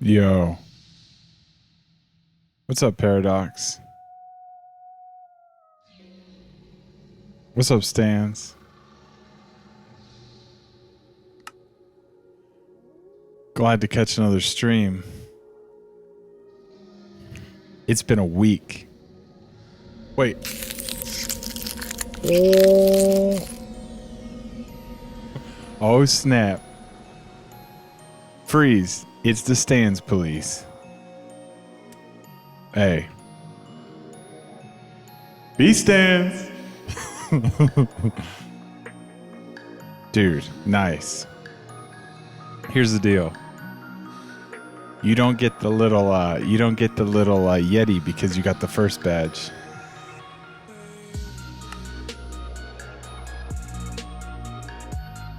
Yo. What's up, Paradox? What's up, Stans? Glad to catch another stream. It's been a week. Wait. Oh, snap. Freeze. It's the Stans police. Hey. Be Stans. Dude, nice. Here's the deal. You don't get the little Yeti because you got the first badge.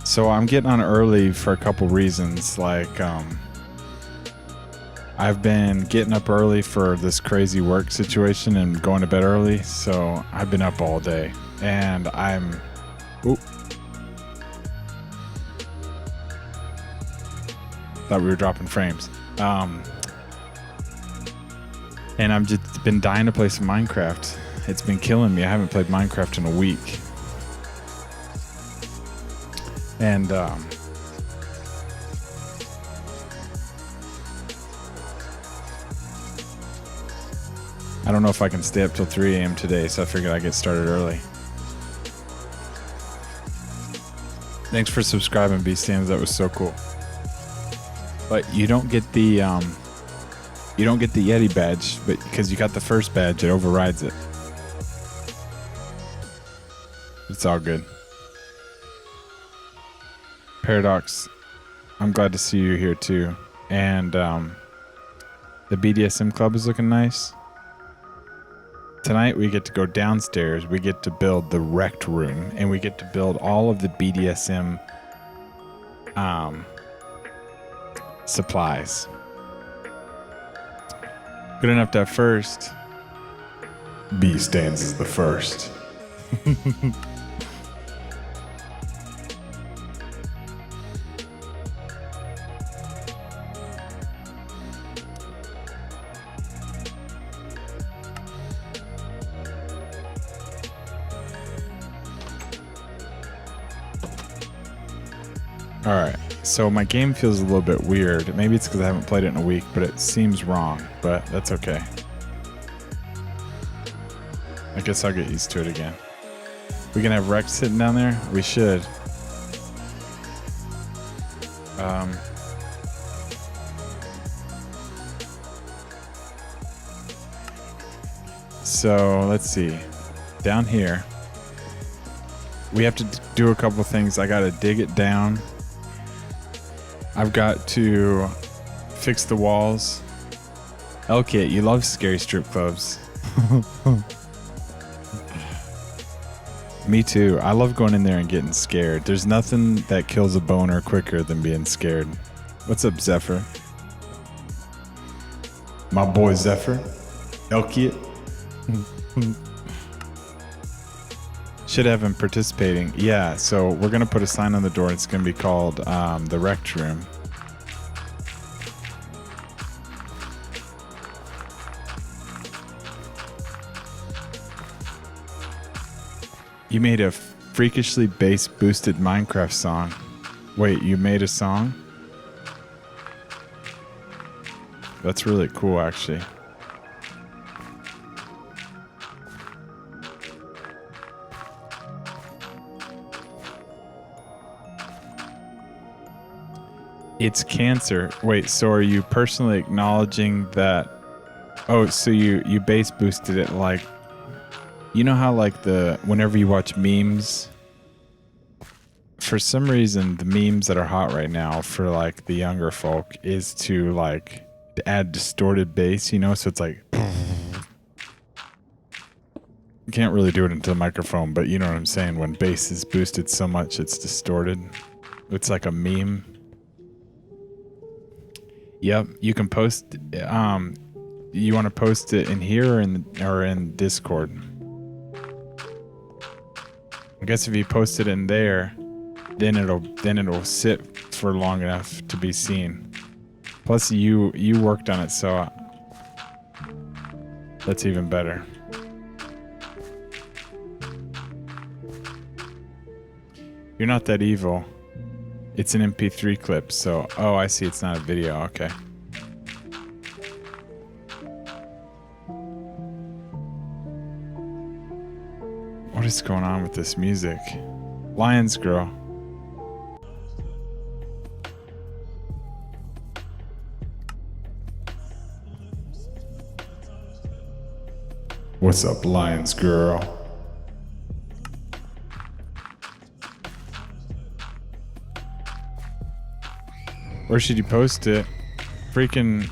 So I'm getting on early for a couple reasons. Like, I've been getting up early for this crazy work situation and going to bed early. So I've been up all day and I'm, oop. Thought we were dropping frames. And I've just been dying to play some Minecraft. It's been killing me. I haven't played Minecraft in a week. And I don't know if I can stay up till 3 a.m. today, so I figured I'd get started early. Thanks for subscribing, B-Stands. That was so cool. But you don't get the Yeti badge, but because you got the first badge, it overrides it. It's all good. Paradox, I'm glad to see you here too. And the BDSM club is looking nice. Tonight we get to go downstairs. We get to build the rec room, and we get to build all of the BDSM supplies. Good enough to have first. B stands as the first. Alright, so my game feels a little bit weird. Maybe it's because I haven't played it in a week, but it seems wrong, but that's okay. I guess I'll get used to it again. We can have Rex sitting down there? We should. So, let's see. Down here, we have to do a couple things. I gotta dig it down. I've got to fix the walls. Elkit, you love scary strip clubs. Me too. I love going in there and getting scared. There's nothing that kills a boner quicker than being scared. What's up, Zephyr? My boy Zephyr. Elkit. Should have him participating. Yeah, so we're going to put a sign on the door. It's going to be called the Rec Room. You made a freakishly bass boosted Minecraft song. Wait, you made a song? That's really cool, actually. It's cancer. Wait, so are you personally acknowledging that? Oh, so you bass boosted it like, you know how like whenever you watch memes, for some reason the memes that are hot right now for like the younger folk is to add distorted bass, you know, so it's like, you can't really do it into the microphone, but you know what I'm saying, when bass is boosted so much it's distorted. It's like a meme. Yep, you can post. You want to post it in here or in Discord? I guess if you post it in there, then it'll sit for long enough to be seen. Plus, you worked on it, so that's even better. You're not that evil. It's an MP3 clip, so... Oh, I see. It's not a video. Okay. What is going on with this music? Lions Girl. What's up, Lions Girl? Where should you post it? Freaking...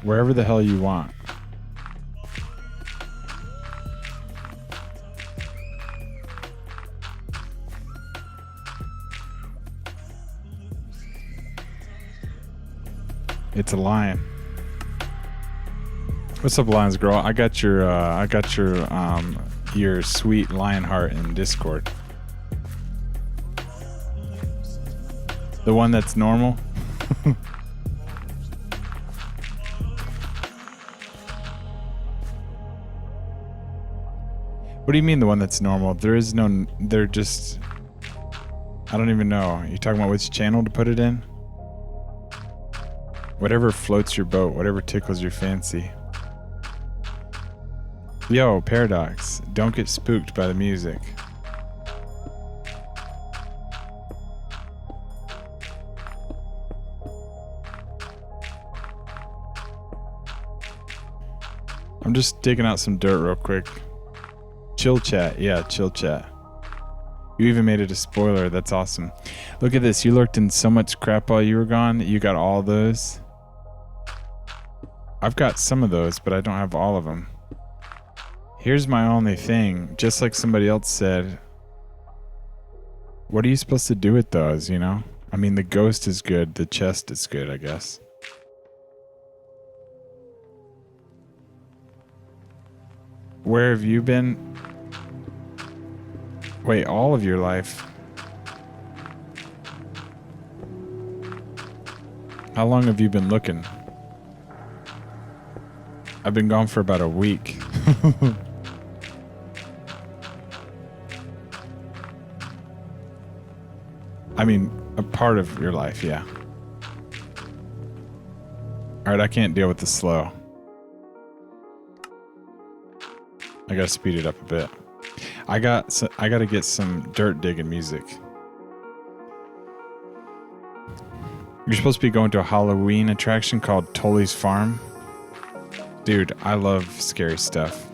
wherever the hell you want. It's a lion. What's up, Lions Girl? I got your sweet lion heart in Discord. The one that's normal. What do you mean the one that's normal? There is no... They're just... I don't even know. You talking about which channel to put it in? Whatever floats your boat. Whatever tickles your fancy. Yo, Paradox. Don't get spooked by the music. I'm just digging out some dirt real quick. Chill chat. Yeah, chill chat. You even made it a spoiler. That's awesome. Look at this. You lurked in so much crap while you were gone. You got all those. I've got some of those, but I don't have all of them. Here's my only thing. Just like somebody else said, what are you supposed to do with those, you know? I mean, the ghost is good. The chest is good, I guess. Where have you been? Wait, all of your life? How long have you been looking? I've been gone for about a week. I mean, a part of your life, yeah. Alright, I can't deal with the slow. I gotta speed it up a bit. I gotta get some dirt digging music. You're supposed to be going to a Halloween attraction called Tully's Farm. Dude, I love scary stuff.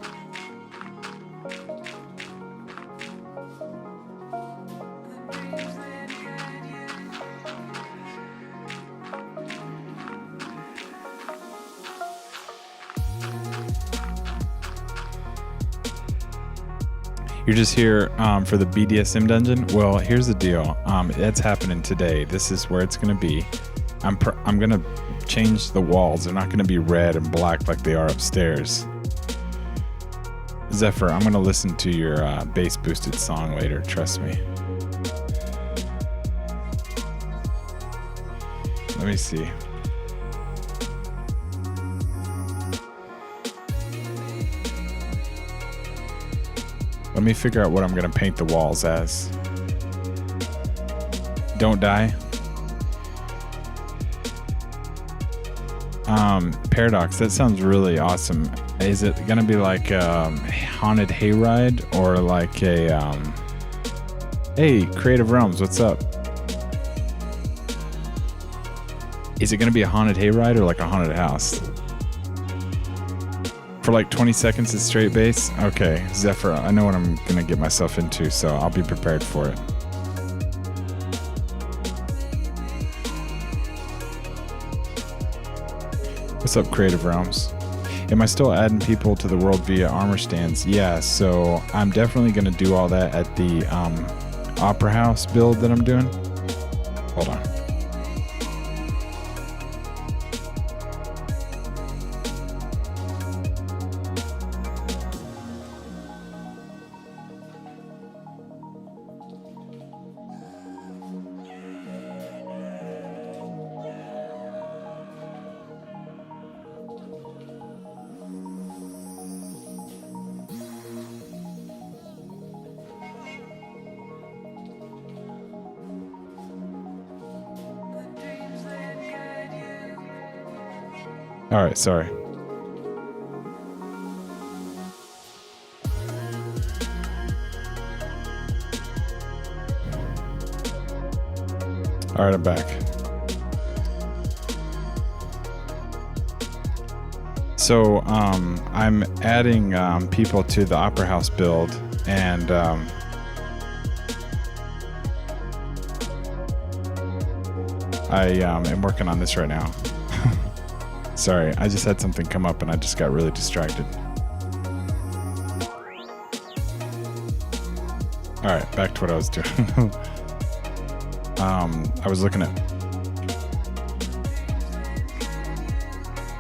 You're just here for the BDSM dungeon? Well, here's the deal. It's happening today. This is where it's going to be. I'm going to change the walls. They're not going to be red and black like they are upstairs. Zephyr, I'm going to listen to your bass boosted song later. Trust me. Let me see. Let me figure out what I'm going to paint the walls as. Don't die. Paradox, that sounds really awesome. Is it going to be like a haunted hayride or like a... Hey, Creative Realms, what's up? Is it going to be a haunted hayride or like a haunted house? For like 20 seconds of straight bass? Okay, Zephyr, I know what I'm going to get myself into, so I'll be prepared for it. What's up, Creative Realms? Am I still adding people to the world via armor stands? Yeah, so I'm definitely going to do all that at the Opera House build that I'm doing. Hold on. All right, sorry. All right, I'm back. So I'm adding people to the Opera House build, and I am working on this right now. Sorry, I just had something come up and I just got really distracted. All right, back to what I was doing. I was looking at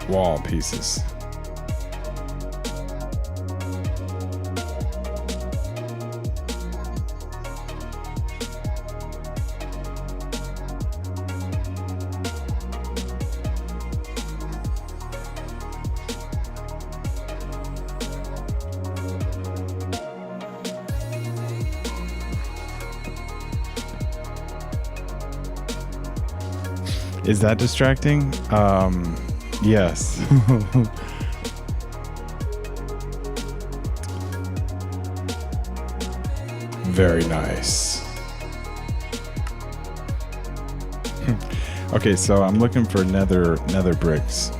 wall pieces. Is that distracting? Yes. Very nice. Okay, so I'm looking for nether bricks.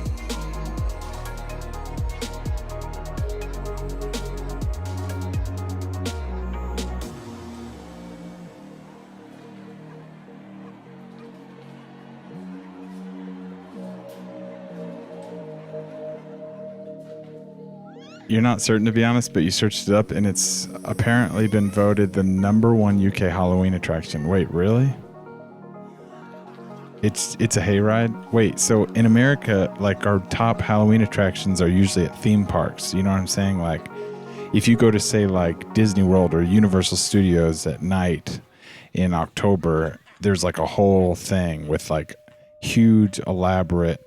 You're not certain, to be honest, but you searched it up and it's apparently been voted the #1 UK Halloween attraction. Wait, really? It's a hayride? Wait, so in America, like, our top Halloween attractions are usually at theme parks. You know what I'm saying? Like, if you go to, say, like Disney World or Universal Studios at night in October, there's like a whole thing with like huge, elaborate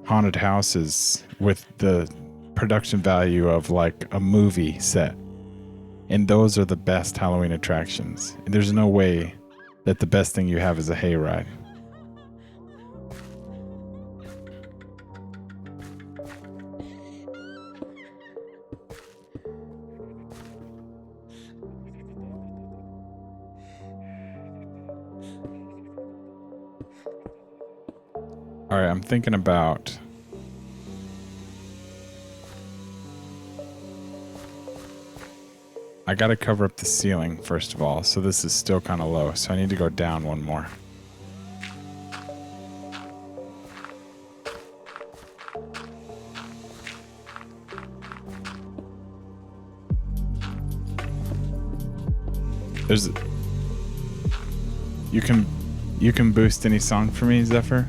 haunted houses with the production value of like a movie set. And those are the best Halloween attractions. There's no way that the best thing you have is a hayride. All right, I'm thinking about I gotta cover up the ceiling first of all, so this is still kind of low, so I need to go down one more. There's you can boost any song for me, Zephyr?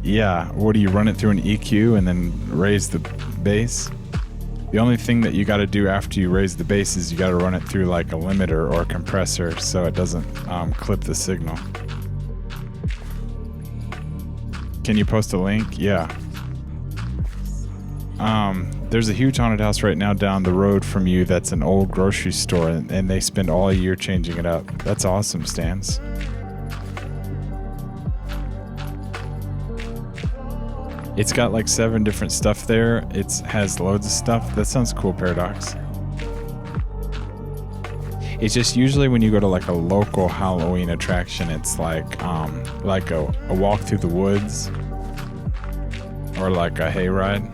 Yeah, what do you run it through an EQ and then raise the bass? The only thing that you got to do after you raise the bass is you got to run it through like a limiter or a compressor so it doesn't clip the signal. Can you post a link? Yeah. There's a huge haunted house right now down the road from you that's an old grocery store, and they spend all year changing it up. That's awesome, Stans. It's got like 7 different stuff there. It has loads of stuff. That sounds cool, Paradox. It's just usually when you go to like a local Halloween attraction, it's like a walk through the woods or like a hayride.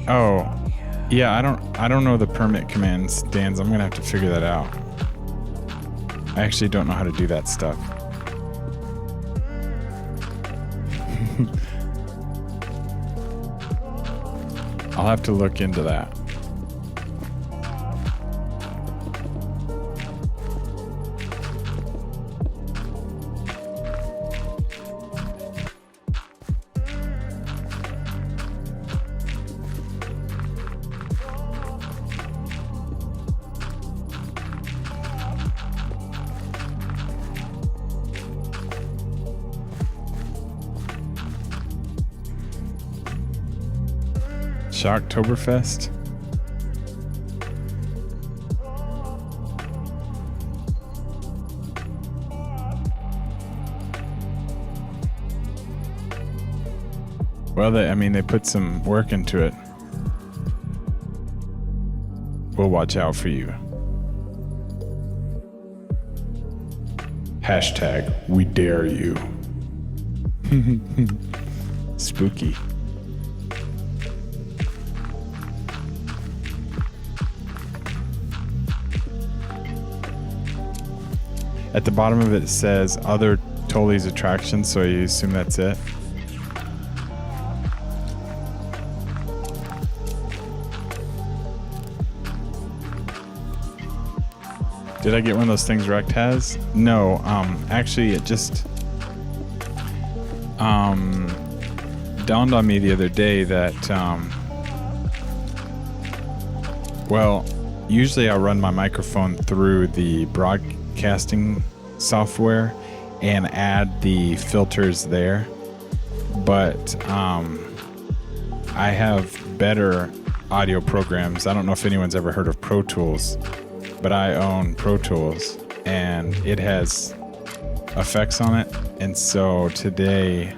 Oh, yeah, I don't know the permit commands, Dan's. I'm gonna have to figure that out. I actually don't know how to do that stuff. I'll have to look into that. Shocktoberfest? Well, they put some work into it. We'll watch out for you. Hashtag we dare you. Spooky. At the bottom of it says other Tully's attractions, so you assume that's it. Did I get one of those things Rect has? No, actually it just dawned on me the other day that well, usually I run my microphone through the broadcasting software and add the filters there, but I have better audio programs. I don't know if anyone's ever heard of Pro Tools, but I own Pro Tools and it has effects on it. And so today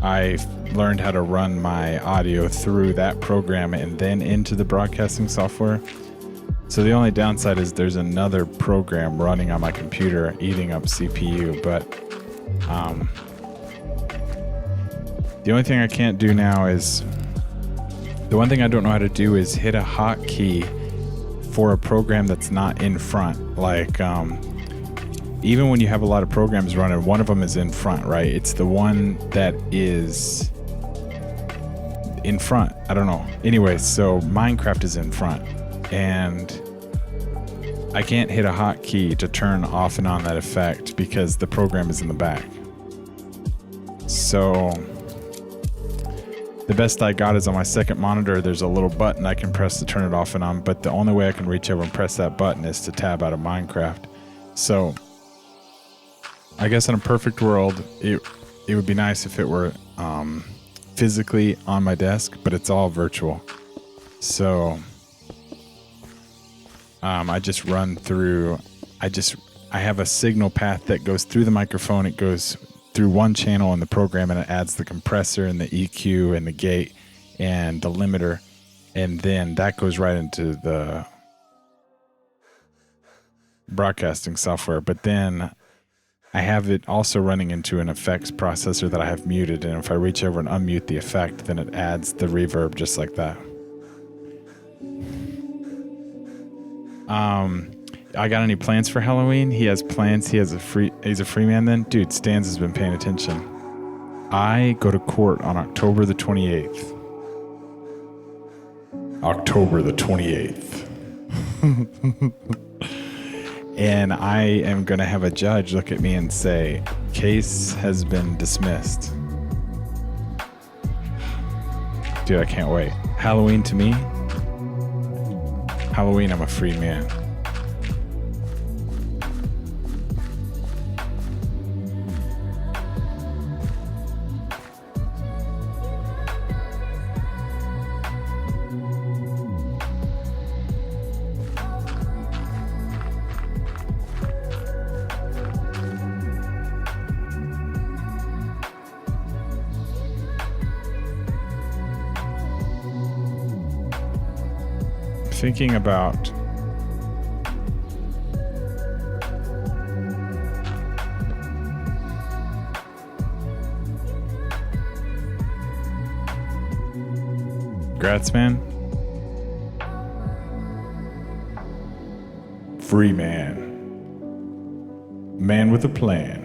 I learned how to run my audio through that program and then into the broadcasting software. So the only downside is there's another program running on my computer eating up CPU, but the only thing I can't do now is, the one thing I don't know how to do is hit a hotkey for a program that's not in front. Like even when you have a lot of programs running, one of them is in front, right? It's the one that is in front. I don't know. Anyway, so Minecraft is in front and I can't hit a hotkey to turn off and on that effect because the program is in the back. So the best I got is on my second monitor, there's a little button I can press to turn it off and on, but the only way I can reach over and press that button is to tab out of Minecraft. So I guess in a perfect world, it would be nice if it were physically on my desk, but it's all virtual. So I just run through, I have a signal path that goes through the microphone. It goes through one channel in the program and it adds the compressor and the EQ and the gate and the limiter. And then that goes right into the broadcasting software. But then I have it also running into an effects processor that I have muted. And if I reach over and unmute the effect, then it adds the reverb just like that. I got any plans for Halloween? He has plans. He's a free man then? Dude, Stans has been paying attention. I go to court on October the 28th. October the 28th. And I am going to have a judge look at me and say, case has been dismissed. Dude, I can't wait. Halloween to me? Halloween, I'm a free man. Thinking about Grats, man. Free man. Man with a plan.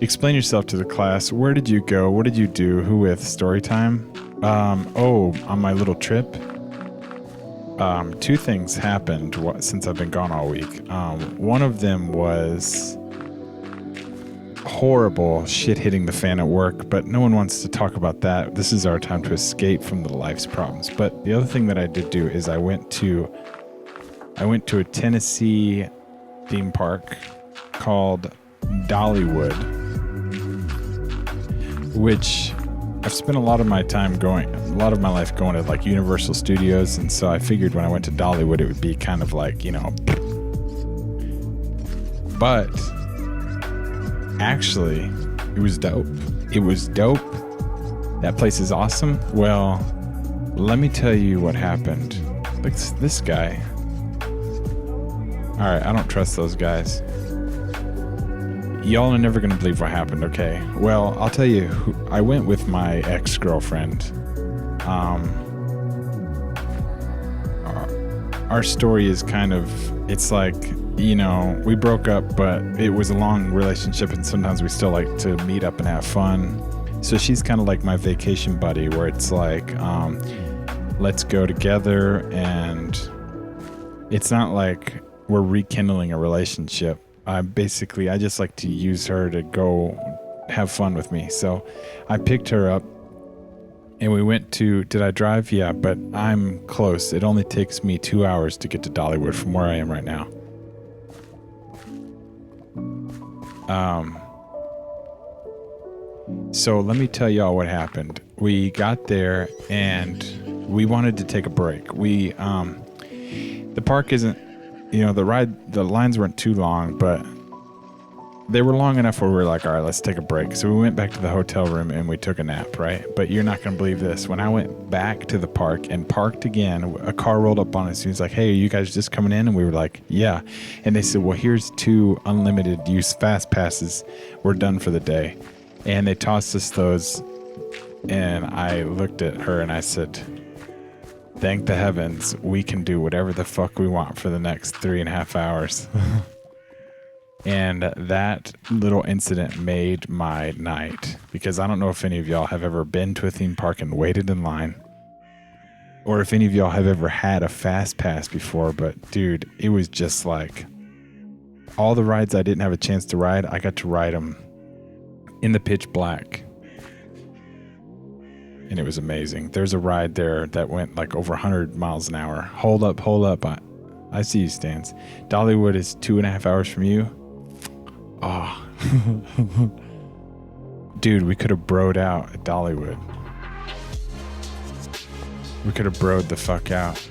Explain yourself to the class. Where did you go? What did you do? Who with? Story time? On my little trip. Two things happened since I've been gone all week. One of them was horrible shit hitting the fan at work, but no one wants to talk about that. This is our time to escape from the life's problems. But the other thing that I did do is I went to a Tennessee theme park called Dollywood, which I've spent a lot of my life going to like Universal Studios, and so I figured when I went to Dollywood it would be kind of like, but actually it was dope. It was dope. That place is awesome. Well, let me tell you what happened. Look, this guy. All right, I don't trust those guys. Y'all are never gonna believe what happened. Okay, well, I'll tell you. I went with my ex-girlfriend. Our story is kind of, it's like, we broke up, but it was a long relationship, and sometimes we still like to meet up and have fun. So she's kind of like my vacation buddy, where it's like, let's go together, and it's not like we're rekindling a relationship. I just like to use her to go have fun with me. So I picked her up and we went to, did I drive? Yeah, but I'm close. It only takes me 2 hours to get to Dollywood from where I am right now. So let me tell y'all what happened. We got there and we wanted to take a break. The park isn't, the lines weren't too long, but they were long enough where we were like, all right, let's take a break. So we went back to the hotel room and we took a nap, right? But you're not going to believe this. When I went back to the park and parked again, a car rolled up on us. He was like, hey, are you guys just coming in? And we were like, yeah. And they said, well, here's 2 unlimited use fast passes. We're done for the day. And they tossed us those. And I looked at her and I said, thank the heavens, we can do whatever the fuck we want for the next 3.5 hours. And that little incident made my night, because I don't know if any of y'all have ever been to a theme park and waited in line, or if any of y'all have ever had a fast pass before, but dude, it was just like all the rides I didn't have a chance to ride, I got to ride them in the pitch black. And it was amazing. There's a ride there that went like over 100 miles an hour. Hold up. I see you, Stans. Dollywood is 2.5 hours from you. Oh. Dude, we could have broed out at Dollywood. We could have broed the fuck out.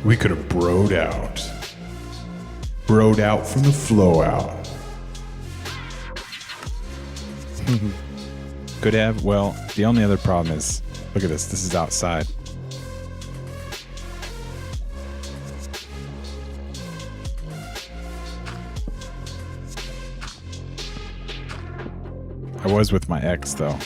We could have broed out. Broed out from the flow out. Could have. Well, the only other problem is, look at this. This is outside. I was with my ex, though.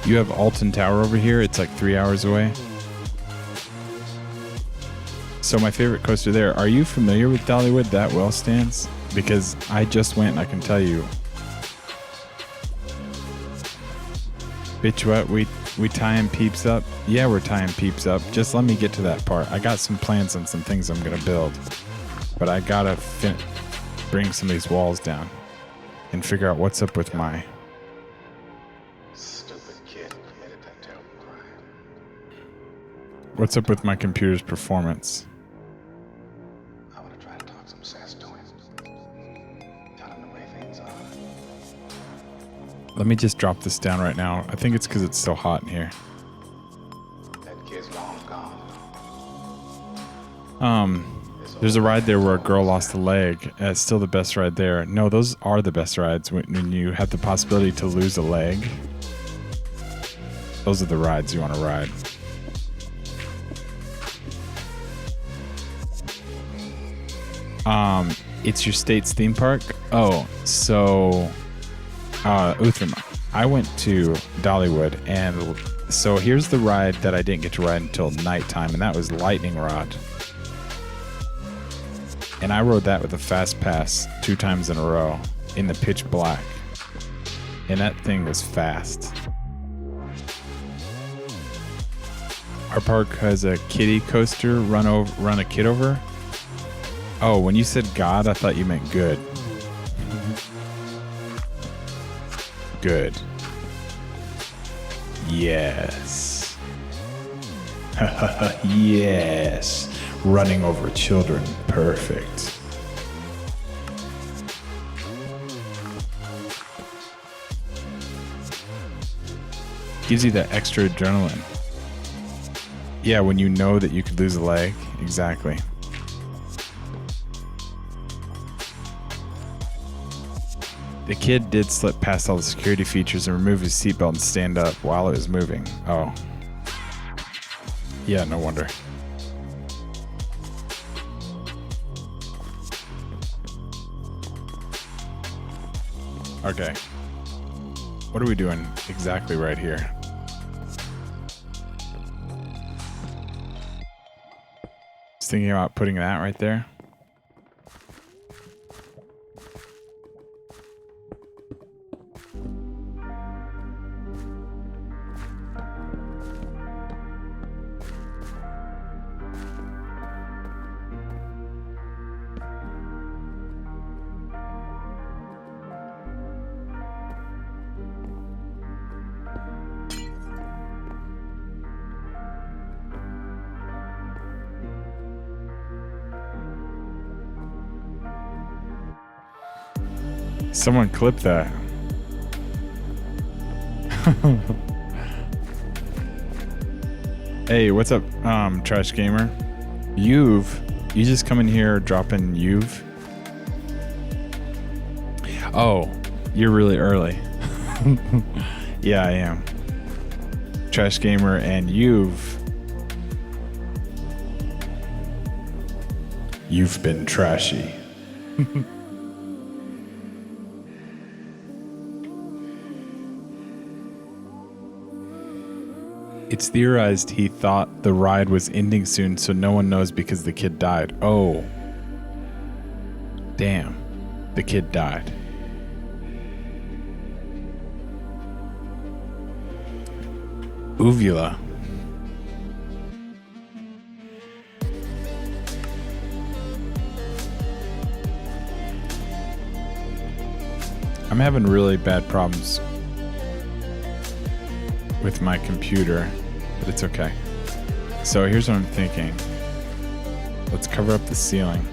You have Alton Tower over here. It's like 3 hours away. So my favorite coaster there. Are you familiar with Dollywood that well, Stans? Because I just went and I can tell you. Bitch, what? We tying peeps up? Yeah, we're tying peeps up. Just let me get to that part. I got some plans on some things I'm going to build. But I got to bring some of these walls down and figure out what's up with my... Stupid kid committed that terrible crime. What's up with my computer's performance? I want to try to talk some sense to him. Tell him the way things are. Let me just drop this down right now. I think it's because it's so hot in here. That kid's long gone. There's a ride there where a girl lost a leg. It's still the best ride there. No, those are the best rides when you have the possibility to lose a leg. Those are the rides you want to ride. It's your state's theme park? Oh, so Uthram, I went to Dollywood, and so here's the ride that I didn't get to ride until nighttime, and that was Lightning Rod. And I rode that with a fast pass 2 times in a row in the pitch black. And that thing was fast. Our park has a kiddie coaster run a kid over. Oh, when you said God, I thought you meant good. Good. Yes. Yes. Running over children. Perfect. Gives you that extra adrenaline. Yeah, when you know that you could lose a leg. Exactly. The kid did slip past all the security features and remove his seatbelt and stand up while it was moving. Oh. Yeah, no wonder. Okay. What are we doing exactly right here? Just thinking about putting that right there. Someone clip that. Hey, what's up, Trash Gamer? You just come in here dropping you've? Oh, you're really early. Yeah, I am. Trash Gamer and you've been trashy. It's theorized he thought the ride was ending soon, so no one knows because the kid died. Oh. Damn. The kid died. Uvula. I'm having really bad problems with my computer, but it's okay. So here's what I'm thinking. Let's cover up the ceiling.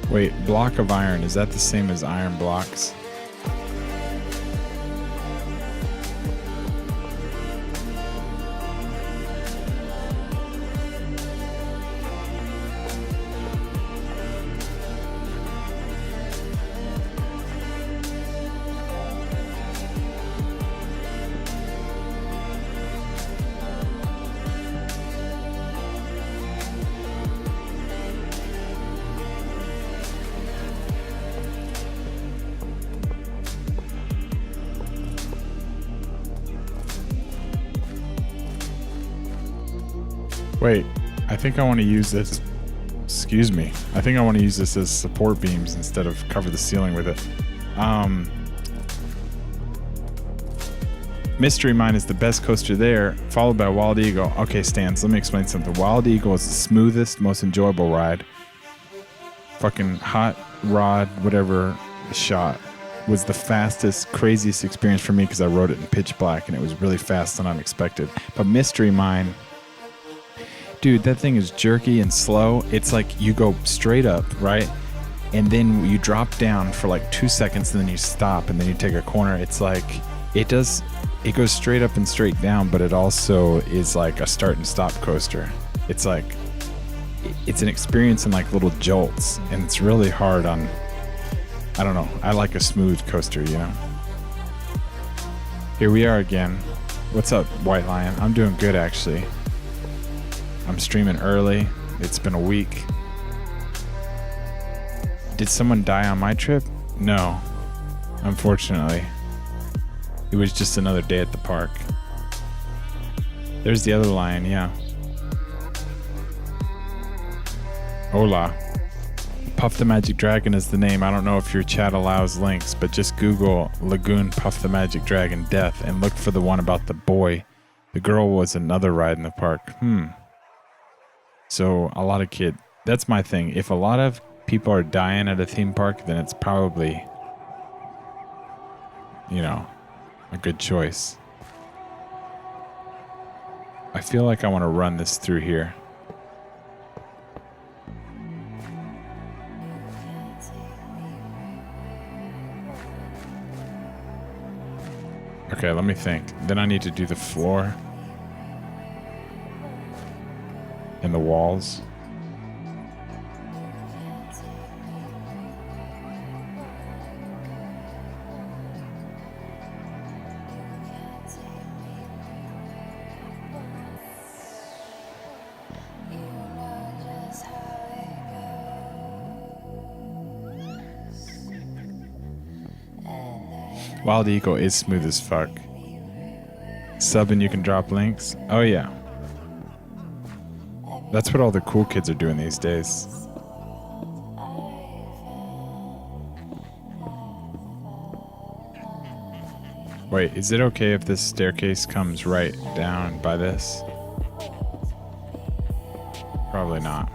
Wait, block of iron, is that the same as iron blocks? Wait, I think I want to use this. Excuse me. I think I want to use this as support beams instead of cover the ceiling with it. Mystery Mine is the best coaster there, followed by Wild Eagle. Okay, Stans, let me explain something. Wild Eagle is the smoothest, most enjoyable ride. Fucking hot rod, whatever shot, was the fastest, craziest experience for me because I rode it in pitch black and it was really fast and unexpected. But Mystery Mine, dude, that thing is jerky and slow. It's like you go straight up, right? And then you drop down for like 2 seconds and then you stop and then you take a corner. It's like, it goes straight up and straight down, but it also is like a start and stop coaster. It's like, it's an experience in like little jolts, and it's really hard on, I don't know. I like a smooth coaster, you know? Here we are again. What's up, White Lion? I'm doing good, actually. I'm streaming early. It's been a week. Did someone die on my trip? No, unfortunately. It was just another day at the park. There's the other lion, yeah. Hola. Puff the Magic Dragon is the name. I don't know if your chat allows links, but just Google Lagoon Puff the Magic Dragon Death and look for the one about the boy. The girl was another ride in the park. So a lot of kids. That's my thing. If a lot of people are dying at a theme park, then it's probably, you know, a good choice. I feel like I want to run this through here. Okay, let me think. Then I need to do the floor and the walls. Wild Eagle is smooth as fuck. Sub and you can drop links. Oh yeah. That's what all the cool kids are doing these days. Wait, is it okay if this staircase comes right down by this? Probably not.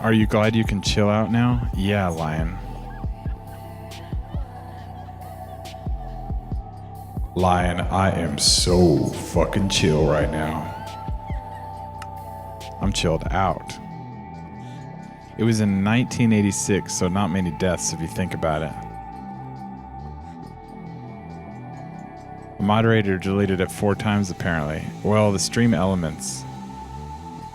Are you glad you can chill out now? Yeah, Lion. Lion, I am so fucking chill right now. I'm chilled out. It was in 1986, so not many deaths if you think about it. The moderator deleted it 4 times apparently. Well, the stream elements.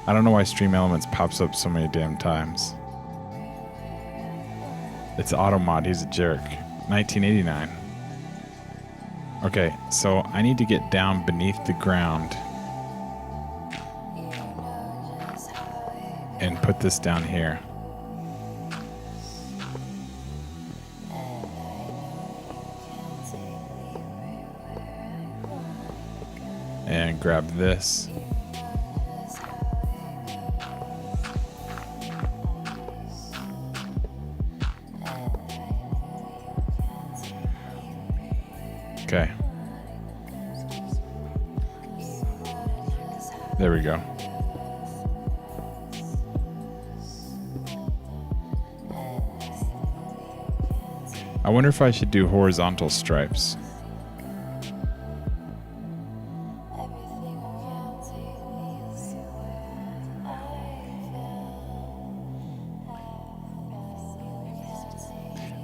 I don't know why Stream Elements pops up so many damn times. It's Automod, he's a jerk. 1989. Okay, so I need to get down beneath the ground and put this down here. And grab this. Okay. There we go. I wonder if I should do horizontal stripes.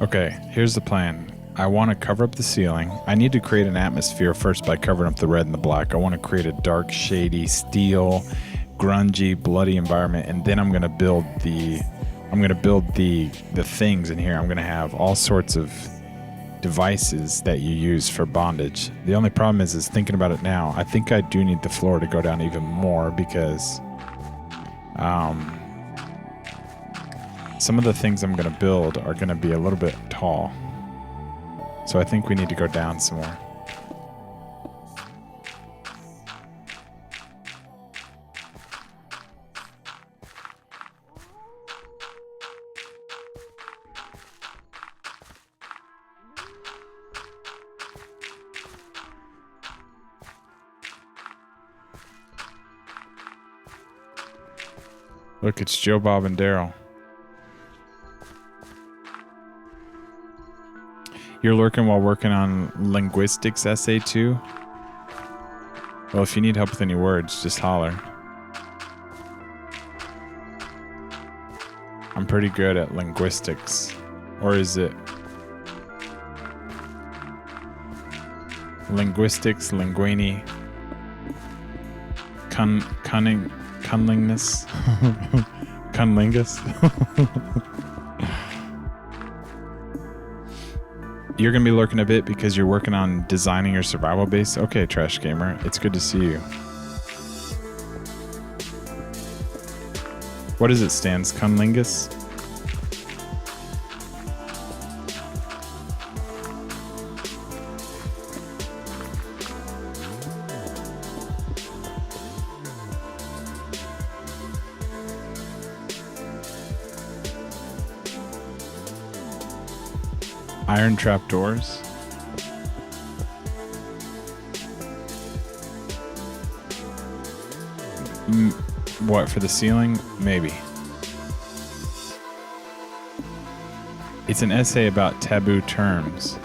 Okay, here's the plan. I want to cover up the ceiling. I need to create an atmosphere first by covering up the red and the black. I want to create a dark, shady, steel, grungy, bloody environment, and then I'm going to build the things in here. I'm going to have all sorts of devices that you use for bondage. The only problem is thinking about it now, I think I do need the floor to go down even more because some of the things I'm going to build are going to be a little bit tall. So I think we need to go down some more. Look, it's Joe, Bob, and Daryl. You're lurking while working on linguistics essay too? Well, if you need help with any words, just holler. I'm pretty good at linguistics. Or is it linguistics, linguini, cunningness, cunlingus? You're going to be lurking a bit because you're working on designing your survival base? Okay, Trash Gamer. It's good to see you. What does it stand? Cunlingus? Iron trapdoors. What, for the ceiling? Maybe. It's an essay about taboo terms.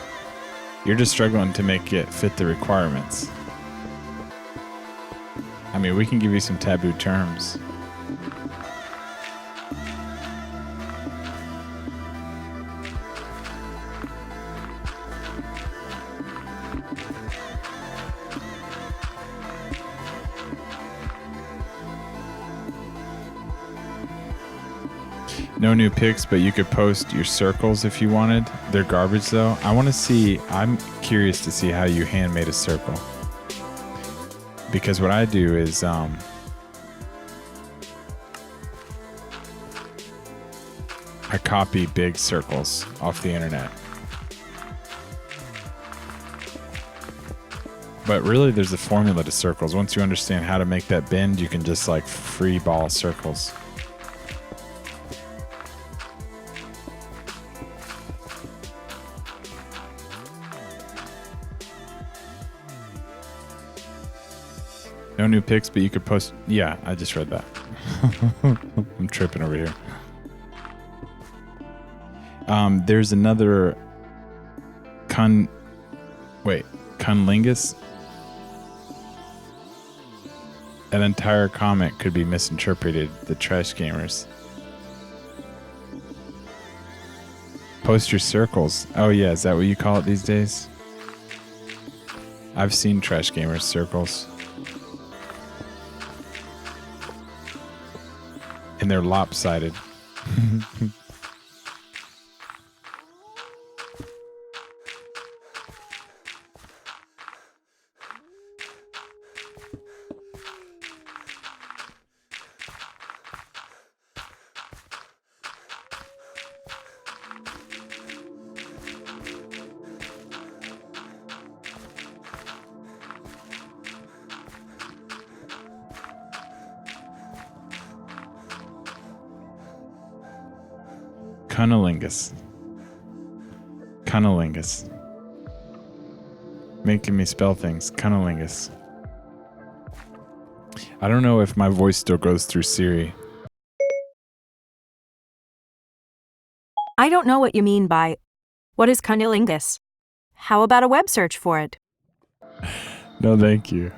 You're just struggling to make it fit the requirements. I mean, we can give you some taboo terms. No new pics, but you could post your circles if you wanted. They're garbage though. I want to see, I'm curious to see how you handmade a circle. Because what I do is, I copy big circles off the internet. But really there's a formula to circles. Once you understand how to make that bend, you can just like free ball circles. No new pics, but you could post. Yeah, I just read that. I'm tripping over here. There's another Cunlingus. An entire comment could be misinterpreted. The trash gamers. Post your circles. Oh yeah, is that what you call it these days? I've seen trash gamers circles. And they're lopsided. Cunnilingus. Making me spell things. Cunnilingus. I don't know if my voice still goes through Siri. I don't know what you mean by, what is cunnilingus? How about a web search for it? No, thank you.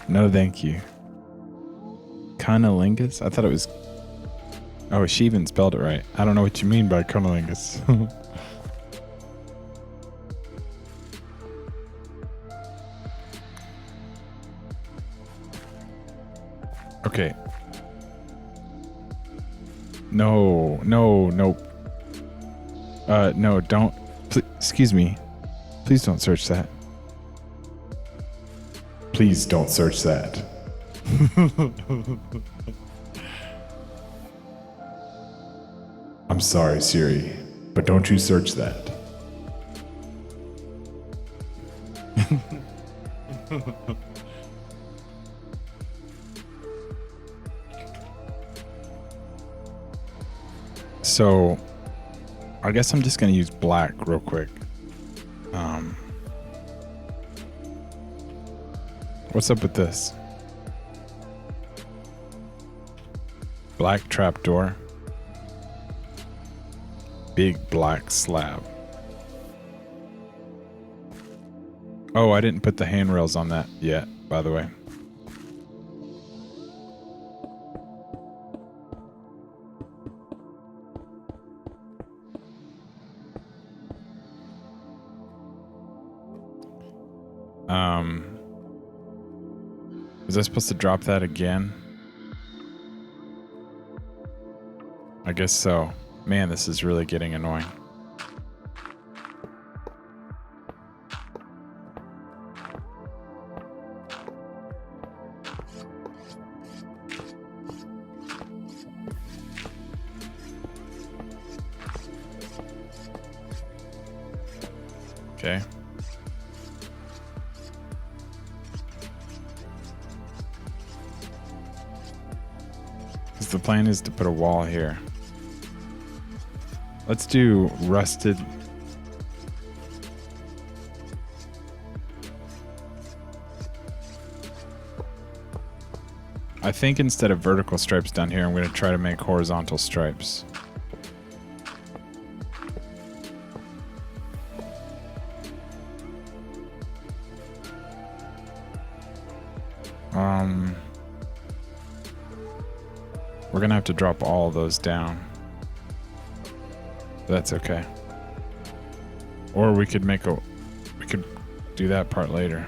No, thank you. Cunnilingus? I thought it was... Oh, she even spelled it right. I don't know what you mean by cunnilingus. Okay. No, nope. No, don't. Excuse me. Please don't search that. Please don't search that. I'm sorry, Siri, but don't you search that. So, I guess I'm just going to use black real quick. What's up with this? Black trapdoor. Big black slab. Oh, I didn't put the handrails on that yet, by the way. Was I supposed to drop that again? I guess so. Man, this is really getting annoying. Okay. Because the plan is to put a wall here. Let's do rusted. I think instead of vertical stripes down here, I'm going to try to make horizontal stripes. We're going to have to drop all of those down. That's okay. Or we could do that part later.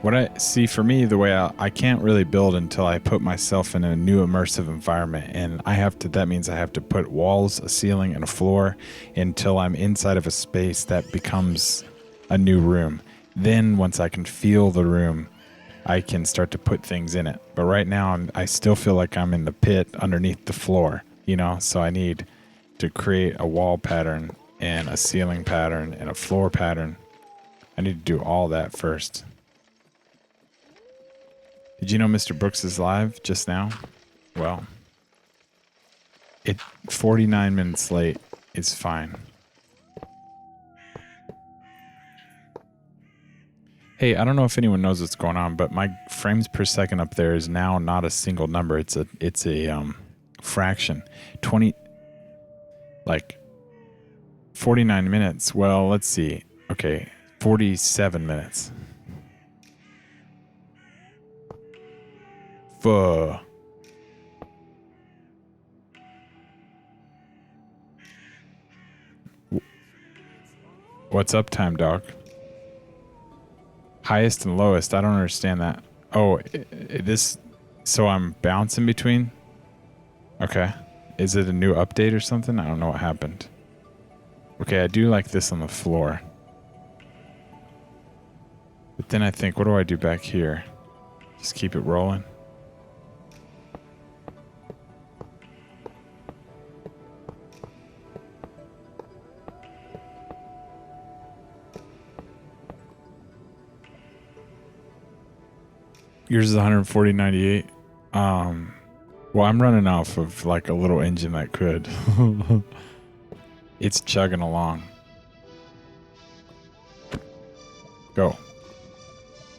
What I see for me, the way I can't really build until I put myself in a new immersive environment, and that means I have to put walls, a ceiling, and a floor until I'm inside of a space that becomes a new room. Then once I can feel the room, I can start to put things in it. But right now I still feel like I'm in the pit underneath the floor, so I need to create a wall pattern and a ceiling pattern and a floor pattern. I need to do all that first. Did you know Mr. Brooks is live just now? Well, 49 minutes late is fine. Hey, I don't know if anyone knows what's going on, but my frames per second up there is now not a single number. It's a fraction. 49 minutes. Well, let's see. Okay, 47 minutes. What's up, time dog? Highest and lowest. I don't understand that. Oh, so I'm bouncing between? Okay. Is it a new update or something? I don't know what happened. Okay, I do like this on the floor. But then I think, what do I do back here? Just keep it rolling. Yours is 140.98. Well, I'm running off of like a little engine that could. It's chugging along. Go.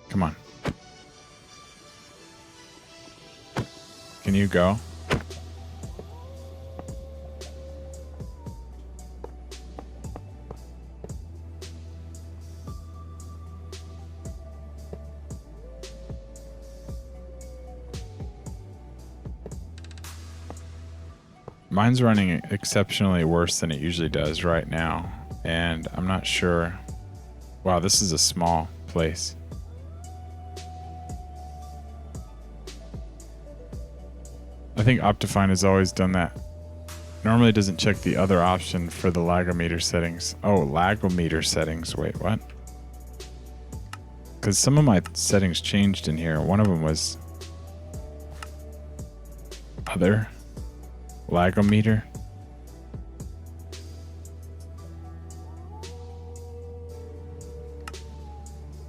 Come on. Can you go? Mine's running exceptionally worse than it usually does right now, and I'm not sure. Wow, this is a small place. I think Optifine has always done that. Normally it doesn't check the other option for the lagometer settings. Oh, lagometer settings. Wait, what? Because some of my settings changed in here. One of them was other lagometer.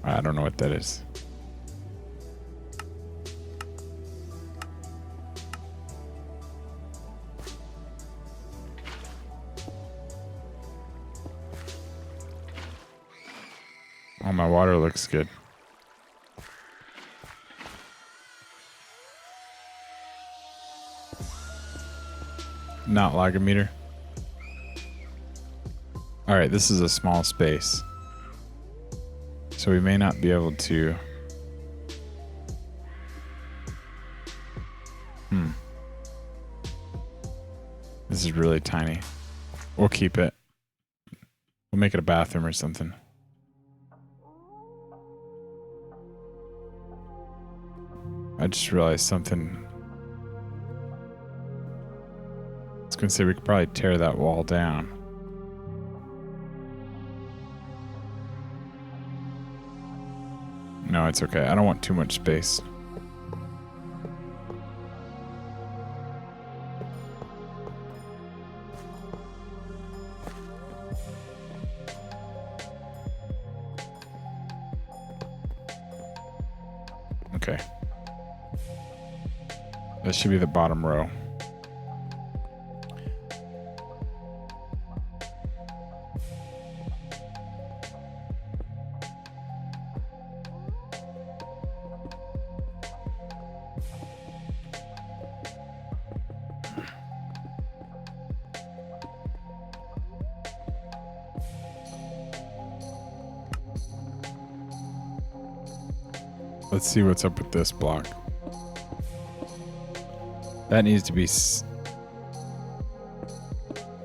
I don't know what that is. Oh, my water looks good. Not lagometer. All right, this is a small space, so we may not be able to. This is really tiny. We'll keep it. We'll make it a bathroom or something. I just realized something. I was gonna say we could probably tear that wall down. No, it's okay. I don't want too much space. Okay. That should be the bottom row. Let's see what's up with this block. That needs to be...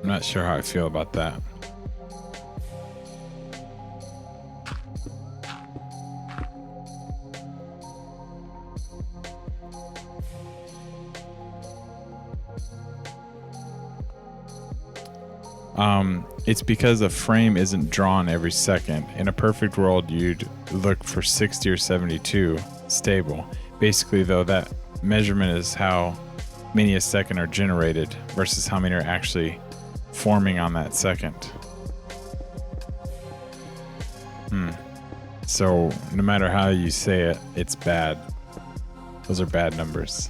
I'm not sure how I feel about that. It's because a frame isn't drawn every second. In a perfect world, you'd look for 60 or 72 stable. Basically, though, that measurement is how many a second are generated versus how many are actually forming on that second. So no matter how you say it, it's bad. Those are bad numbers.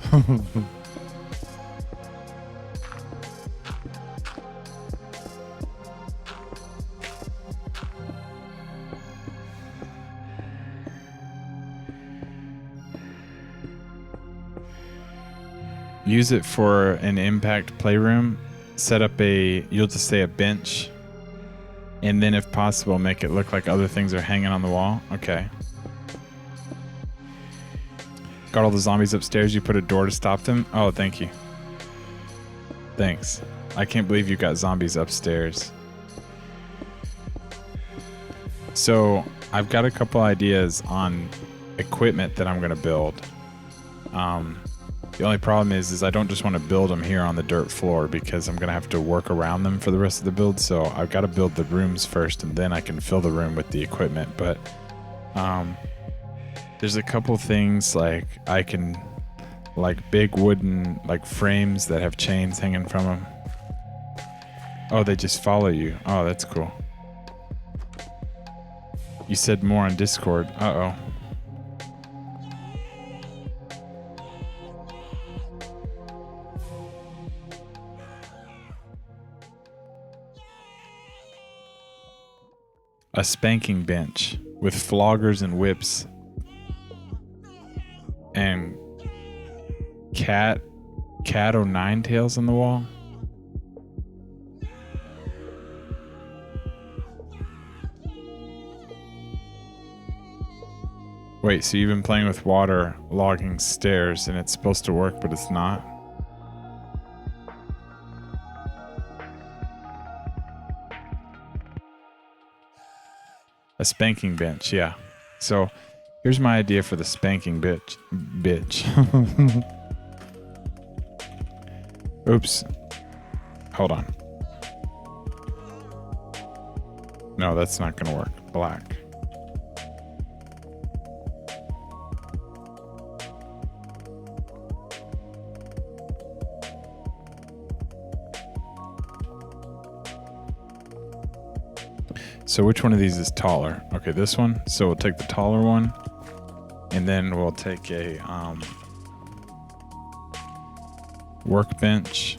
Use it for an impact playroom. Set up you'll just say a bench. And then if possible, make it look like other things are hanging on the wall. Okay. Got all the zombies upstairs. You put a door to stop them? Oh, thank you. Thanks. I can't believe you got zombies upstairs. So I've got a couple ideas on equipment that I'm going to build. The only problem is I don't just want to build them here on the dirt floor because I'm going to have to work around them for the rest of the build. So I've got to build the rooms first and then I can fill the room with the equipment. But there's a couple things like I can, like big wooden like frames that have chains hanging from them. Oh, they just follow you. Oh, that's cool. You said more on Discord. Uh-oh. A spanking bench with floggers and whips and cat o' nine tails on the wall. Wait, so you've been playing with water logging stairs and it's supposed to work, but it's not? A spanking bench, yeah. So here's my idea for the spanking bitch. Oops. Hold on. No, that's not gonna work. Black. So which one of these is taller? Okay, this one. So we'll take the taller one, and then we'll take a workbench,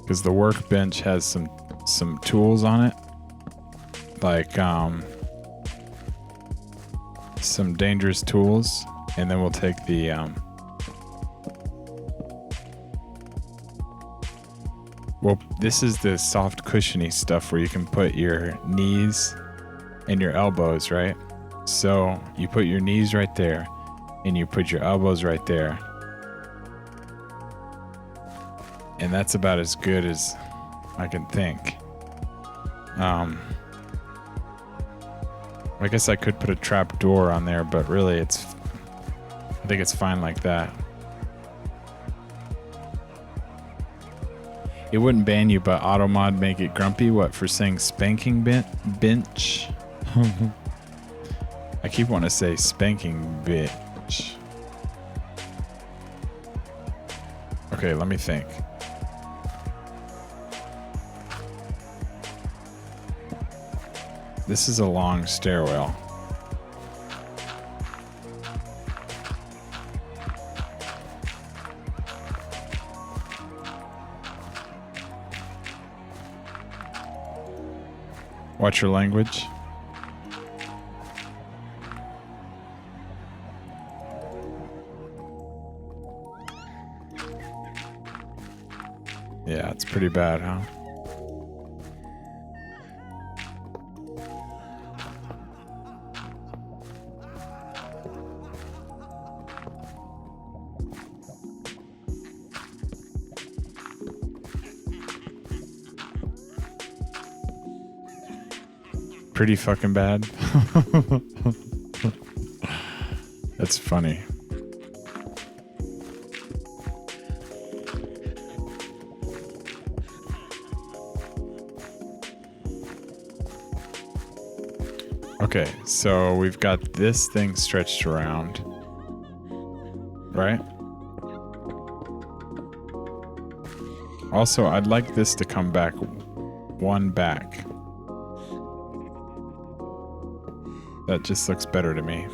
because the workbench has some tools on it, like some dangerous tools, and then we'll take the well, this is the soft cushiony stuff where you can put your knees and your elbows, right? So you put your knees right there and you put your elbows right there. And that's about as good as I can think. I guess I could put a trap door on there, but really I think it's fine like that. It wouldn't ban you, but automod make it grumpy. What, for saying spanking bench? I keep wanting to say spanking bitch. Okay, let me think. This is a long stairwell. Watch your language. Yeah, it's pretty bad, huh? Pretty fucking bad. That's funny. Okay, so we've got this thing stretched around, right? Also, I'd like this to come back one back. That just looks better to me.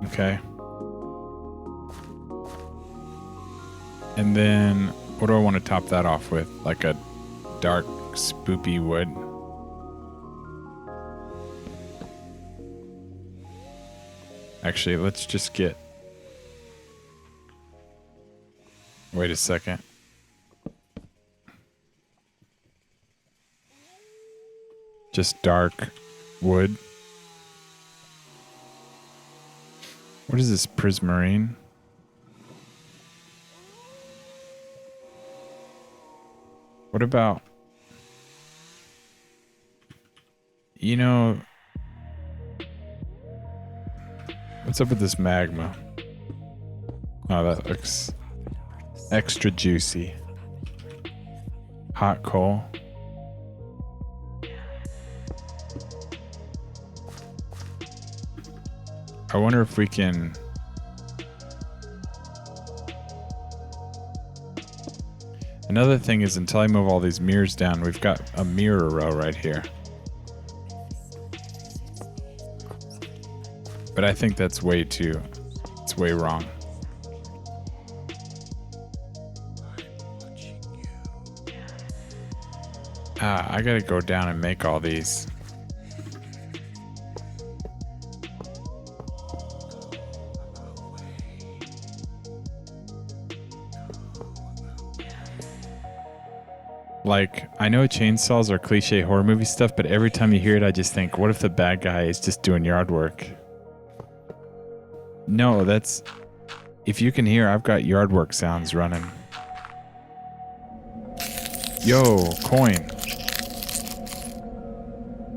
Okay. And then, what do I want to top that off with? Like a dark, spoopy wood. Actually, let's just get... Wait a second. Just dark wood. What is this, prismarine? What about... You know... What's up with this magma? Oh, that looks extra juicy. Hot coal. I wonder if we can... Another thing is, until I move all these mirrors down, we've got a mirror row right here. But I think that's way too... It's way wrong. I gotta go down and make all these. Like, I know chainsaws are cliche horror movie stuff, but every time you hear it, I just think, what if the bad guy is just doing yard work? No, that's... If you can hear, I've got yard work sounds running. Yo, coin.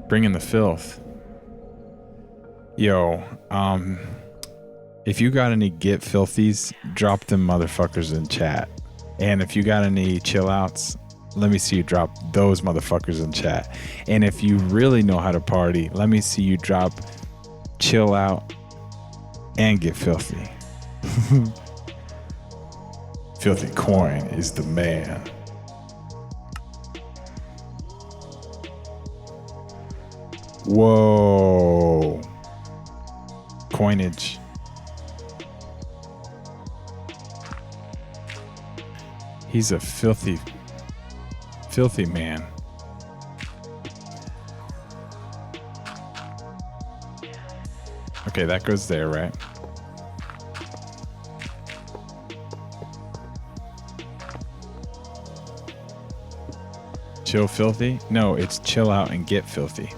Bring in the filth. Yo, if you got any get filthies, drop them motherfuckers in chat. And if you got any chill outs, let me see you drop those motherfuckers in chat. And if you really know how to party, let me see you drop chill out and get filthy. Filthy coin is the man. Whoa. Coinage. He's a filthy man. Okay, that goes there, right? Chill filthy? No, it's chill out and get filthy.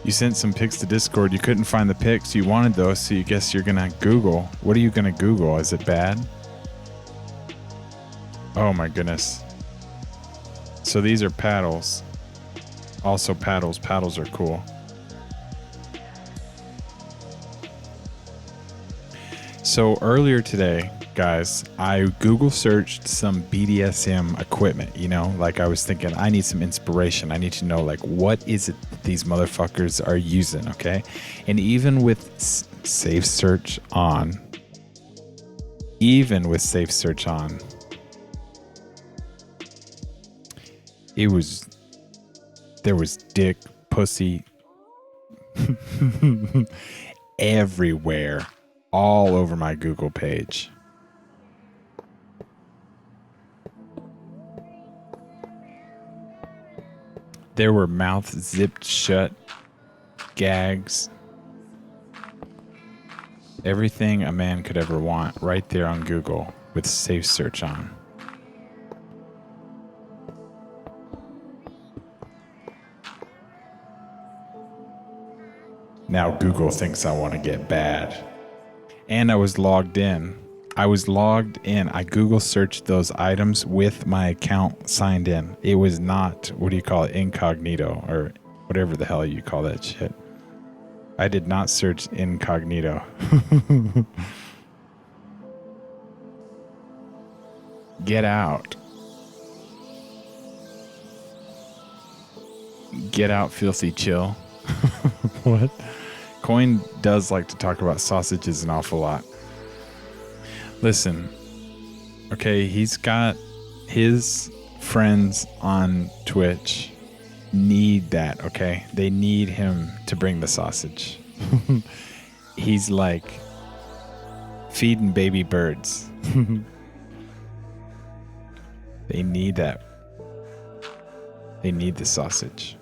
You sent some pics to Discord. You couldn't find the pics. You wanted those, so you guess you're gonna Google. What are you gonna Google? Is it bad? Oh my goodness. So these are paddles. Also paddles. Paddles are cool. So earlier today, guys, I Google searched some BDSM equipment, you know, like I was thinking I need some inspiration. I need to know, like, what is it that these motherfuckers are using, okay? And even with safe search on, there was dick, pussy, Everywhere. All over my Google page. There were mouths zipped shut, gags, everything a man could ever want right there on Google with safe search on. Now Google thinks I want to get bad. And I was logged in. I Google searched those items with my account signed in. It was not, what do you call it, incognito or whatever the hell you call that shit. I did not search incognito. Get out. Get out, filthy chill. What? Coin does like to talk about sausages an awful lot. Listen, okay, he's got his friends on Twitch need that, okay? They need him to bring the sausage. He's like feeding baby birds. They need that. They need the sausage.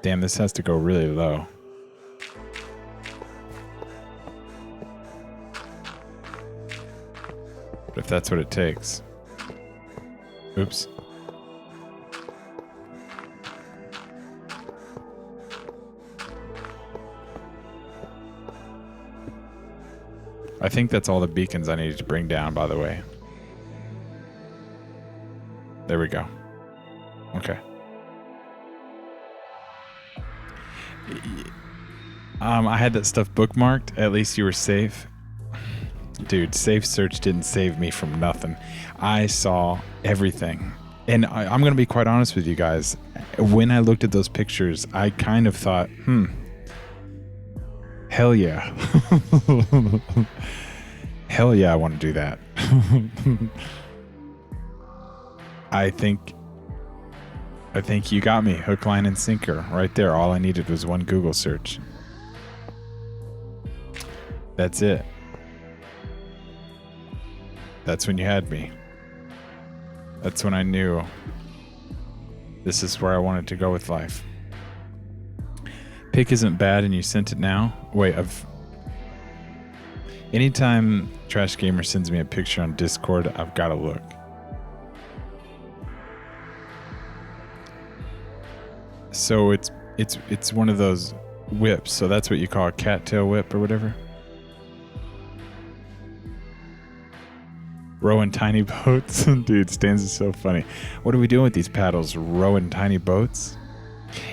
Damn, this has to go really low. But if that's what it takes. Oops. I think that's all the beacons I needed to bring down, by the way. There we go. Okay. I had that stuff bookmarked. At least you were safe. Dude, safe search didn't save me from nothing. I saw everything. And I'm going to be quite honest with you guys. When I looked at those pictures, I kind of thought, hell yeah. Hell yeah, I want to do that. I think you got me. Hook, line, and sinker. Right there. All I needed was one Google search. That's it. That's when you had me. That's when I knew this is where I wanted to go with life. Pic isn't bad and you sent it now? Wait, anytime Trash Gamer sends me a picture on Discord, I've got to look. So it's one of those whips. So that's what you call a cattail whip or whatever. Rowing tiny boats. Dude, Stans is so funny. What are we doing with these paddles? Rowing tiny boats?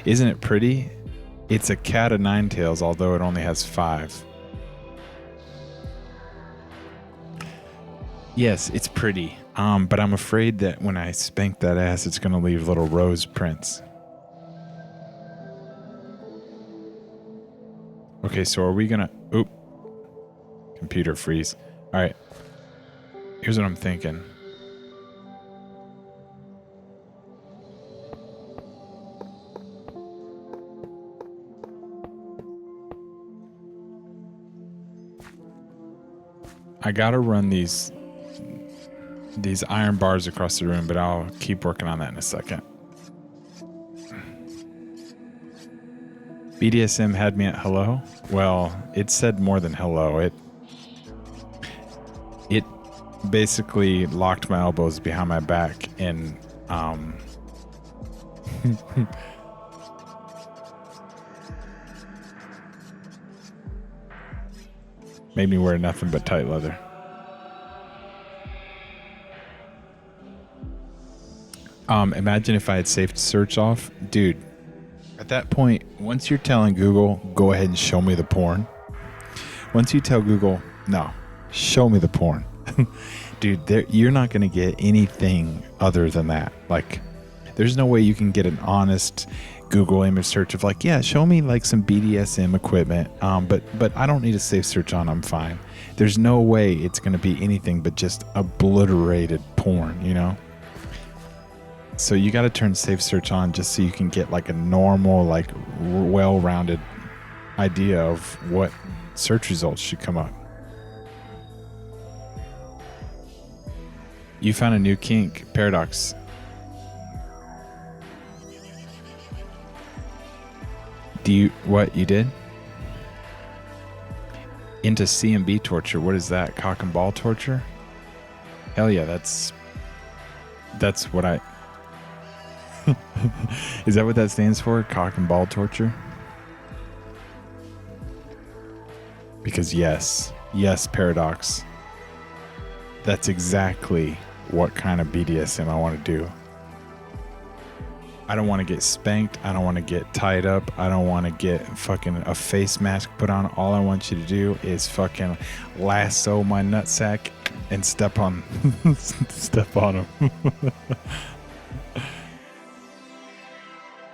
Isn't it pretty? It's a cat of nine tails, although it only has 5. Yes, it's pretty. But I'm afraid that when I spank that ass, it's going to leave little rose prints. Okay, so are we going to... Oop. Computer freeze. All right. Here's what I'm thinking. I gotta run these iron bars across the room, but I'll keep working on that in a second. BDSM had me at hello? Well, it said more than hello. It basically locked my elbows behind my back and made me wear nothing but tight leather. Imagine if I had saved search off. Dude, at that point, once you're telling Google, go ahead and show me the porn. Once you tell Google, no, show me the porn. Dude, you're not going to get anything other than that. Like, there's no way you can get an honest Google image search of like, yeah, show me like some BDSM equipment. But I don't need a safe search on. I'm fine. There's no way it's going to be anything but just obliterated porn, you know? So you got to turn safe search on just so you can get like a normal, like well-rounded idea of what search results should come up. You found a new kink, Paradox. What you did? Into CMB torture. What is that? Cock and ball torture? Hell yeah, that's what I... Is that what that stands for? Cock and ball torture? Because yes, Paradox. That's exactly what kind of BDSM I want to do. I don't want to get spanked. I don't want to get tied up. I don't want to get fucking a face mask put on. All I want you to do is fucking lasso my nutsack and step on him.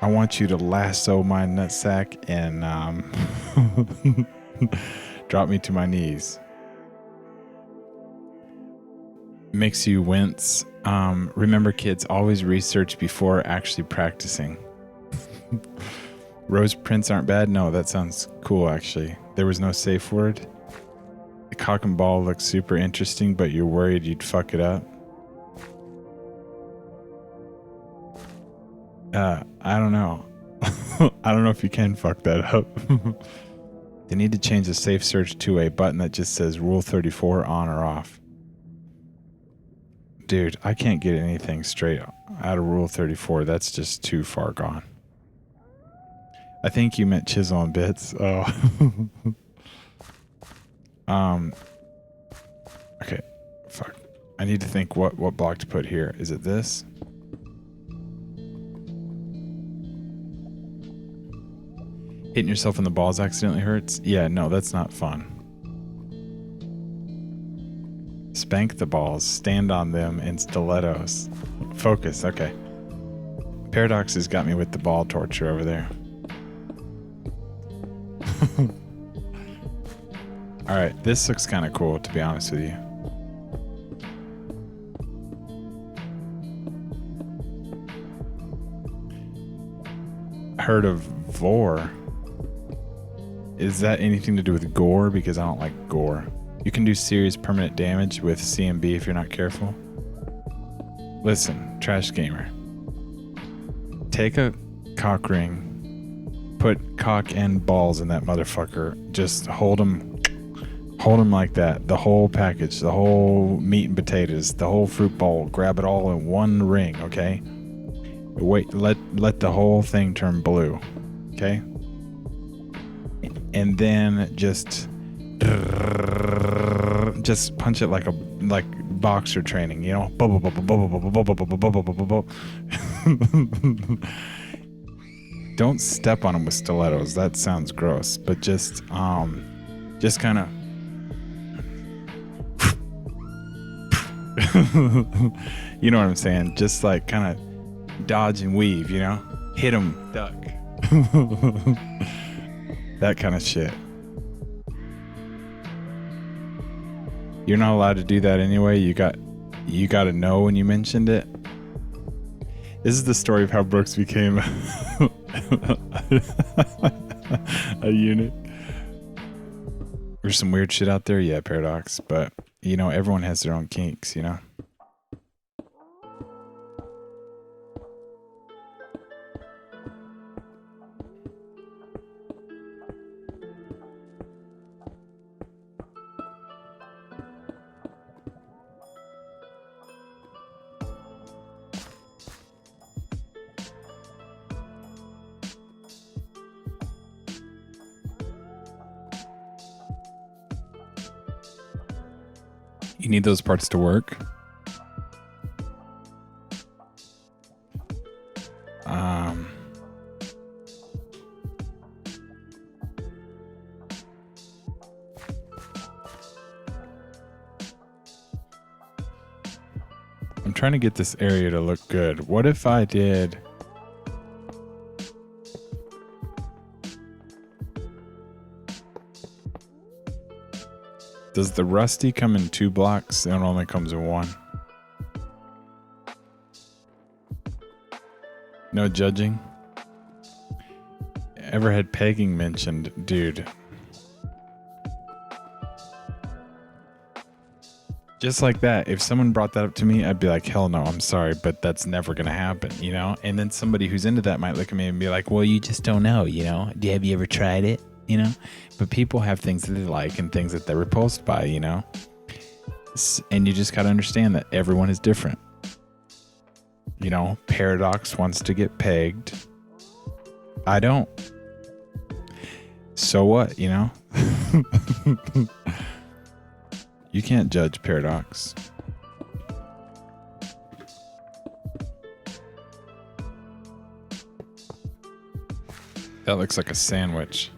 I want you to lasso my nutsack and drop me to my knees. Makes you wince. Remember, kids, always research before actually practicing. Rose prints aren't bad. No, that sounds cool, actually. There was no safe word. The cock and ball looks super interesting, but you're worried you'd fuck it up. I don't know. I don't know if you can fuck that up. They need to change the safe search to a button that just says Rule 34 on or off. Dude, I can't get anything straight out of Rule 34. That's just too far gone. I think you meant chisel and bits. Oh. Okay. Fuck. I need to think what block to put here. Is it this? Hitting yourself in the balls accidentally hurts? Yeah, no, that's not fun. Spank the balls, stand on them in stilettos. Focus, okay. Paradox has got me with the ball torture over there. Alright, this looks kind of cool, to be honest with you. Heard of Vor. Is that anything to do with gore? Because I don't like gore. You can do serious permanent damage with CMB if you're not careful. Listen, Trash Gamer. Take a cock ring, put cock and balls in that motherfucker. Just hold them like that. The whole package, the whole meat and potatoes, the whole fruit bowl. Grab it all in one ring, okay? Wait, let the whole thing turn blue, okay? And then just punch it like boxer training, you know? Don't step on them with stilettos. That sounds gross. But just kind of you know what I'm saying? Just like kind of dodge and weave, you know? Hit them, duck. That kind of shit. You're not allowed to do that anyway. You got to know when you mentioned it. This is the story of how Brooks became a unit. There's some weird shit out there, yeah, Paradox, but you know, everyone has their own kinks, you know. You need those parts to work. I'm trying to get this area to look good. What if I did... Does the Rusty come in 2 blocks? It only comes in 1. No judging. Ever had pegging mentioned, dude? Just like that, if someone brought that up to me, I'd be like, hell no, I'm sorry, but that's never going to happen, you know? And then somebody who's into that might look at me and be like, well, you just don't know, you know? Have you ever tried it, you know? But people have things that they like and things that they're repulsed by, you know? And you just got to understand that everyone is different. You know, Paradox wants to get pegged. I don't. So what, you know? You can't judge Paradox. That looks like a sandwich.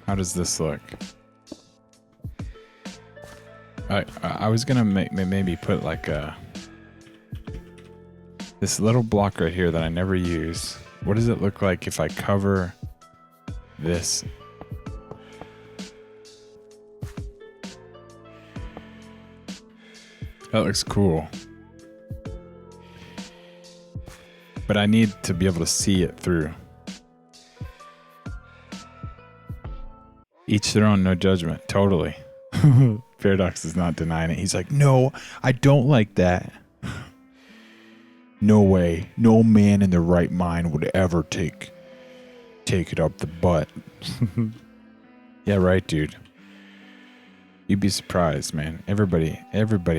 How does this look? I was gonna maybe put like this little block right here that I never use. What does it look like if I cover this? That looks cool. But I need to be able to see it through. Each their own, no judgment. Totally. Paradox is not denying it. He's like, no, I don't like that. No way. No man in their right mind would ever take it up the butt. Yeah, right, dude. You'd be surprised, man. Everybody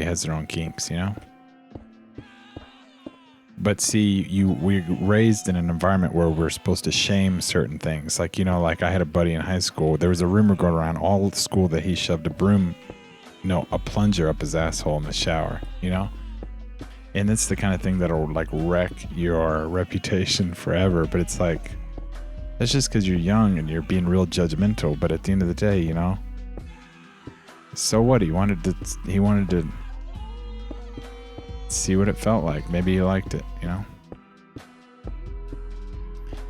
has their own kinks, you know? But see, we're raised in an environment where we're supposed to shame certain things. Like, you know, like I had a buddy in high school. There was a rumor going around all the school that he shoved a plunger up his asshole in the shower, you know? And it's the kind of thing that'll like wreck your reputation forever. But it's like, that's just because you're young and you're being real judgmental. But at the end of the day, you know, so what? He wanted to see what it felt like. Maybe he liked it, you know?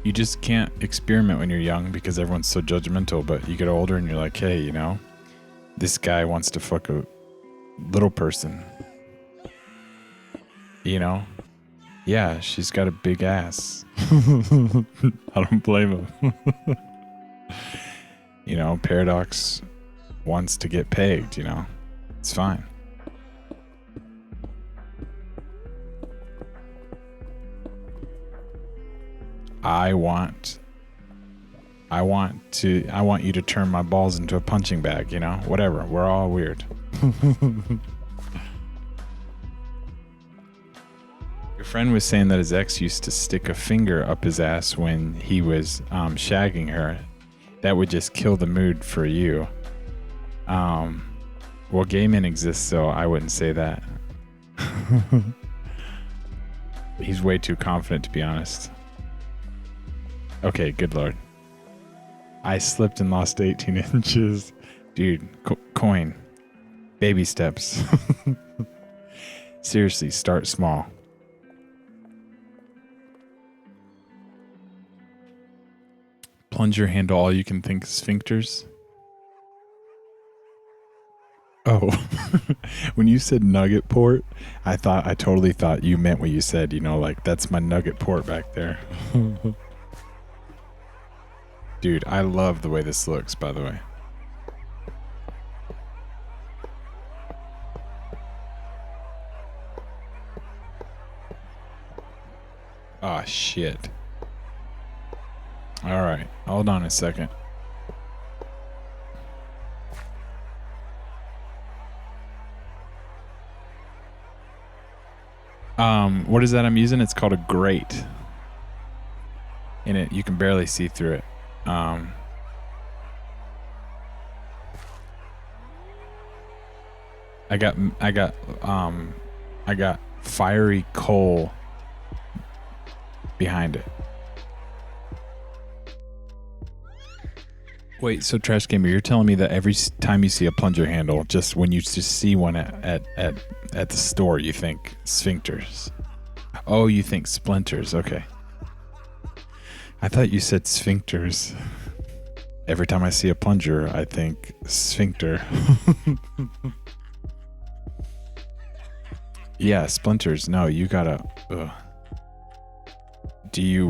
You just can't experiment when you're young because everyone's so judgmental. But you get older and you're like, hey, you know, this guy wants to fuck a little person. You know? Yeah, she's got a big ass. I don't blame him. You know, Paradox wants to get pegged, you know? It's fine. I want you to turn my balls into a punching bag, you know? Whatever. We're all weird. Your friend was saying that his ex used to stick a finger up his ass when he was shagging her. That would just kill the mood for you. Well, gay men exist, so I wouldn't say that. He's way too confident, to be honest. Okay, good lord. I slipped and lost 18 inches. Dude, coin. Baby steps. Seriously, start small. Plunger handle all you can think sphincters. Oh, when you said nugget port, I totally thought you meant what you said, you know, like that's my nugget port back there. Dude, I love the way this looks, by the way. Ah, shit. All right, hold on a second. What is that I'm using? It's called a grate. In it, you can barely see through it. I got fiery coal behind it. Wait, so Trash Gamer, you're telling me that every time you see a plunger handle, just when you just see one at the store, you think sphincters? Oh, you think splinters? Okay. I thought you said sphincters. Every time I see a plunger, I think sphincter. Yeah, splinters. No, you gotta. Ugh. Do you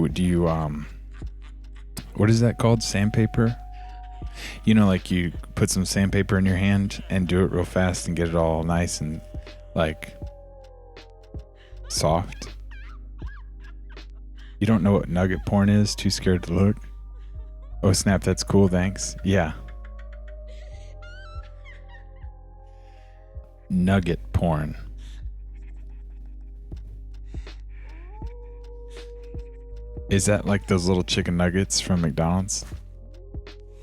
what is that called? Sandpaper? You know, like you put some sandpaper in your hand and do it real fast and get it all nice and like soft. You don't know what nugget porn is? Too scared to look? Oh snap, that's cool, thanks. Yeah. Nugget porn. Is that like those little chicken nuggets from McDonald's?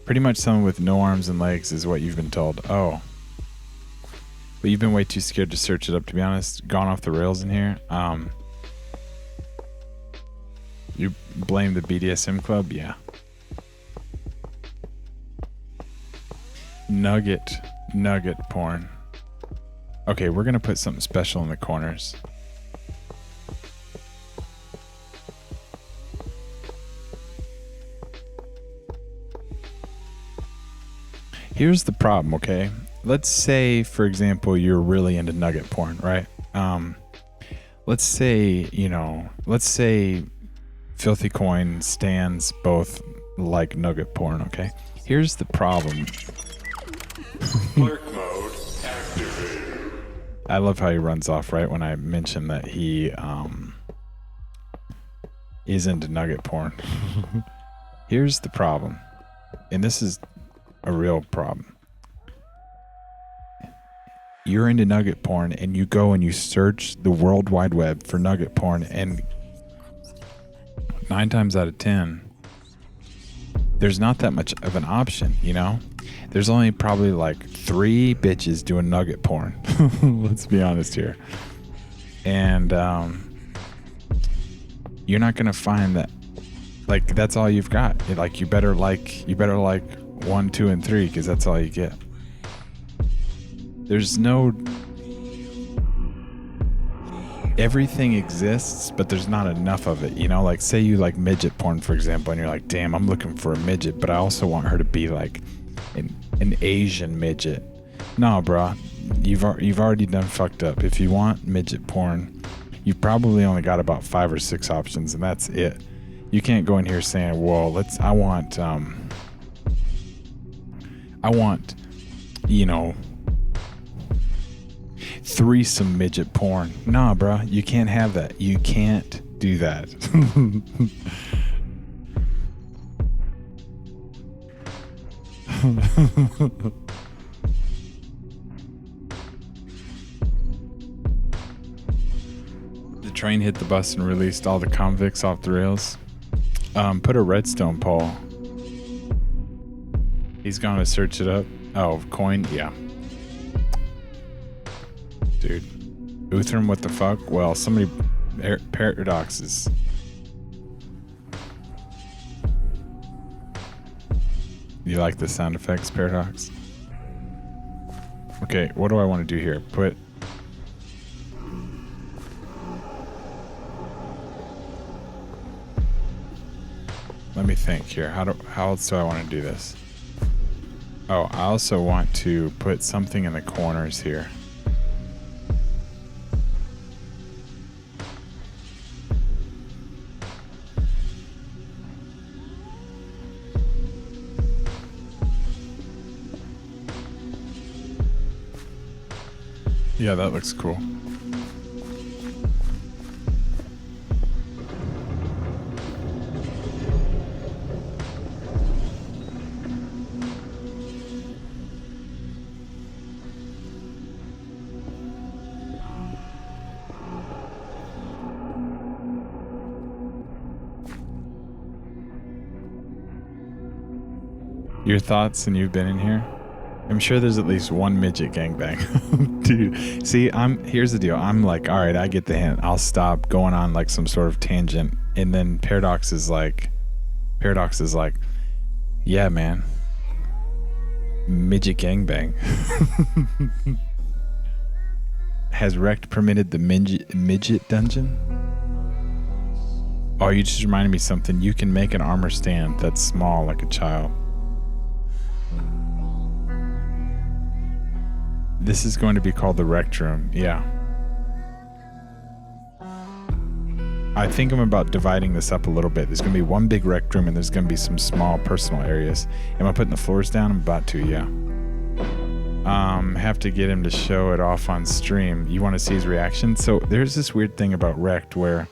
Pretty much someone with no arms and legs is what you've been told. Oh. But you've been way too scared to search it up, to be honest. Gone off the rails in here. You blame the BDSM club? Yeah. Nugget porn. Okay, we're gonna put something special in the corners. Here's the problem, okay? Let's say, for example, you're really into nugget porn, right? Let's say, Filthy Coin stands both like nugget porn, okay? Here's the problem. Clerk mode activated. I love how he runs off right when I mention that he is into nugget porn. Here's the problem, and this is a real problem. You're into nugget porn and you go and you search the World Wide Web for nugget porn, and 9 times out of 10 there's not that much of an option, you know? There's only probably like 3 bitches doing nugget porn. Let's be honest here. And you're not gonna find that, like, that's all you've got. You better like 1, 2, and 3, because that's all you get. There's no... Everything exists, but there's not enough of it, you know? Like, say you like midget porn, for example, and you're like, damn, I'm looking for a midget, but I also want her to be like an Asian midget. No, bro. You've already done fucked up. If you want midget porn, you've probably only got about 5 or 6 options, and that's it. You can't go in here saying, well, I want, threesome midget porn. Nah, bro, you can't have that. You can't do that. The train hit the bus and released all the convicts off the rails. Put a redstone pole. He's gonna search it up. Oh, coin? Yeah. Dude. Uthram, what the fuck? Well, somebody... Paradoxes. You like the sound effects, Paradox? Okay, what do I want to do here? Put... Let me think here. How else do I want to do this? Oh, I also want to put something in the corners here. Yeah, that looks cool. Your thoughts, and you've been in here? I'm sure there's at least one midget gangbang. Dude, see, here's the deal. I'm like, all right, I get the hint. I'll stop going on like some sort of tangent. And then Paradox is like, yeah, man. Midget gangbang. Has Rect permitted the midget dungeon? Oh, you just reminded me something. You can make an armor stand that's small like a child. This is going to be called the Rect Room. Yeah. I think I'm about dividing this up a little bit. There's going to be one big rec room and there's going to be some small personal areas. Am I putting the floors down? I'm about to, yeah. Have to get him to show it off on stream. You want to see his reaction? So there's this weird thing about Wrecked where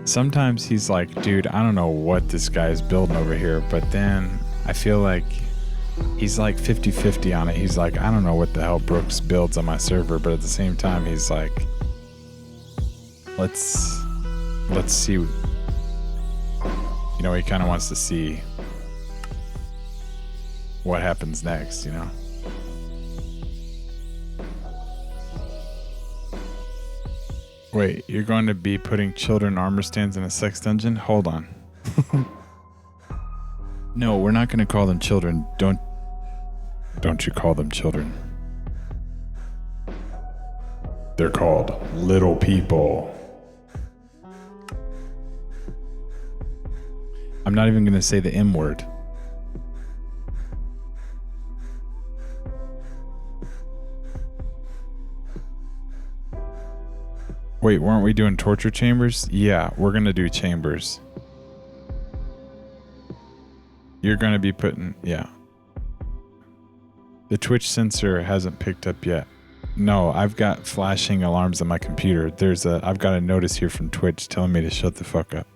sometimes he's like, dude, I don't know what this guy is building over here. But then I feel like he's like 50-50 on it. He's like, I don't know what the hell Brooks builds on my server. But at the same time, he's like, let's see. You know, he kind of wants to see what happens next, you know? Wait, you're going to be putting children armor stands in a sex dungeon? Hold on. No, we're not going to call them children. Don't you call them children. They're called little people. I'm not even going to say the M word. Wait, weren't we doing torture chambers? Yeah, we're going to do chambers. You're going to be putting... Yeah. The Twitch sensor hasn't picked up yet. No, I've got flashing alarms on my computer. I've got a notice here from Twitch telling me to shut the fuck up.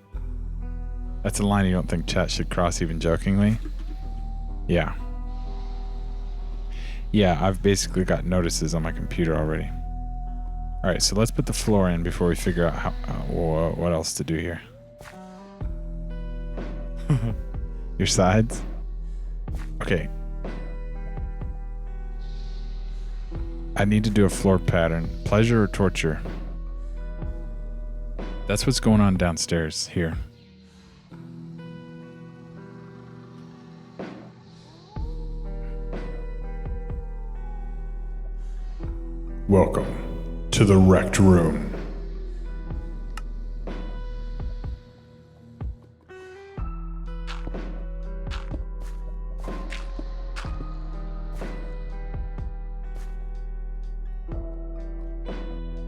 That's a line you don't think chat should cross even jokingly? Yeah. Yeah, I've basically got notices on my computer already. All right, so let's put the floor in before we figure out what else to do here. Your sides? Okay. I need to do a floor pattern. Pleasure or torture? That's what's going on downstairs here. Welcome to the Wrecked Room.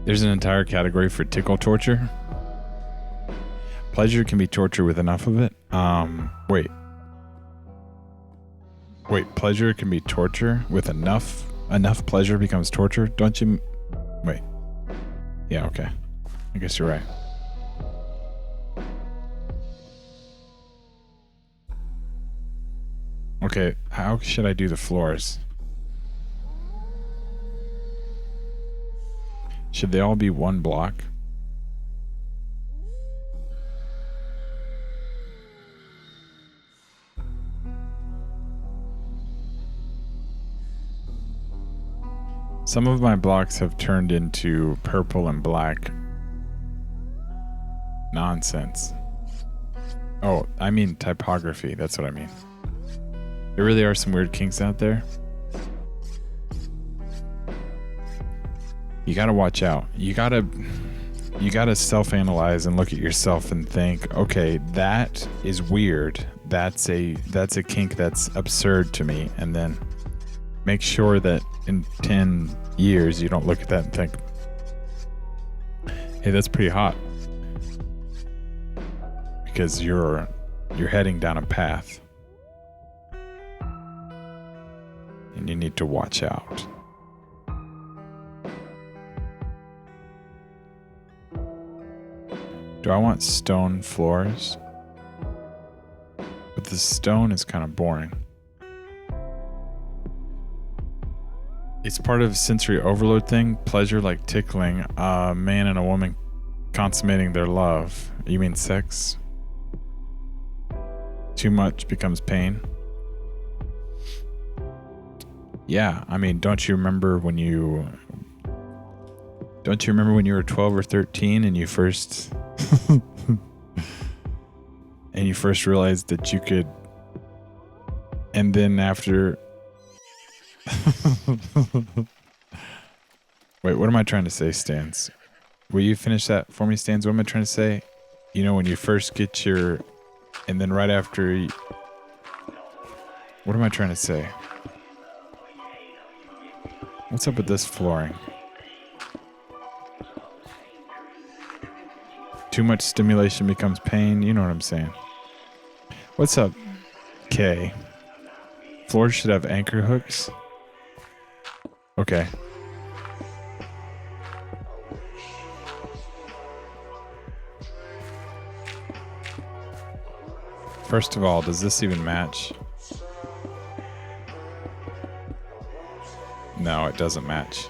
There's an entire category for tickle torture. Pleasure can be torture with enough of it. Wait, pleasure can be torture with enough pleasure becomes torture? Don't you... Wait. Yeah, okay. I guess you're right. Okay, how should I do the floors? Should they all be one block? Some of my blocks have turned into purple and black nonsense. Oh, I mean typography. That's what I mean. There really are some weird kinks out there. You gotta watch out. You gotta self-analyze and look at yourself and think, okay, that is weird. That's a kink that's absurd to me. And then make sure that in 10 years you don't look at that and think, hey, that's pretty hot. Because you're heading down a path. And you need to watch out. Do I want stone floors? But the stone is kind of boring. It's part of a sensory overload thing. Pleasure like tickling. A man and a woman consummating their love. You mean sex? Too much becomes pain. Yeah, I mean, don't you remember when you were 12 or 13 and you first realized that you could, and then after wait, what am I trying to say, Stans? Will you finish that for me, Stans? What am I trying to say? You know, when you first get your, and then right after what am I trying to say? What's up with this flooring? Too much stimulation becomes pain. You know what I'm saying. What's up, Kay? Floors should have anchor hooks. Okay. First of all, does this even match? No, it doesn't match.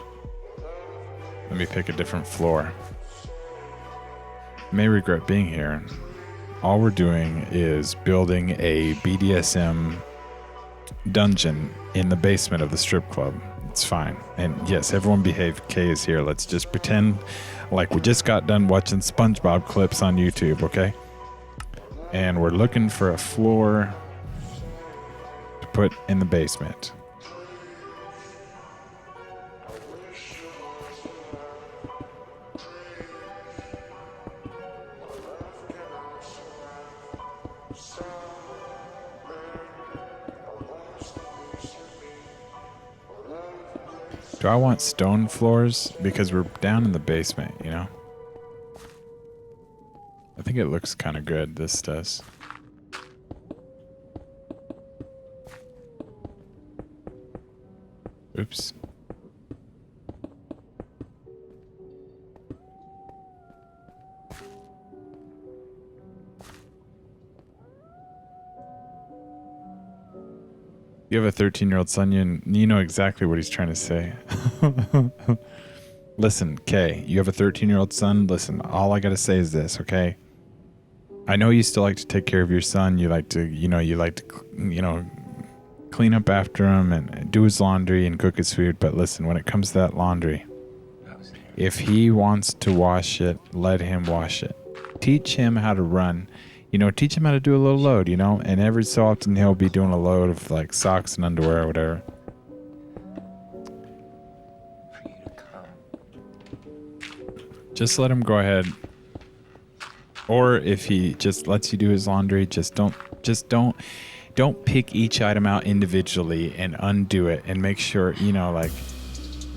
Let me pick a different floor. May regret being here. All we're doing is building a BDSM dungeon in the basement of the strip club. It's fine. And yes, everyone behave. Kay is here. Let's just pretend like we just got done watching SpongeBob clips on YouTube, okay? And we're looking for a floor to put in the basement. Do I want stone floors? Because we're down in the basement, you know? I think it looks kind of good, this does. Oops. You have a 13-year-old son, you know exactly what he's trying to say. Listen, Kay, you have a 13-year-old son. Listen, all I got to say is this, okay? I know you still like to take care of your son. You like to, clean up after him and do his laundry and cook his food. But listen, when it comes to that laundry, if he wants to wash it, let him wash it. Teach him how to run. Teach him how to do a little load, and every so often he'll be doing a load of like socks and underwear or whatever. For you to come. Just let him go ahead. Or if he just lets you do his laundry, just don't pick each item out individually and undo it and make sure,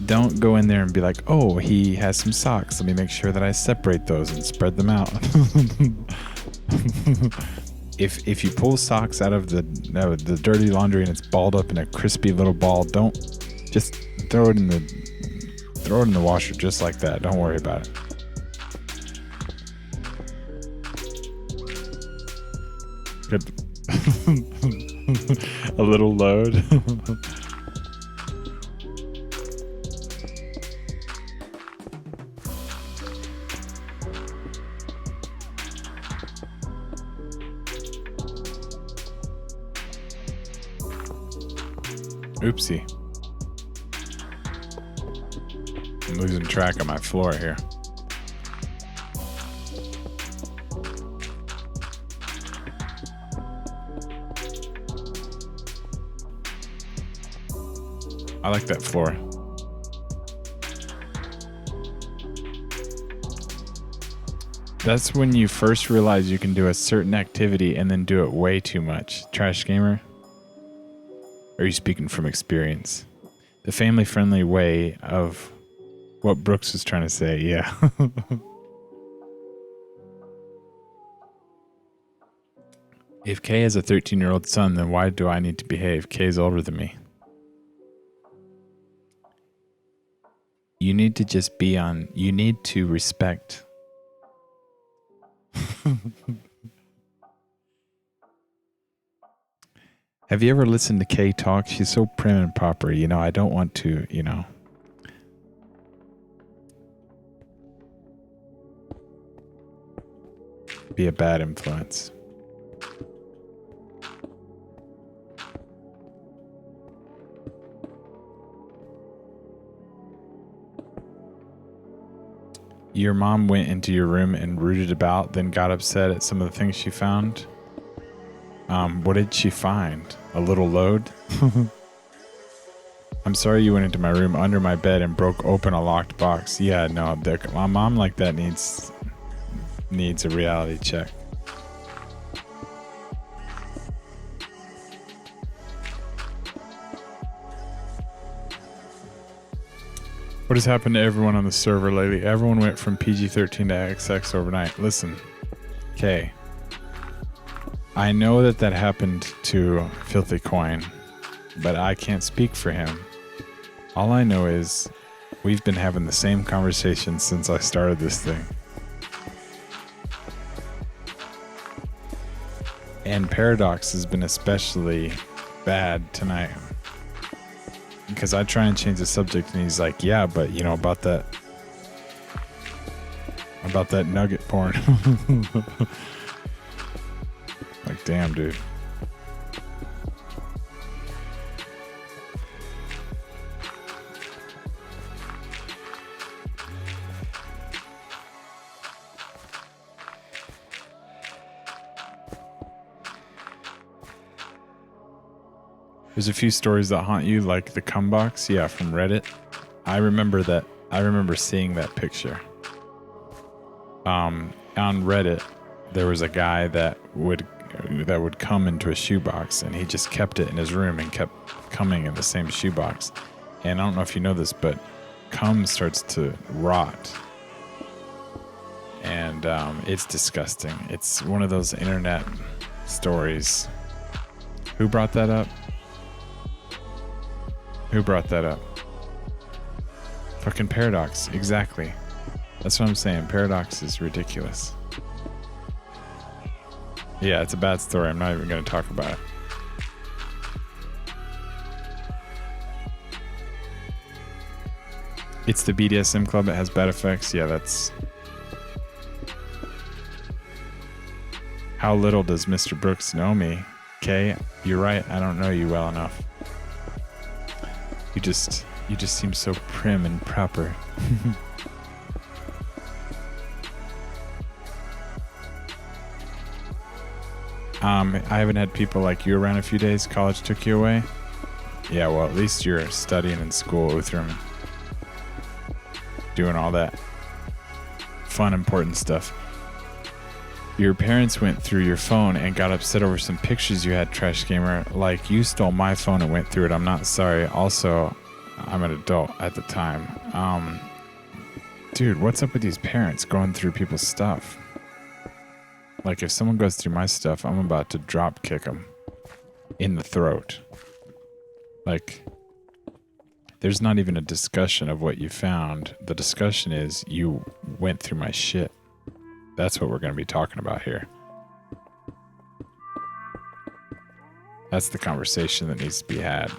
don't go in there and be like, oh, he has some socks. Let me make sure that I separate those and spread them out. If you pull socks out of the dirty laundry and it's balled up in a crispy little ball, don't just throw it in the washer just like that. Don't worry about it. Good. A little load. Oopsie. I'm losing track of my floor here. I like that floor. That's when you first realize you can do a certain activity and then do it way too much. Trash gamer? Or are you speaking from experience? The family-friendly way of what Brooks was trying to say, yeah. If Kay has a 13-year-old son, then why do I need to behave? Kay's older than me. You need to just you need to respect. Have you ever listened to Kay talk? She's so prim and proper. I don't want to, be a bad influence. Your mom went into your room and rooted about, then got upset at some of the things she found. What did she find? A little load? I'm sorry you went into my room under my bed and broke open a locked box. Yeah, no, my mom like that needs a reality check. What has happened to everyone on the server lately? Everyone went from PG-13 to XX overnight. Listen, okay. I know that happened to Filthy Coin, but I can't speak for him. All I know is we've been having the same conversation since I started this thing. And Paradox has been especially bad tonight. Because I try and change the subject and he's like, yeah, but you know, about that nugget porn. Like, damn, dude. There's a few stories that haunt you, like the cum box. Yeah, from Reddit. I remember that. I remember seeing that picture. On Reddit, there was a guy that would come into a shoebox, and he just kept it in his room and kept coming in the same shoebox. And I don't know if you know this, but cum starts to rot, and it's disgusting. It's one of those internet stories. Who brought that up? Who brought that up? Fucking Paradox. Exactly. That's what I'm saying. Paradox is ridiculous. Yeah, it's a bad story. I'm not even going to talk about it. It's the BDSM club that has bad effects. Yeah, that's... How little does Mr. Brooks know me? Okay, you're right. I don't know you well enough. You just seem so prim and proper. I haven't had people like you around a few days. College took you away? Yeah, well, at least you're studying in school, Uthram. Doing all that fun, important stuff. Your parents went through your phone and got upset over some pictures you had, Trash Gamer. Like, you stole my phone and went through it. I'm not sorry. Also, I'm an adult at the time. Dude, what's up with these parents going through people's stuff? Like, if someone goes through my stuff, I'm about to drop kick them in the throat. Like, there's not even a discussion of what you found. The discussion is you went through my shit. That's what we're going to be talking about here. That's the conversation that needs to be had.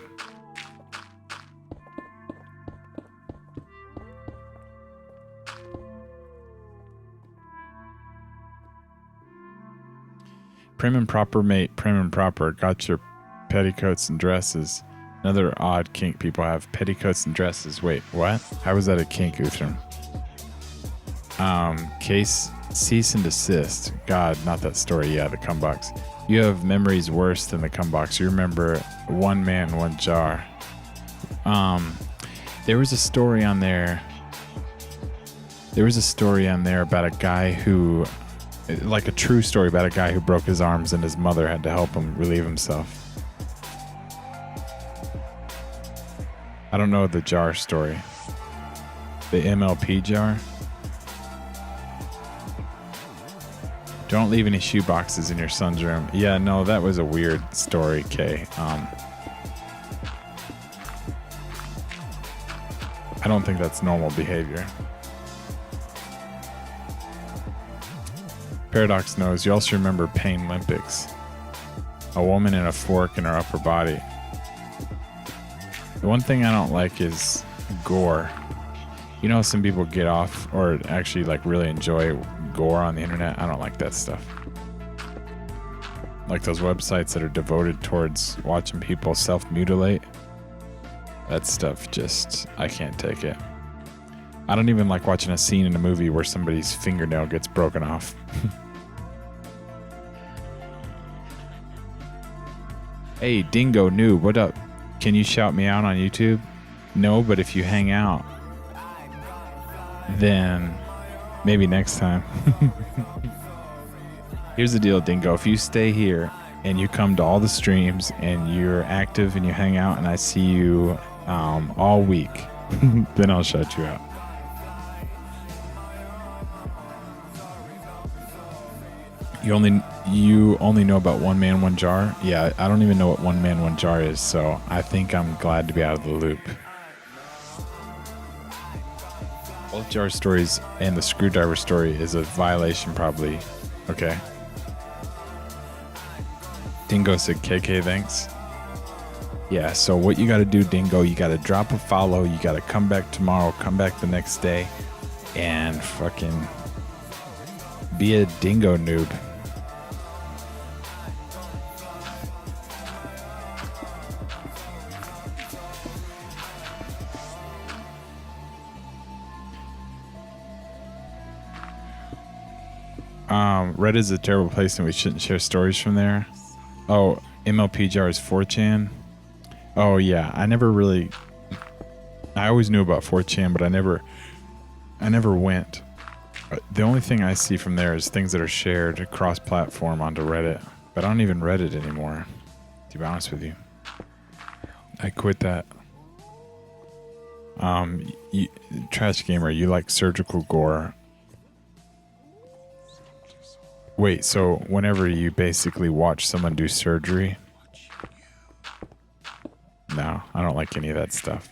Prim and proper, mate. Prim and proper. Got your petticoats and dresses. Another odd kink people have. Petticoats and dresses. Wait, what? How was that a kink, Uthram? Case cease and desist. God, not that story. Yeah, the cum box. You have memories worse than the cum box. You remember one man, one jar. There was a story on there. There was a story on there about a guy who, like a true story about a guy who broke his arms and his mother had to help him relieve himself. I don't know the jar story. The MLP jar. Don't leave any shoe boxes in your son's room. Yeah, no, that was a weird story, Kay. I don't think that's normal behavior. Paradox knows. You also remember Pain Olympics. A woman in a fork in her upper body. The one thing I don't like is gore. You know how some people get off or actually like really enjoy gore on the internet? I don't like that stuff. Like those websites that are devoted towards watching people self-mutilate. That stuff just, I can't take it. I don't even like watching a scene in a movie where somebody's fingernail gets broken off. Hey, Dingo Noob, what up? Can you shout me out on YouTube? No, but if you hang out, then maybe next time. Here's the deal, Dingo. If you stay here and you come to all the streams and you're active and you hang out and I see you all week, Then I'll shut you out. You only know about one man, one jar? Yeah, I don't even know what one man, one jar is, so I think I'm glad to be out of the loop. Both jar stories and the screwdriver story is a violation, probably. Okay. Dingo said, KK, thanks. Yeah, so what you gotta do, Dingo, you gotta drop a follow, you gotta come back tomorrow, come back the next day, and fucking be a dingo noob. Reddit is a terrible place and we shouldn't share stories from there. Oh, MLP jar is 4chan. Oh yeah, I always knew about 4chan, but I never went. The only thing I see from there is things that are shared cross-platform onto Reddit, but I don't even Reddit anymore, to be honest with you. I quit that. Trash Gamer, you like surgical gore. Wait, so whenever you basically watch someone do surgery? No, I don't like any of that stuff.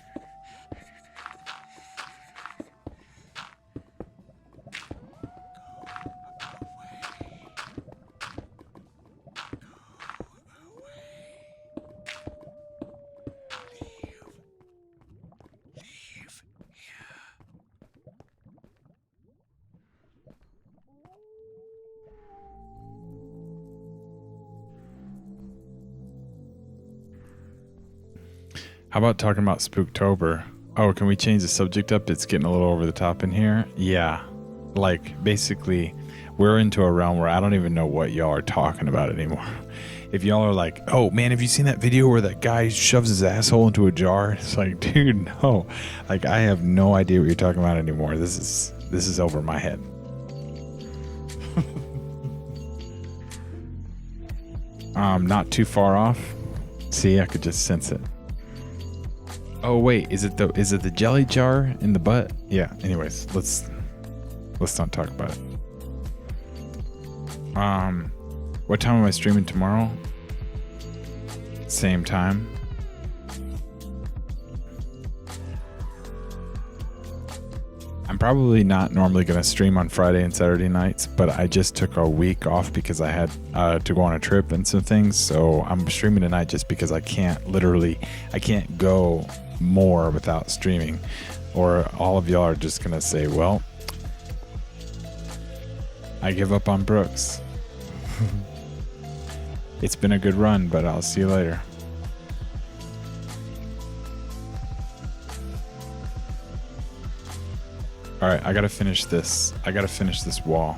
How about talking about Spooptober? Oh, can we change the subject up? It's getting a little over the top in here. Yeah. Like, basically, we're into a realm where I don't even know what y'all are talking about anymore. If y'all are like, oh, man, have you seen that video where that guy shoves his asshole into a jar? It's like, dude, no. Like, I have no idea what you're talking about anymore. This is over my head. Not too far off. See, I could just sense it. Oh wait, is it the jelly jar in the butt? Yeah. Anyways, let's not talk about it. What time am I streaming tomorrow? Same time. I'm probably not normally going to stream on Friday and Saturday nights, but I just took a week off because I had to go on a trip and some things. So I'm streaming tonight just because I can't go more without streaming, or all of y'all are just going to say, well, I give up on Brooks. It's been a good run, but I'll see you later. All right, I gotta finish this. I gotta finish this wall.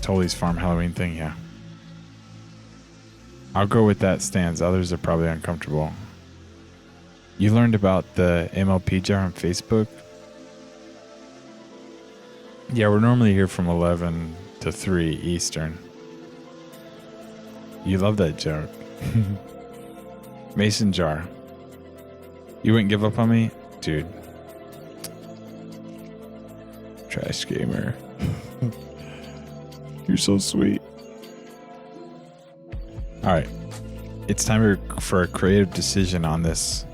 Tully's Farm Halloween thing, yeah. I'll go with that stance. Others are probably uncomfortable. You learned about the MLP jar on Facebook? Yeah, we're normally here from 11 to 3 Eastern. You love that joke. Mason jar. You wouldn't give up on me? Dude. Trash gamer. You're so sweet. Alright. It's time for a creative decision on this.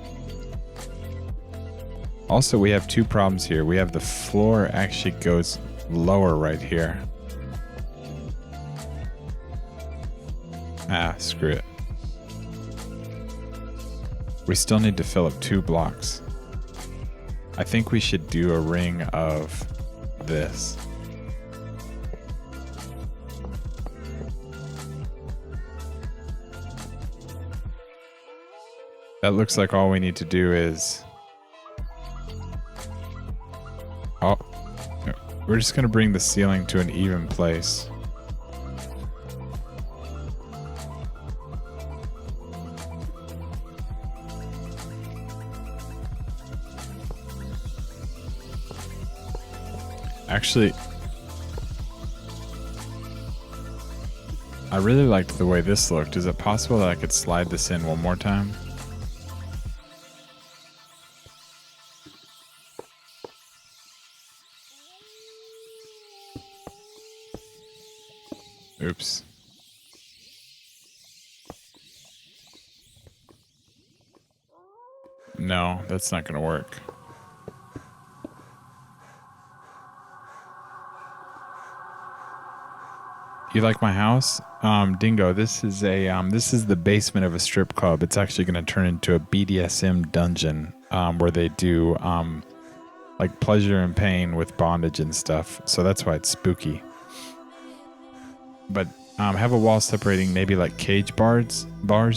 Also, we have two problems here. We have the floor actually goes lower right here. Ah, screw it. We still need to fill up 2 blocks. I think we should do a ring of this. That looks like all we need to do is... Oh, we're just going to bring the ceiling to an even place. Actually, I really liked the way this looked. Is it possible that I could slide this in one more time? Oops. No, that's not going to work. You like my house? Dingo, this is the basement of a strip club. It's actually going to turn into a BDSM dungeon where they do like pleasure and pain with bondage and stuff. So that's why it's spooky. But have a wall separating, maybe like cage bars.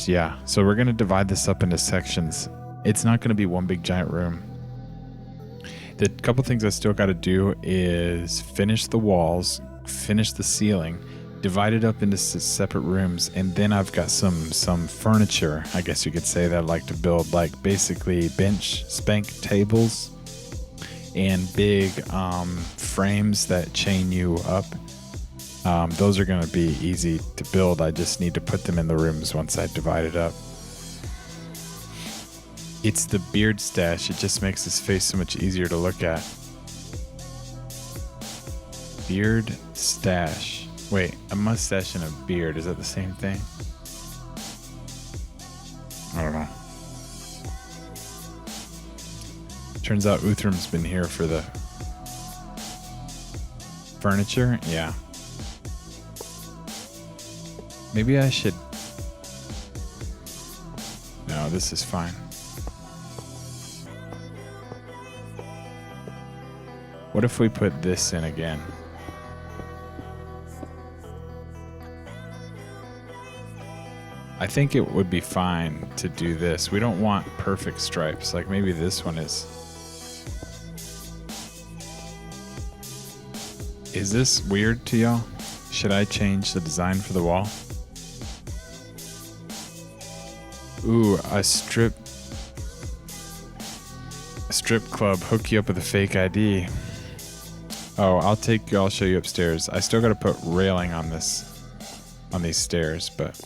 Yeah. So we're going to divide this up into sections. It's not going to be one big giant room. The couple things I still got to do is finish the walls, finish the ceiling, divide it up into separate rooms, and then I've got some furniture, I guess you could say, that I'd like to build, like basically bench spank tables and big frames that chain you up. Those are going to be easy to build. I just need to put them in the rooms once I divide it up. It's the beard stash. It just makes his face so much easier to look at. Beard stash. Wait, a mustache and a beard. Is that the same thing? I don't know. Turns out Uthram's been here for the furniture. Yeah. Maybe I should... No, this is fine. What if we put this in again? I think it would be fine to do this. We don't want perfect stripes. Like maybe this one is. Is this weird to y'all? Should I change the design for the wall? Ooh, a strip club. Hook you up with a fake ID. Oh, I'll show you upstairs. I still gotta put railing on these stairs, but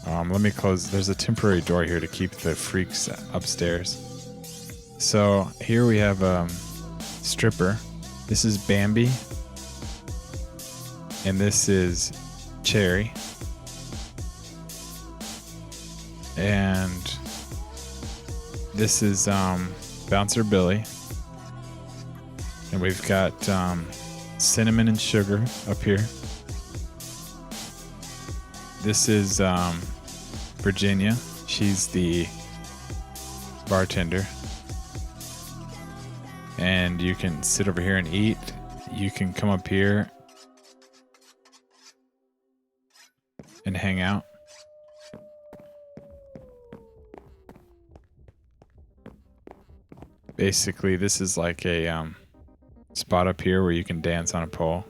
let me close. There's a temporary door here to keep the freaks upstairs. So here we have stripper. This is Bambi, and this is Cherry, and this is Bouncer Billy, and we've got Cinnamon and Sugar up here. This is Virginia. She's the bartender. And you can sit over here and eat. You can come up here and hang out. Basically, this is like a spot up here where you can dance on a pole.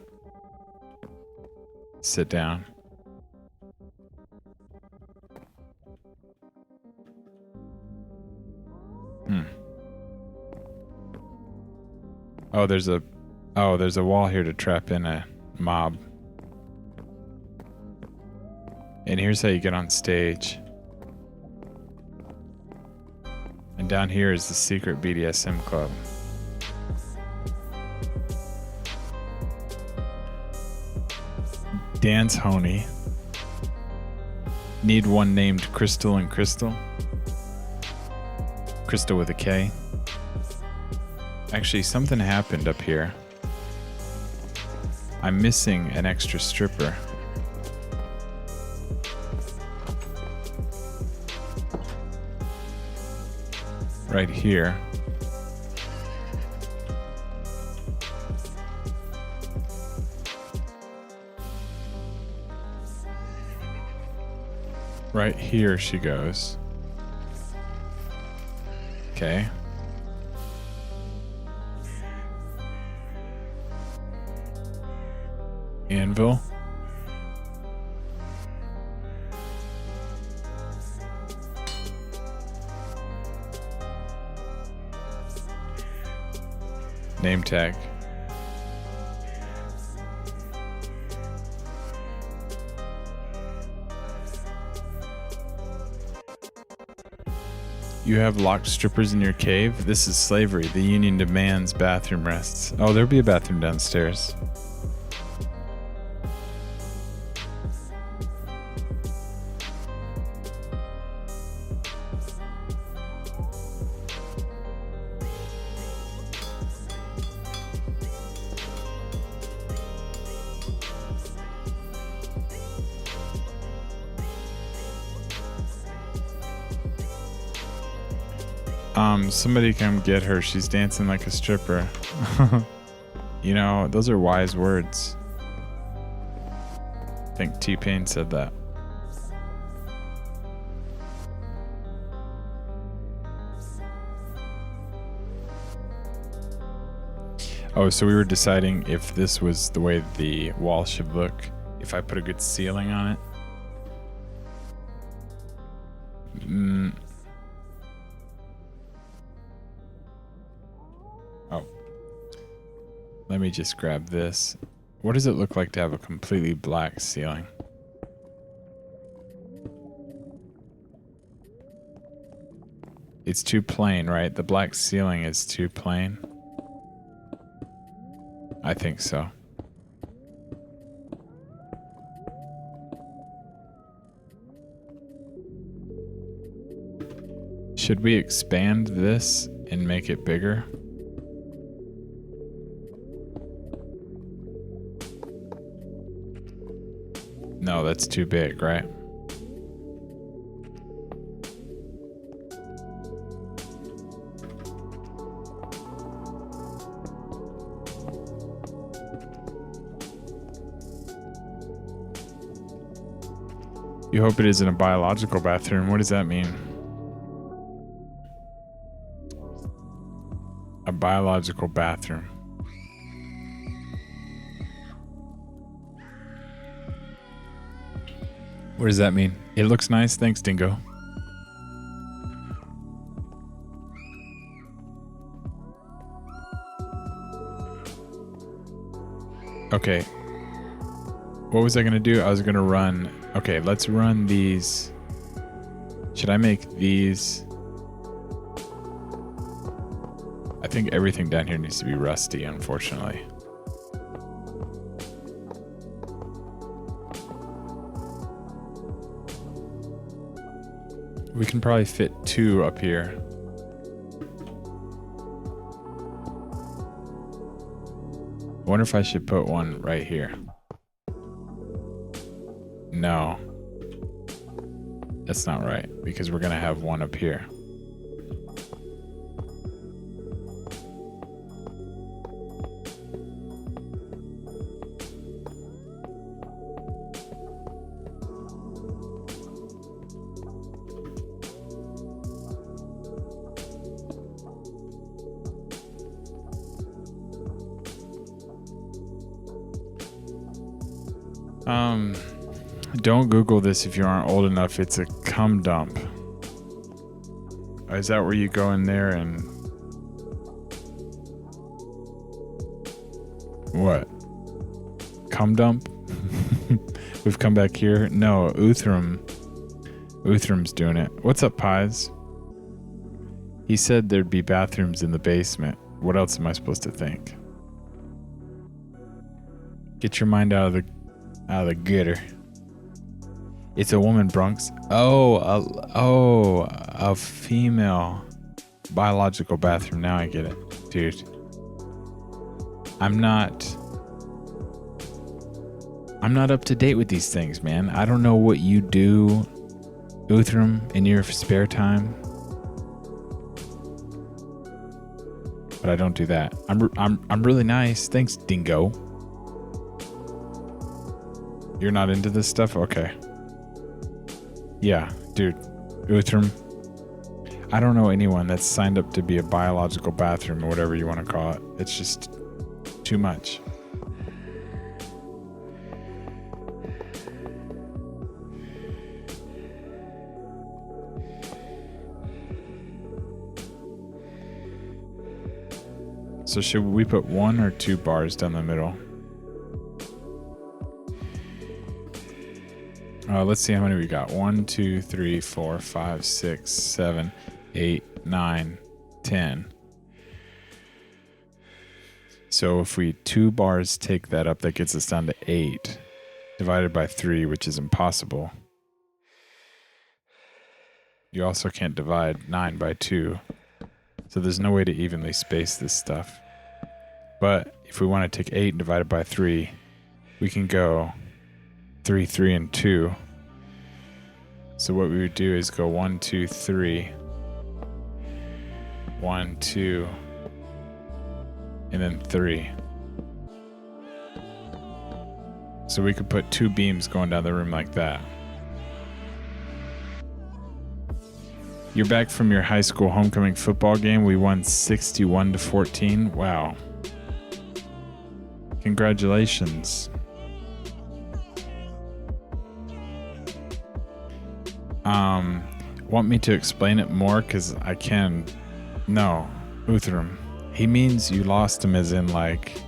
Sit down. Oh, there's a wall here to trap in a mob. And here's how you get on stage. And down here is the secret BDSM club. Dance Honey. Need one named Crystal and Crystal. Crystal with a K. Actually, something happened up here. I'm missing an extra stripper. Right here. Right here she goes. Okay. Anvil. Name tag. You have locked strippers in your cave? This is slavery. The union demands bathroom rests. Oh, there'll be a bathroom downstairs. Somebody come get her. She's dancing like a stripper. You know, those are wise words. I think T-Pain said that. Oh, so we were deciding if this was the way the wall should look, if I put a good ceiling on it. Oh. Let me just grab this. What does it look like to have a completely black ceiling? It's too plain, right? The black ceiling is too plain. I think so. Should we expand this and make it bigger? No, that's too big, right? You hope it isn't a biological bathroom. What does that mean? A biological bathroom. What does that mean? It looks nice. Thanks, Dingo. Okay. What was I going to do? I was going to run. Okay, let's run these. Should I make these? I think everything down here needs to be rusty, unfortunately. We can probably fit 2 up here. I wonder if I should put one right here. No. That's not right, because we're going to have one up here. Don't Google this if you aren't old enough. It's a cum dump. Is that where you go in there and... What? Cum dump? We've come back here? No, Uthram's doing it. What's up, Pies? He said there'd be bathrooms in the basement. What else am I supposed to think? Get your mind out of the gutter. It's a woman, Bronx. A female biological bathroom. Now I get it, dude. I'm not up to date with these things, man. I don't know what you do, Uthram, in your spare time, but I don't do that. I'm really nice. Thanks, Dingo. You're not into this stuff? Okay. Yeah, dude. Uthram. I don't know anyone that's signed up to be a biological bathroom or whatever you want to call it. It's just too much. So should we put 1 or 2 bars down the middle? Let's see how many we got. 1, 2, 3, 4, 5, 6, 7. 8, 9, 10. So if we 2 bars take that up, that gets us down to 8 divided by 3, which is impossible. You also can't divide 9 by 2. So there's no way to evenly space this stuff. But if we want to take 8 and divide it by 3, we can go 3, 3, and 2. So what we would do is go 1, 2, 3. 1, 2, and then 3. So we could put 2 beams going down the room like that. You're back from your high school homecoming football game. We won 61-14. Wow. Congratulations. Want me to explain it more? Because I can. No, Uthram. He means you lost him as in like...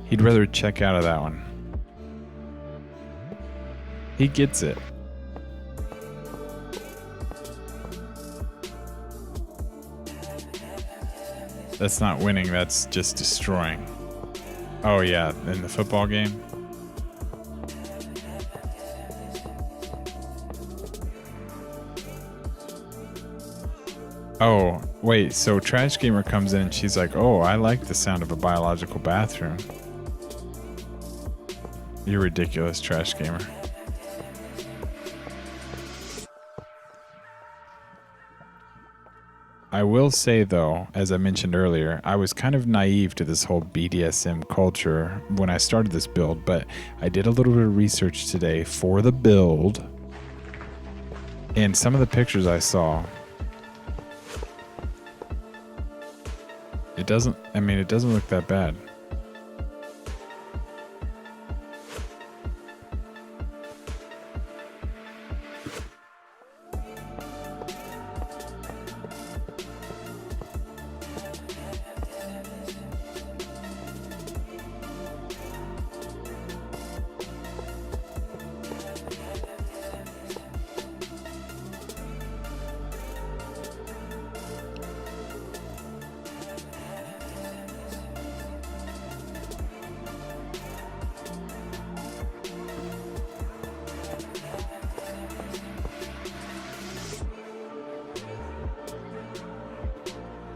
He'd rather check out of that one. He gets it. That's not winning, that's just destroying. Oh yeah, in the football game? Oh, wait, so Trash Gamer comes in and she's like, oh, I like the sound of a biological bathroom. You're ridiculous, Trash Gamer. I will say, though, as I mentioned earlier, I was kind of naive to this whole BDSM culture when I started this build, but I did a little bit of research today for the build, and some of the pictures I saw, it doesn't look that bad.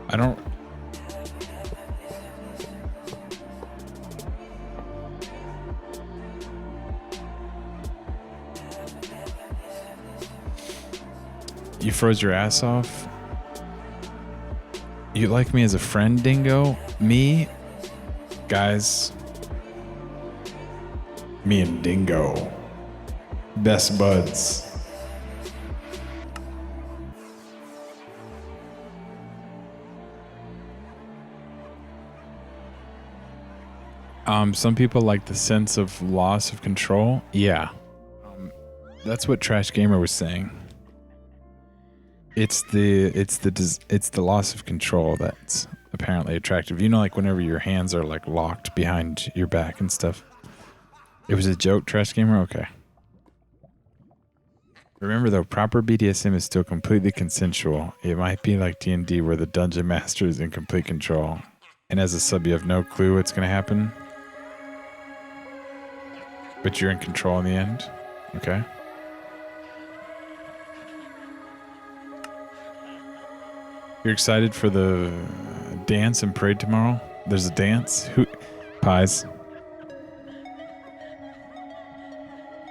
I don't... You froze your ass off? You like me as a friend, Dingo? Me? Guys. Me and Dingo. Best buds. Some people like the sense of loss of control. Yeah. That's what Trash Gamer was saying. It's the loss of control that's apparently attractive. You know, like whenever your hands are like locked behind your back and stuff. It was a joke, Trash Gamer? Okay. Remember though, proper BDSM is still completely consensual. It might be like D&D where the dungeon master is in complete control. And as a sub, you have no clue what's going to happen. But you're in control in the end. Okay. You're excited for the dance and parade tomorrow? There's a dance? Who? Pies.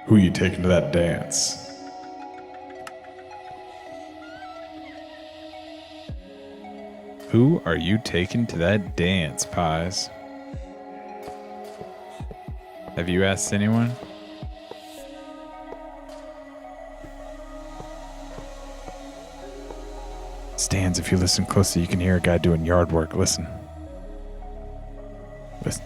Who are you taking to that dance? Who are you taking to that dance, Pies? Have you asked anyone? Stans, if you listen closely, you can hear a guy doing yard work. Listen. Listen.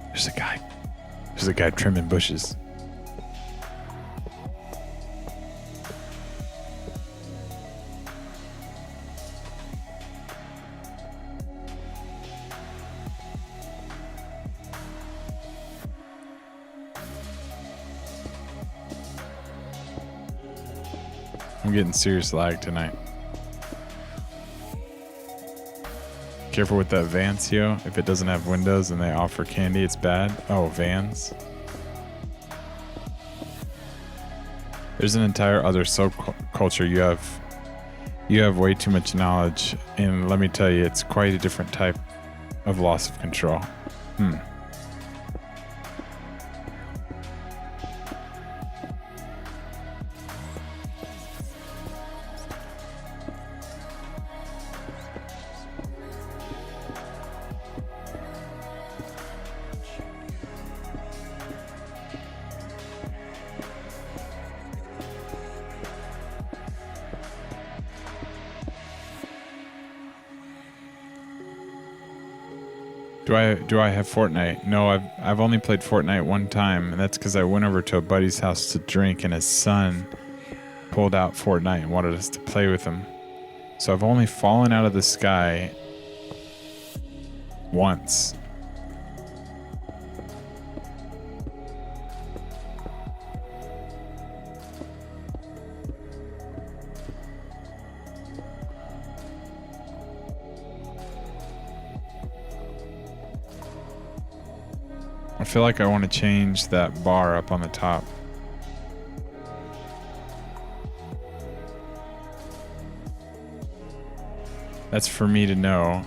There's a guy. There's a guy trimming bushes. I'm getting serious lag tonight. Careful with that Vancio. If it doesn't have windows and they offer candy, it's bad. Oh, Vans. There's an entire other subculture. You have way too much knowledge, and let me tell you, it's quite a different type of loss of control. Do I have Fortnite? No, I've only played Fortnite one time, and that's because I went over to a buddy's house to drink, and his son pulled out Fortnite and wanted us to play with him. So I've only fallen out of the sky once. I feel like I want to change that bar up on the top. That's for me to know.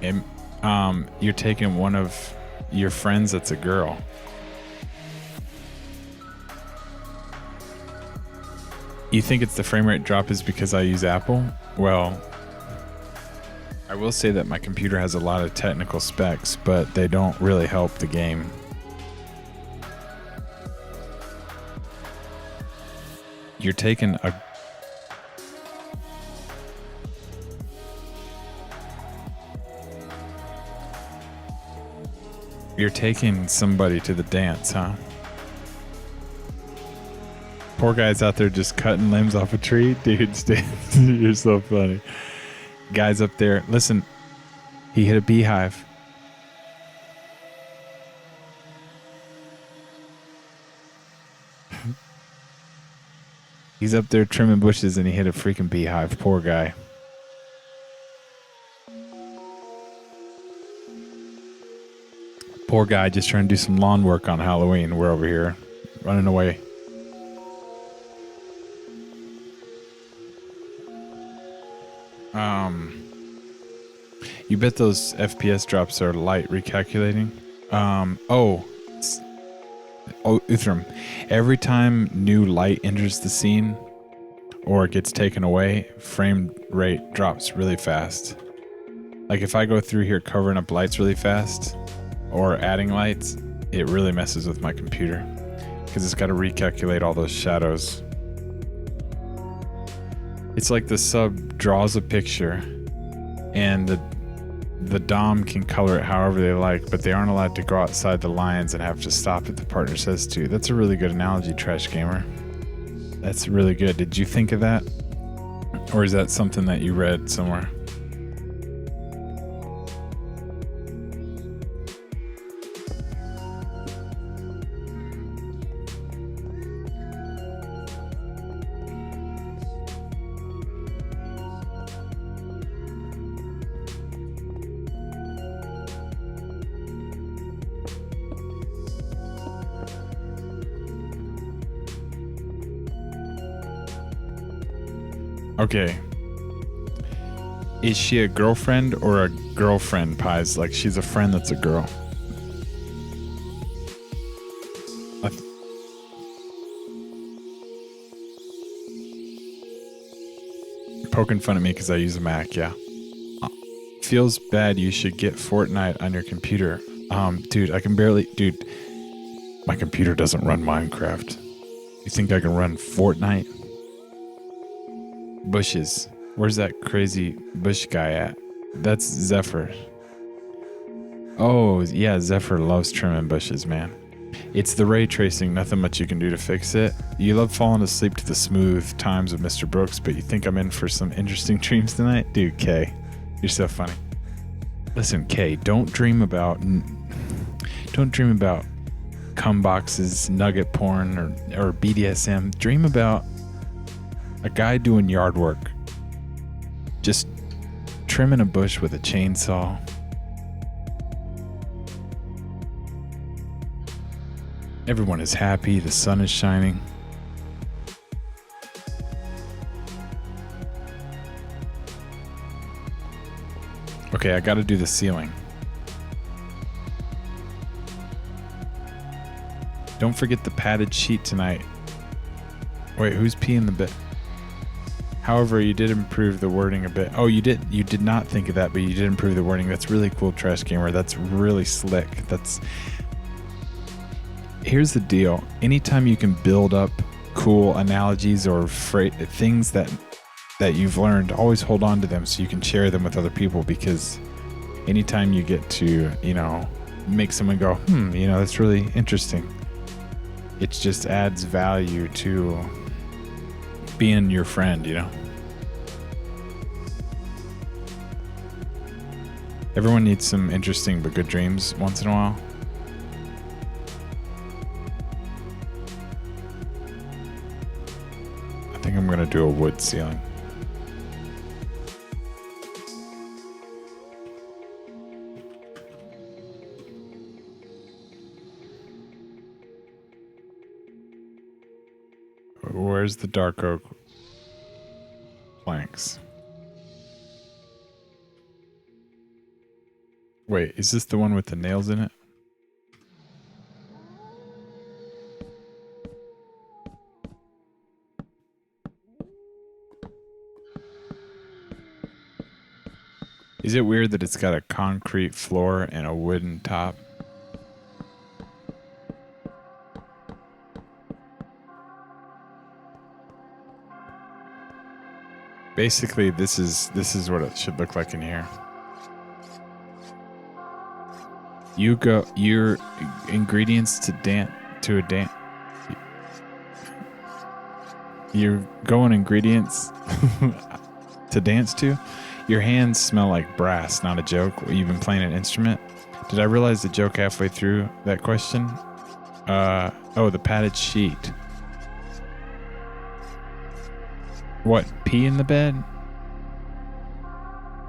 And, you're taking one of your friends that's a girl. You think it's the frame rate drop is because I use Apple? Well, I will say that my computer has a lot of technical specs, but they don't really help the game. You're taking a... You're taking somebody to the dance, huh? Poor guy's out there just cutting limbs off a tree. Dude, you're so funny. Guys up there, listen, he hit a beehive. He's up there trimming bushes and he hit a freaking beehive. Poor guy. Poor guy just trying to do some lawn work on Halloween. We're over here running away. You bet those FPS drops are light recalculating. Uthram. Every time new light enters the scene or it gets taken away, frame rate drops really fast. Like if I go through here covering up lights really fast or adding lights, it really messes with my computer because it's got to recalculate all those shadows. It's like the sub draws a picture and the DOM can color it however they like, but they aren't allowed to go outside the lines and have to stop if the partner says to. That's a really good analogy, Trash Gamer. That's really good. Did you think of that? Or is that something that you read somewhere? Okay. Is she a girlfriend or a girlfriend, Pies? Like she's a friend that's a girl. Poking fun at me because I use a Mac, yeah. Feels bad. You should get Fortnite on your computer. Dude, I can barely... Dude, my computer doesn't run Minecraft. You think I can run Fortnite? Bushes. Where's that crazy bush guy at? That's Zephyr. Oh, yeah, Zephyr loves trimming bushes, man. It's the ray tracing, nothing much you can do to fix it. You love falling asleep to the smooth times of Mr. Brooks, but you think I'm in for some interesting dreams tonight? Dude, Kay, you're so funny. Listen, Kay, don't dream about cum boxes, nugget porn, or BDSM. Dream about A guy doing yard work. Just trimming a bush with a chainsaw. Everyone is happy. The sun is shining. Okay, I got to do the ceiling. Don't forget the padded sheet tonight. Wait, who's peeing the bed? However, you did improve the wording a bit. Oh, you did not think of that, but you did improve the wording. That's really cool, Trash Gamer. That's really slick. Here's the deal. Anytime you can build up cool analogies or things that you've learned, always hold on to them so you can share them with other people, because anytime you get to, make someone go, that's really interesting. It just adds value to being your friend, Everyone needs some interesting but good dreams once in a while. I think I'm gonna do a wood ceiling. Where's the dark oak planks? Wait, is this the one with the nails in it? Is it weird that it's got a concrete floor and a wooden top? Basically, this is what it should look like in here. You go your ingredients to a dance. You're going ingredients to dance to. Your hands smell like brass, not a joke. You've been playing an instrument. Did I realize the joke halfway through that question? Oh, the padded sheet. What, pee in the bed?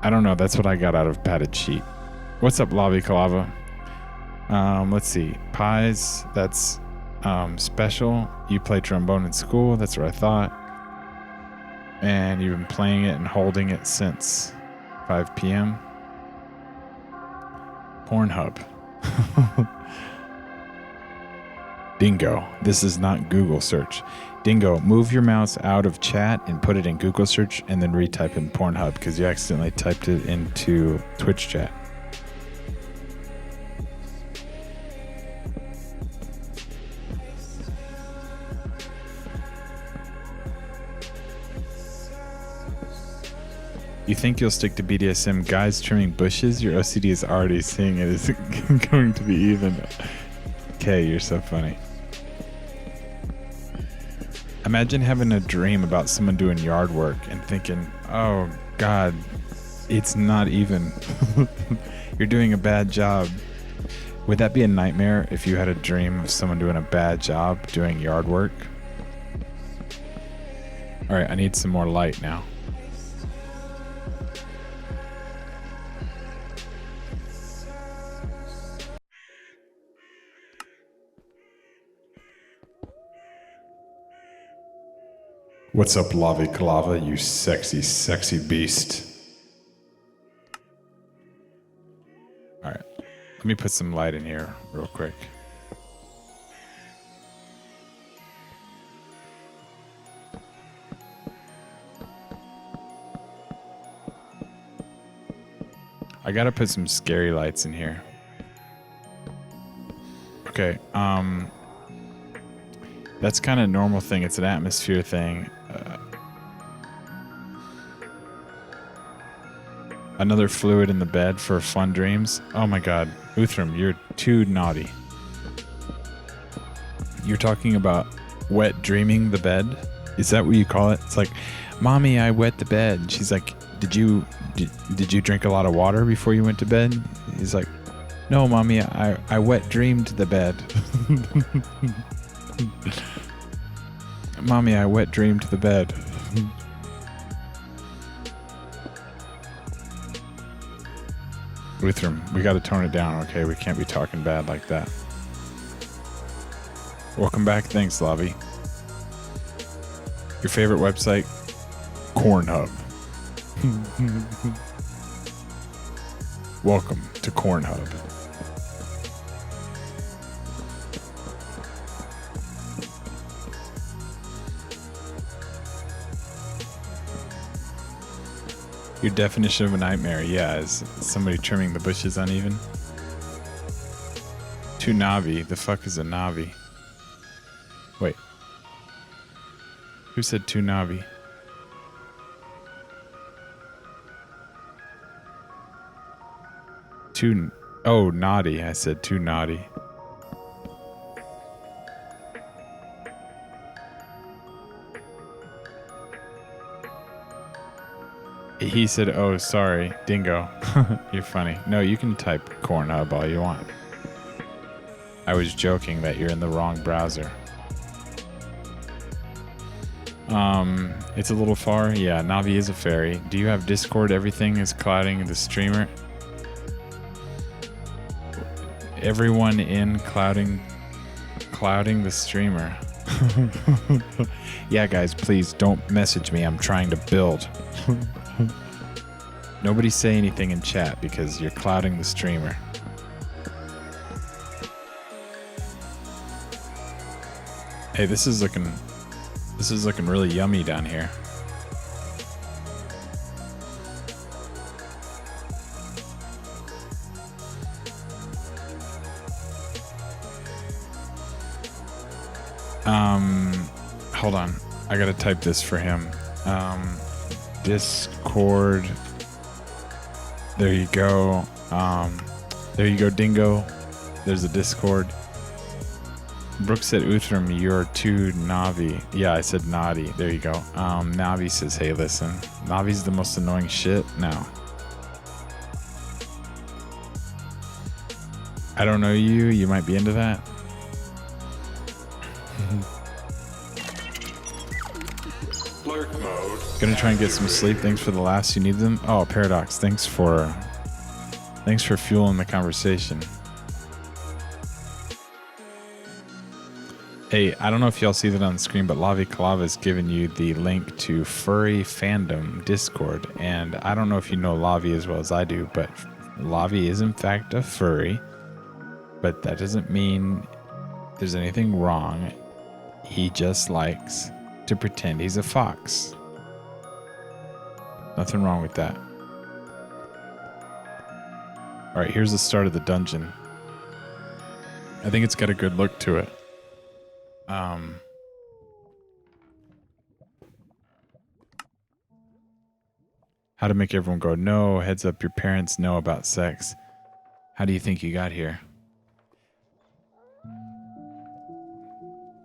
I don't know. That's what I got out of padded sheet. What's up, Lavi Kalava? Let's see. Pies, that's special. You play trombone in school. That's what I thought. And you've been playing it and holding it since 5 p.m. Pornhub. Dingo. This is not Google search. Dingo, move your mouse out of chat and put it in Google search and then retype in Pornhub because you accidentally typed it into Twitch chat. You think you'll stick to BDSM guys trimming bushes? Your OCD is already seeing it is going to be even. Okay, you're so funny. Imagine having a dream about someone doing yard work and thinking, oh God, it's not even. You're doing a bad job. Would that be a nightmare if you had a dream of someone doing a bad job doing yard work? All right, I need some more light now. What's up, Lavi Kalava, you sexy, sexy beast? All right, let me put some light in here real quick. I gotta put some scary lights in here. Okay, that's kind of a normal thing. It's an atmosphere thing. Another fluid in the bed for fun dreams. Oh my God, Uthram, you're too naughty. You're talking about wet dreaming the bed? Is that what you call it? It's like, Mommy, I wet the bed. And she's like, did you drink a lot of water before you went to bed? He's like, no, Mommy, I wet dreamed the bed. Mommy, I wet dreamed the bed. Lutheran, we got to tone it down, okay? We can't be talking bad like that. Welcome back. Thanks, Lavi. Your favorite website? Cornhub. Welcome to Cornhub. Your definition of a nightmare, yeah, is somebody trimming the bushes uneven. To Navi. The fuck is a Navi? Wait. Who said to Navi? Oh, naughty. I said too naughty. He said, oh, sorry, dingo. You're funny. No, you can type Cornhub all you want. I was joking that you're in the wrong browser. It's a little far. Yeah, Navi is a fairy. Do you have Discord? Everything is clouding the streamer. Everyone in clouding the streamer. Yeah, guys, please don't message me. I'm trying to build. Nobody say anything in chat because you're clouding the streamer. Hey, this is looking really yummy down here. Hold on. I gotta type this for him. Discord. There you go. There you go, Dingo. There's a Discord. Brooke said, Uthram, you're too Navi. Yeah, I said naughty. There you go. Navi says, hey, listen. Navi's the most annoying shit. No. I don't know you. You might be into that. Flirt mode. Gonna try and get some sleep. Thanks for the laughs. You need them? Oh, Paradox. Thanks for fueling the conversation. Hey, I don't know if y'all see that on the screen, but Lavi Kalava's given you the link to Furry Fandom Discord. And I don't know if you know Lavi as well as I do, but Lavi is in fact a furry. But that doesn't mean there's anything wrong. He just likes to pretend he's a fox. Nothing wrong with that. All right, here's the start of the dungeon. I think it's got a good look to it. How to make everyone go, no, heads up, your parents know about sex. How do you think you got here?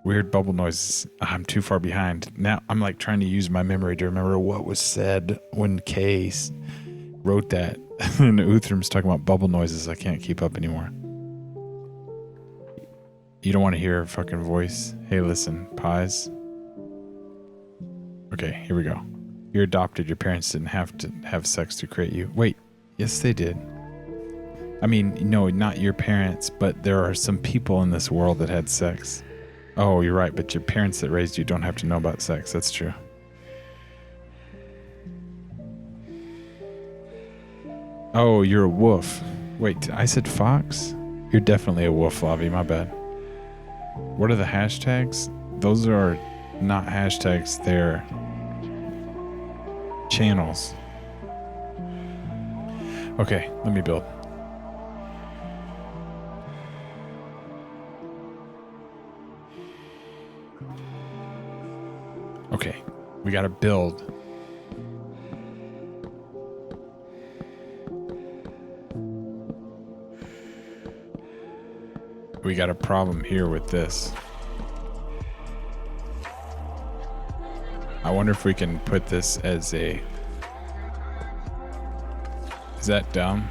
Weird bubble noises. I'm too far behind. Now I'm like trying to use my memory to remember what was said when Case wrote that. And Uthram's talking about bubble noises. I can't keep up anymore. You don't want to hear her fucking voice. Hey, listen, pies. Okay, here we go. You're adopted. Your parents didn't have to have sex to create you. Wait, yes, they did. I mean, no, not your parents, but there are some people in this world that had sex. Oh, you're right, but your parents that raised you don't have to know about sex. That's true. Oh, you're a wolf. Wait, I said fox? You're definitely a wolf, Lavi. My bad. What are the hashtags? Those are not hashtags. They're channels. Okay, let me build. Okay, we gotta build. We got a problem here with this. I wonder if we can put this as a... Is that dumb?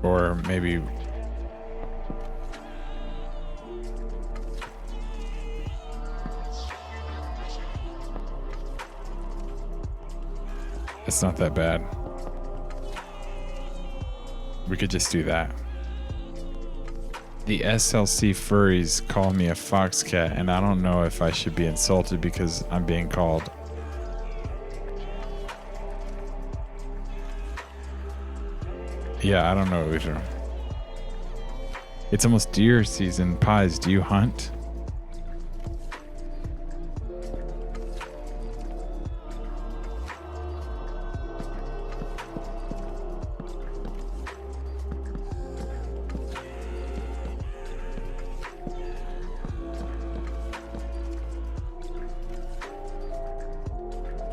Or maybe... It's not that bad. We could just do that. The SLC furries called me a fox cat, and I don't know if I should be insulted because I'm being called. Yeah, I don't know either. It's almost deer season. Pies, do you hunt?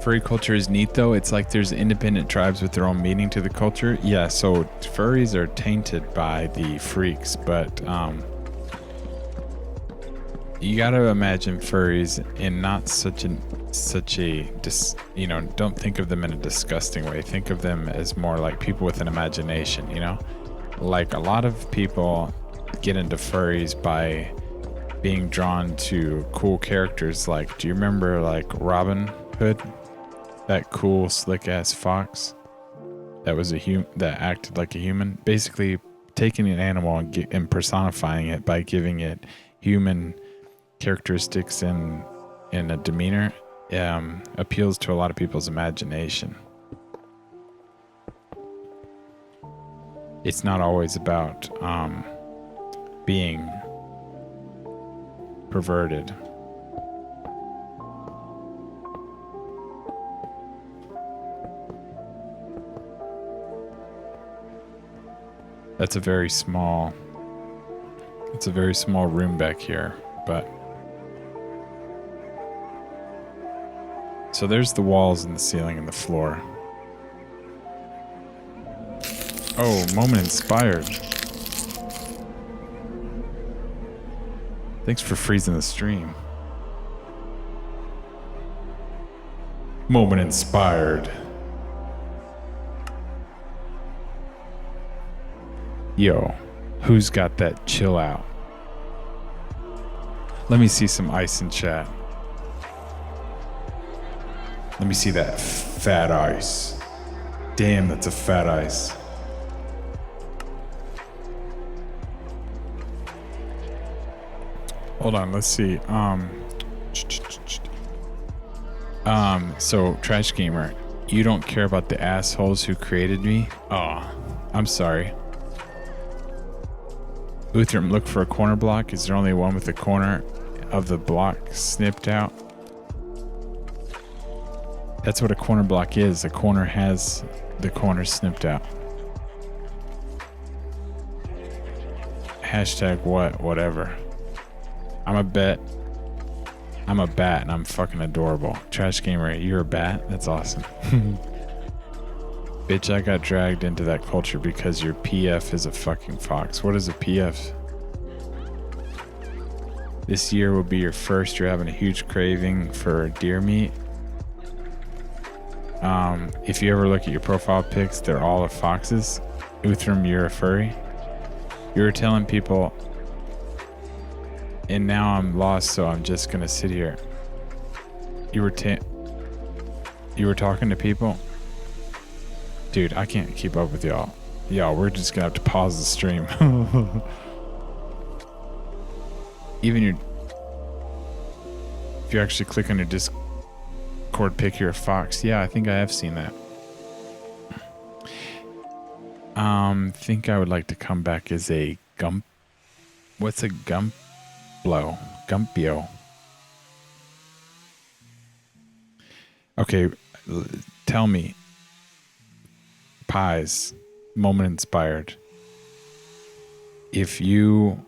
Furry culture is neat though. It's like there's independent tribes with their own meaning to the culture. Yeah, so furries are tainted by the freaks, but you gotta imagine furries in not such a don't think of them in a disgusting way. Think of them as more like people with an imagination, you know? Like a lot of people get into furries by being drawn to cool characters. Like, do you remember like Robin Hood? That cool slick ass fox that was that acted like a human, basically taking an animal and personifying it by giving it human characteristics and a demeanor, appeals to a lot of people's imagination. It's not always about being perverted. It's a very small room back here, but so there's the walls and the ceiling and the floor. Oh, moment inspired. Thanks for freezing the stream. Moment inspired. Yo, who's got that chill out? Let me see some ice in chat. Let me see that fat ice. Damn, that's a fat ice. Hold on, let's see. So Trash Gamer, you don't care about the assholes who created me? Oh, I'm sorry. Uthram, look for a corner block. Is there only one with the corner of the block snipped out? That's what a corner block is. A corner has the corner snipped out. Hashtag what? Whatever. I'm a bat and I'm fucking adorable. Trash Gamer, you're a bat? That's awesome. Bitch, I got dragged into that culture because your PF is a fucking fox. What is a PF? This year will be your first. You're having a huge craving for deer meat. If you ever look at your profile pics, they're all of foxes. Uthram, you're a furry. You were telling people, and now I'm lost, so I'm just gonna sit here. You were talking to people? Dude, I can't keep up with y'all. Y'all, we're just gonna have to pause the stream. If you actually click on your Discord pic, you're a fox. Yeah, I think I have seen that. Think I would like to come back as a gump. What's a gumplo? Gumpio. Okay, tell me. Pies, moment inspired. If you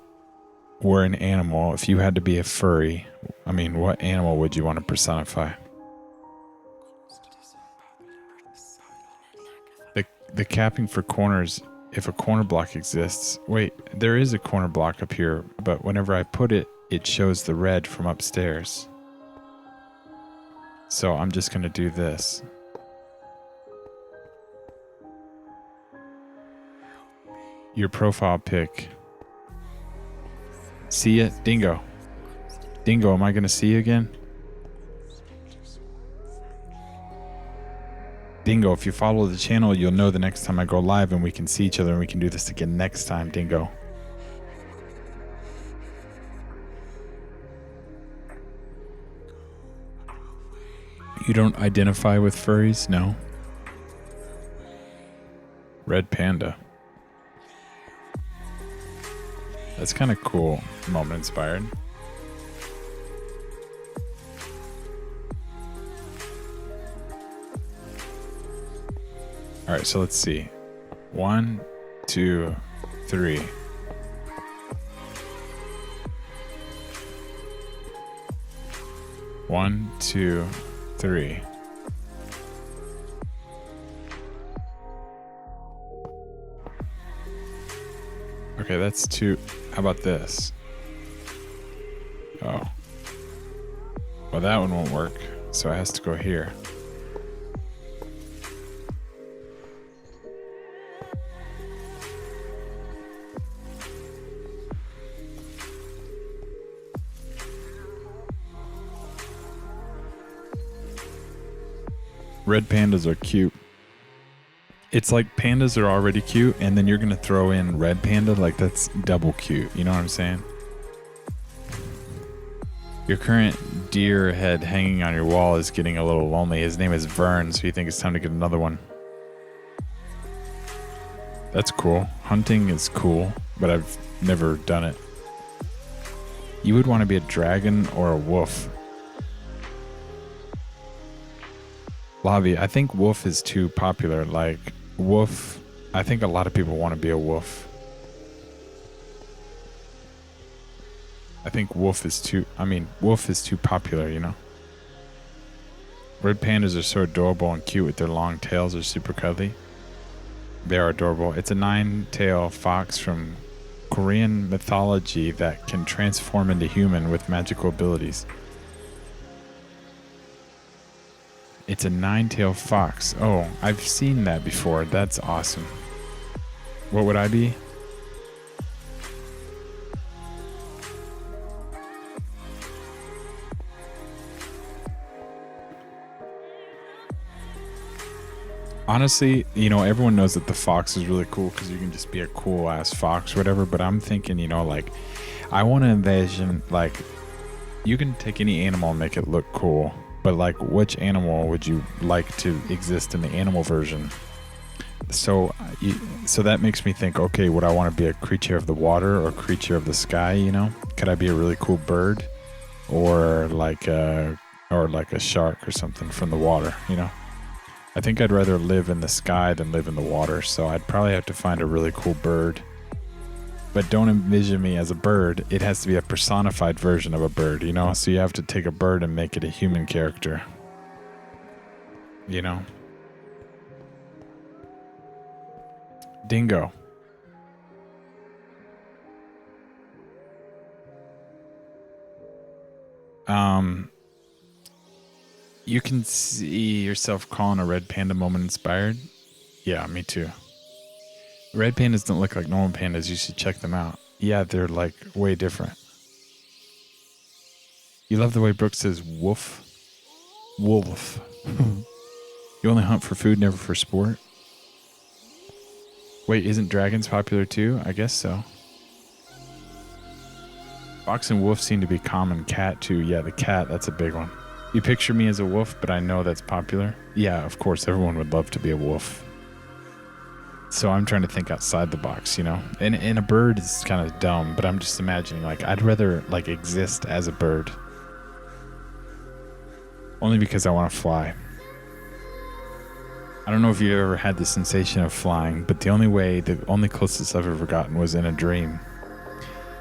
were an animal, if you had to be a furry, I mean, what animal would you want to personify? The capping for corners, if a corner block exists. Wait, there is a corner block up here, but whenever I put it, it shows the red from upstairs. So I'm just going to do this. Your profile pic. See it? Dingo. Dingo, am I going to see you again? Dingo, if you follow the channel, you'll know the next time I go live and we can see each other and we can do this again next time, Dingo. You don't identify with furries? No. Red panda. That's kind of cool. Moment inspired. All right, so let's see. 1, 2, 3. One, two, three. Okay, that's 2. How about this? Oh. Well, that one won't work, so it has to go here. Red pandas are cute. It's like pandas are already cute, and then you're going to throw in red panda, like that's double cute. You know what I'm saying? Your current deer head hanging on your wall is getting a little lonely. His name is Vern, so you think it's time to get another one. That's cool. Hunting is cool, but I've never done it. You would want to be a dragon or a wolf. Lavi, I think wolf is too popular. Like, wolf, I think a lot of people want to be a wolf. I think wolf is too popular, you know? Red pandas are so adorable and cute with their long tails. They're super cuddly. They are adorable. It's a 9-tailed fox from Korean mythology that can transform into human with magical abilities. It's a 9-tailed fox. Oh, I've seen that before. That's awesome. What would I be? Honestly, you know, everyone knows that the fox is really cool because you can just be a cool ass fox or whatever. But I'm thinking, you know, like, I want to envision, like, you can take any animal and make it look cool. But like, which animal would you like to exist in the animal version? So that makes me think, okay, would I want to be a creature of the water or a creature of the sky? You know, could I be a really cool bird, or like a shark or something from the water? You know, I think I'd rather live in the sky than live in the water. So I'd probably have to find a really cool bird. But don't envision me as a bird. It has to be a personified version of a bird, you know? So you have to take a bird and make it a human character. You know? Dingo. You can see yourself calling a red panda moment inspired? Yeah, me too. Red pandas don't look like normal pandas. You should check them out. Yeah, they're like way different. You love the way Brooke says woof? Wolf. You only hunt for food, never for sport? Wait, isn't dragons popular too? I guess so. Fox and wolf seem to be common. Cat too. Yeah, the cat, that's a big one. You picture me as a wolf, but I know that's popular. Yeah, of course, everyone would love to be a wolf. So I'm trying to think outside the box, you know? And a bird is kind of dumb, but I'm just imagining, like, I'd rather, like, exist as a bird. Only because I want to fly. I don't know if you ever had the sensation of flying, but the only closest I've ever gotten was in a dream.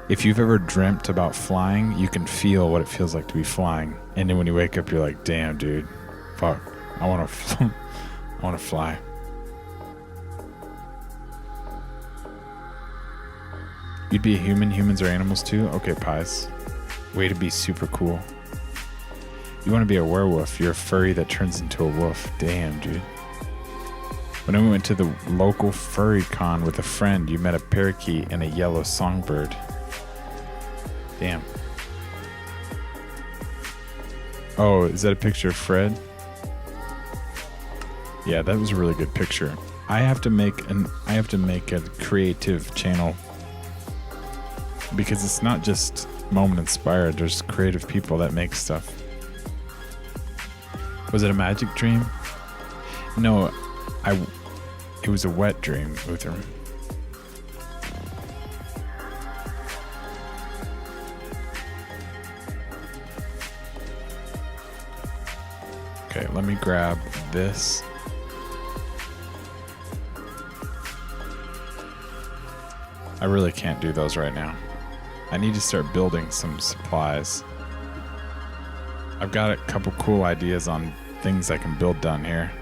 If you've ever dreamt about flying, you can feel what it feels like to be flying. And then when you wake up, you're like, damn, dude, fuck, I want to fly. You'd be a human. Humans are animals too? Okay, pies. Way to be super cool. You want to be a werewolf. You're a furry that turns into a wolf. Damn, dude. When we went to the local furry con with a friend, you met a parakeet and a yellow songbird. Damn. Oh, is that a picture of Fred? Yeah, that was a really good picture. I have to make a creative channel because it's not just moment inspired. There's creative people that make stuff. Was it a magic dream? No, it was a wet dream, Uther. Okay, let me grab this. I really can't do those right now. I need to start building some supplies. I've got a couple cool ideas on things I can build down here.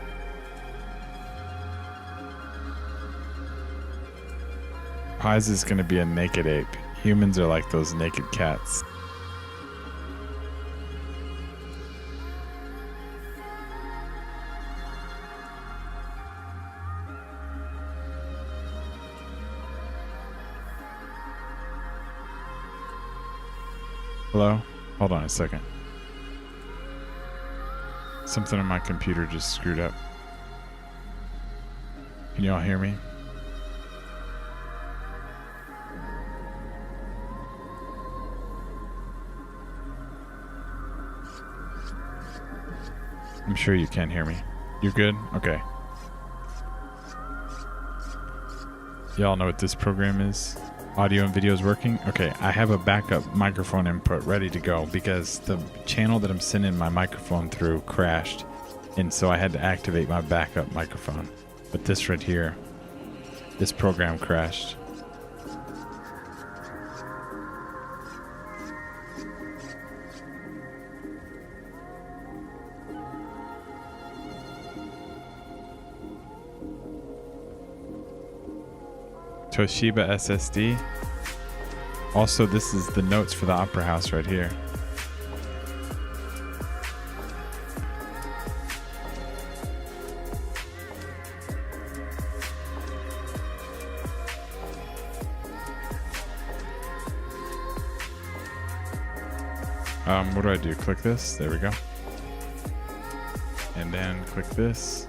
Pies is going to be a naked ape. Humans are like those naked cats. Hello? Hold on a second. Something on my computer just screwed up. Can you all hear me? I'm sure you can hear me. You're good? Okay. Y'all know what this program is? Audio and video is working? Okay, I have a backup microphone input ready to go because the channel that I'm sending my microphone through crashed, and so I had to activate my backup microphone. But this right here, this program crashed. Toshiba SSD. Also, this is the notes for the Opera House right here. What do I do? Click this. There we go. And then click this.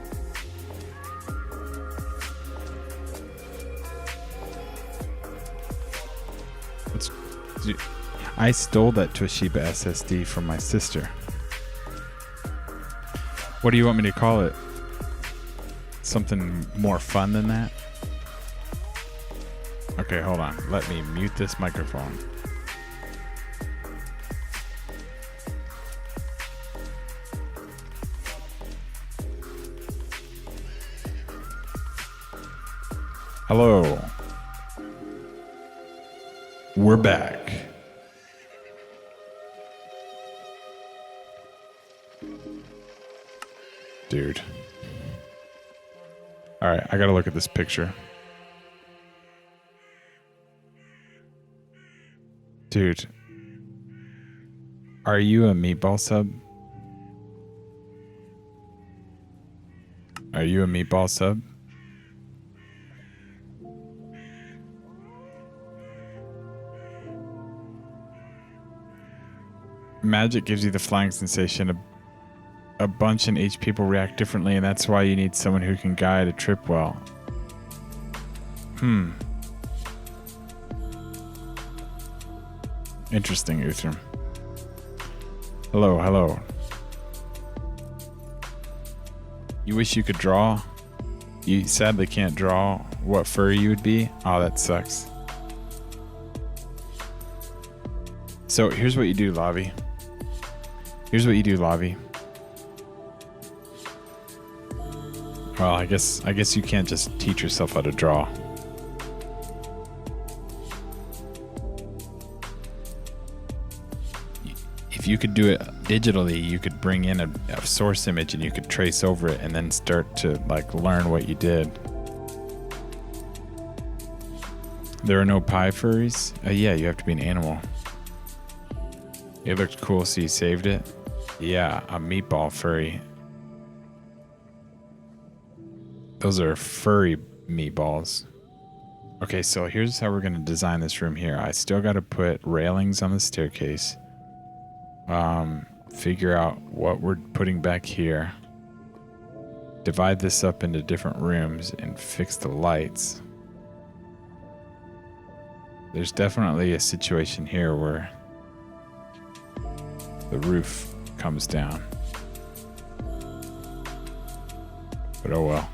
I stole that Toshiba SSD from my sister. What do you want me to call it? Something more fun than that? Okay, hold on. Let me mute this microphone. Hello. We're back. Dude. Alright, I gotta look at this picture. Dude. Are you a meatball sub? Are you a meatball sub? Magic gives you the flying sensation. A bunch and each people react differently, and that's why you need someone who can guide a trip well. Interesting, Uther. Hello, hello. You wish you could draw? You sadly can't draw what furry you would be? Oh, that sucks. So here's what you do, Lavi. Here's what you do, Lavi. Well, I guess you can't just teach yourself how to draw. If you could do it digitally, you could bring in a source image and you could trace over it and then start to like learn what you did. There are no pie furries? Yeah, you have to be an animal. It looked cool, so you saved it? Yeah, a meatball furry. Those are furry meatballs. Okay, so here's how we're going to design this room here. I still got to put railings on the staircase. Figure out what we're putting back here. divide this up into different rooms and fix the lights. There's definitely a situation here where the roof comes down. But oh well.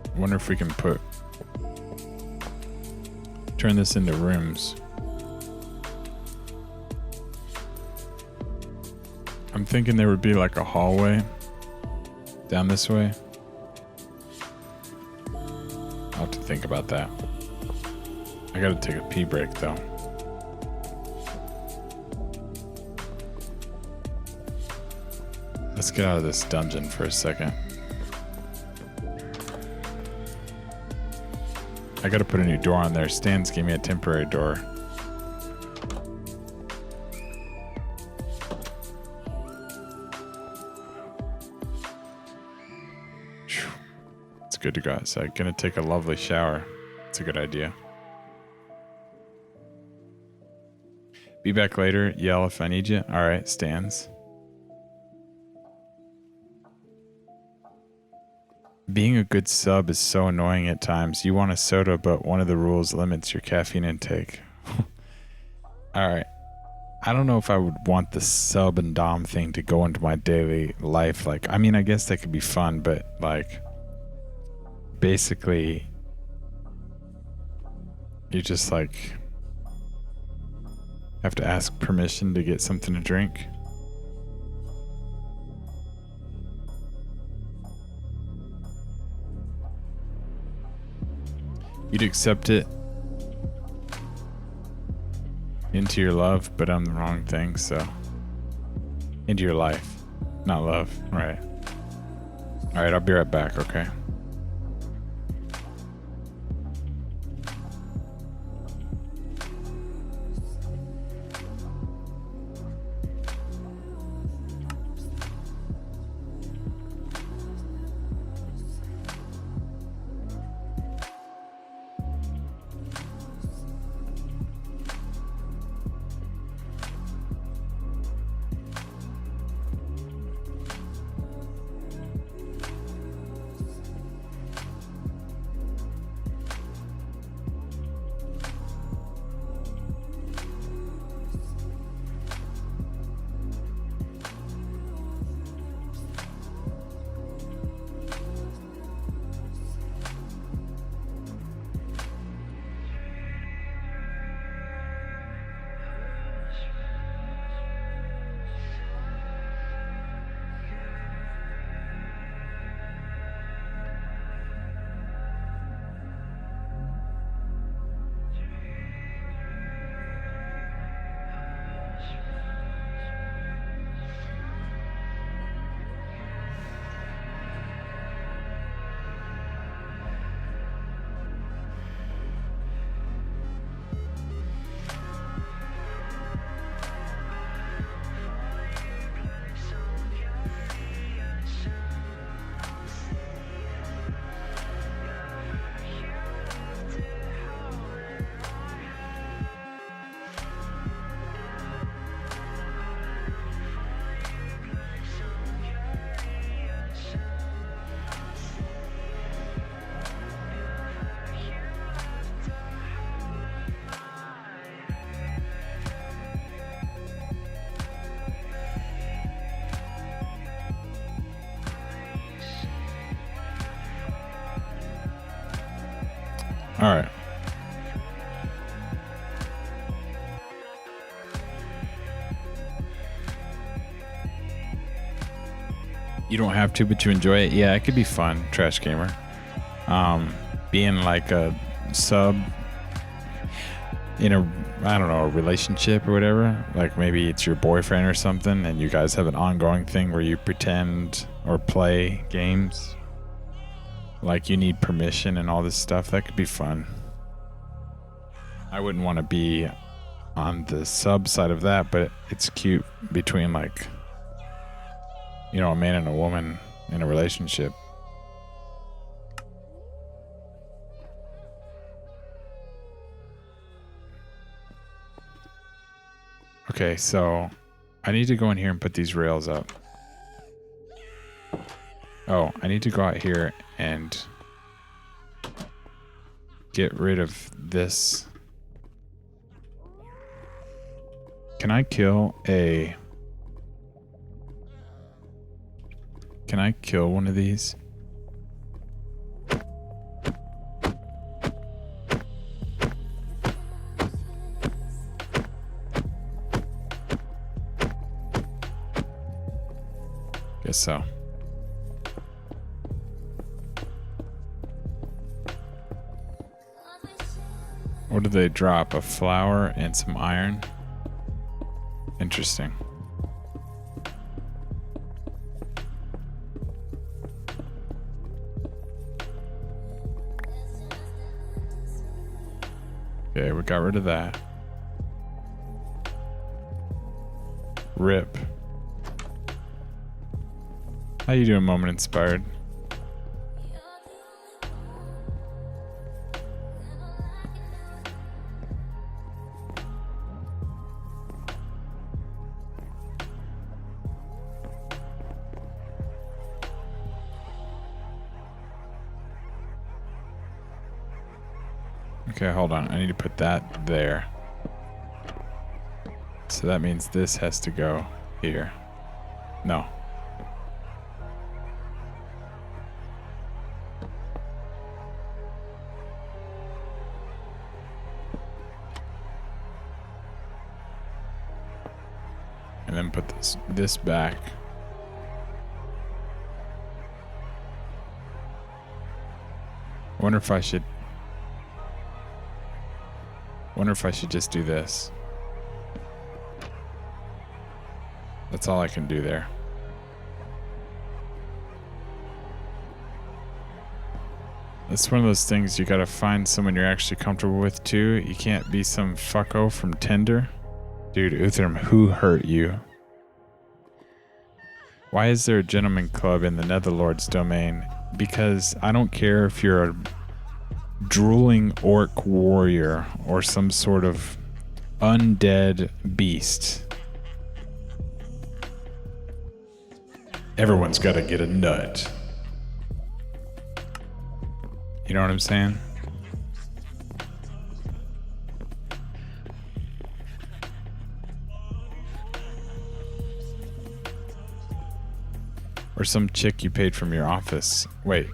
I wonder if we can turn this into rooms. I'm thinking there would be like a hallway down this way. I'll have to think about that. I gotta take a pee break though. Let's get out of this dungeon for a second. I gotta put a new door on there. Stan's gave me a temporary door. Whew. It's good to go outside. Gonna take a lovely shower. It's a good idea. Be back later. Yell if I need you. All right, Stans. Being a good sub is so annoying at times. You want a soda, but one of the rules limits your caffeine intake. All right. I don't know if I would want the sub and dom thing to go into my daily life. Like, I mean, I guess that could be fun, but like, basically, you just like have to ask permission to get something to drink. You'd accept it into your love, but I'm the wrong thing, so into your life, not love, right? All right, I'll be right back, okay? All right. You don't have to, but you enjoy it. Yeah, it could be fun, Trash Gamer. Being like a sub in a, I don't know, a relationship or whatever. Like maybe it's your boyfriend or something, and you guys have an ongoing thing where you pretend or play games. Like you need permission and all this stuff. That could be fun. I wouldn't want to be on the sub side of that, but it's cute between like, you know, a man and a woman in a relationship. Okay, so I need to go in here and put these rails up. Oh, I need to go out here and get rid of this. Can I kill one of these? Guess so. What did they drop? A flower and some iron? Interesting. Okay, we got rid of that. Rip. How you doing, Moment Inspired? Okay, hold on. I need to put that there. So that means this has to go here. No. And then put this back. I wonder if I should just do this. That's all I can do there. It's one of those things you gotta find someone you're actually comfortable with too. You can't be some fucko from Tinder. Dude, Uthram, who hurt you? Why is there a gentleman club in the Netherlords domain? Because I don't care if you're a drooling orc warrior or some sort of undead beast. Everyone's got to get a nut. You know what I'm saying? Or some chick you paid from your office. Wait,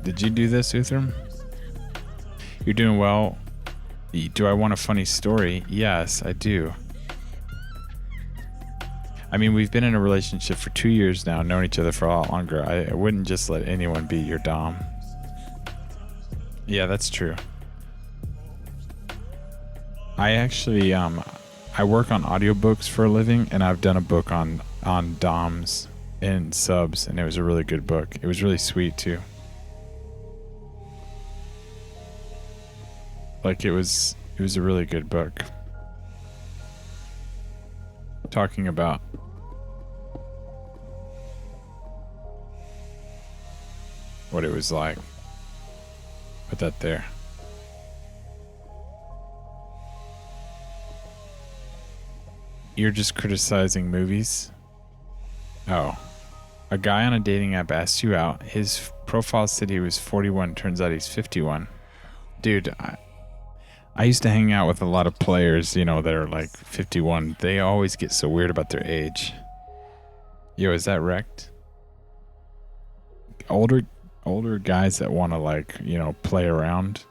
did you do this, Uthram? You're doing well. Do I want a funny story? Yes, I do. I mean, we've been in a relationship for 2 years now, known each other for a lot longer. I wouldn't just let anyone be your dom. Yeah, that's true. I actually, I work on audiobooks for a living, and I've done a book on doms and subs, and it was a really good book. It was really sweet too. Like it was a really good book. Talking about what it was like. Put that there. You're just criticizing movies? Oh. A guy on a dating app asked you out. His profile said he was 41. Turns out he's 51. Dude, I used to hang out with a lot of players, you know, that are like 51. They always get so weird about their age. Yo, is that wrecked? Older guys that want to, like, you know, play around.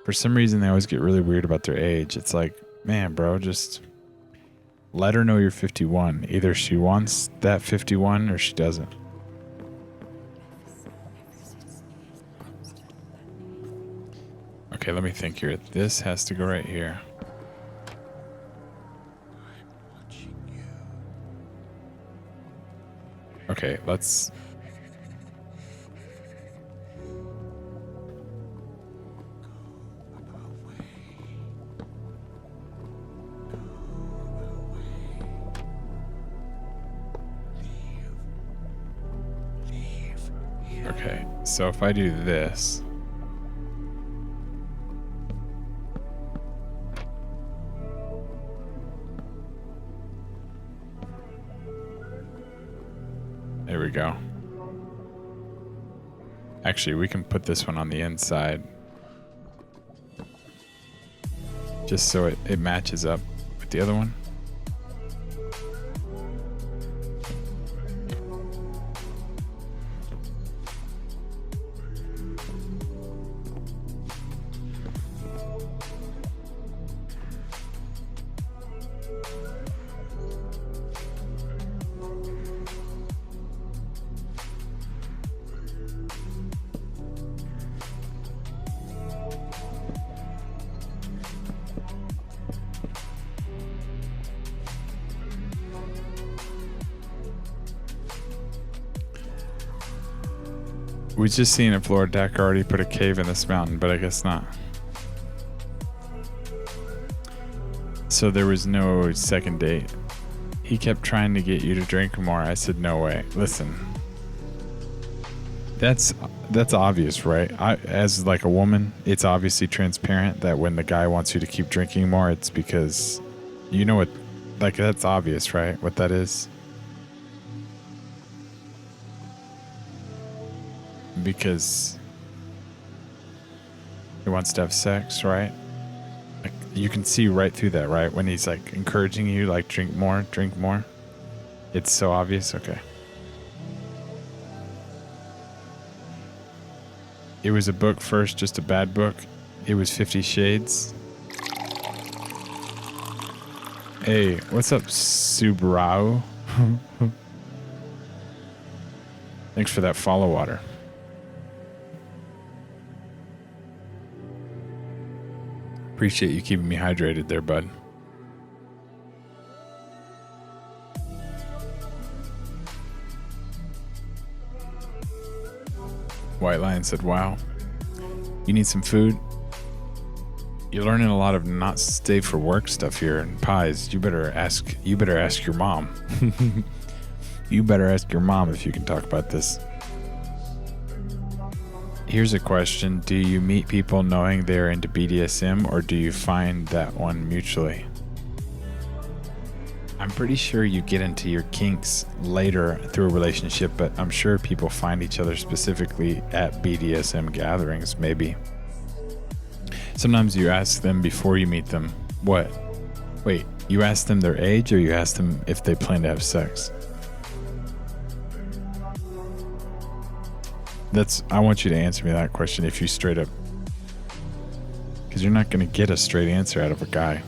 For some reason, they always get really weird about their age. It's like, man, bro, just let her know you're 51. Either she wants that 51 or she doesn't. Okay, let me think here. This has to go right here. Okay, let's... Okay, so if I do this... There we go. Actually, we can put this one on the inside. Just so it matches up with the other one. We just seen if Lord Dak already put a cave in this mountain, but I guess not. So there was no second date. He kept trying to get you to drink more. I said, no way. Listen, that's obvious, right? As like a woman, it's obviously transparent that when the guy wants you to keep drinking more, it's because you know what, like that's obvious, right? What that is. Because he wants to have sex, right? Like you can see right through that, right? When he's like encouraging you, like drink more. It's so obvious. Okay. It was a book first, just a bad book. It was 50 Shades. Hey, what's up, Subaru? Thanks for that follow, Water. Appreciate you keeping me hydrated there, bud. White Lion said, wow. You need some food? You're learning a lot of not stay for work stuff here and pies. You better ask your mom. You better ask your mom if you can talk about this. Here's a question. Do you meet people knowing they're into BDSM, or do you find that one mutually? I'm pretty sure you get into your kinks later through a relationship, but I'm sure people find each other specifically at BDSM gatherings, maybe. Sometimes you ask them before you meet them, what? Wait, you ask them their age, or you ask them if they plan to have sex? I want you to answer me that question if you straight up, because you're not going to get a straight answer out of a guy.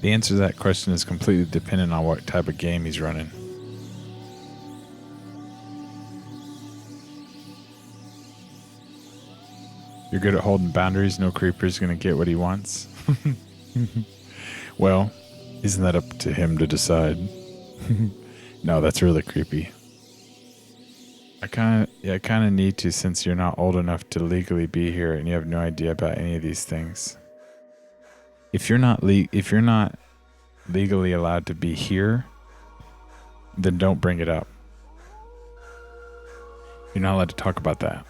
The answer to that question is completely dependent on what type of game he's running. You're good at holding boundaries. No creeper's going to get what he wants. Well, isn't that up to him to decide? No, that's really creepy. I kind of need to, since you're not old enough to legally be here and you have no idea about any of these things. If you're not legally allowed to be here, then don't bring it up. You're not allowed to talk about that.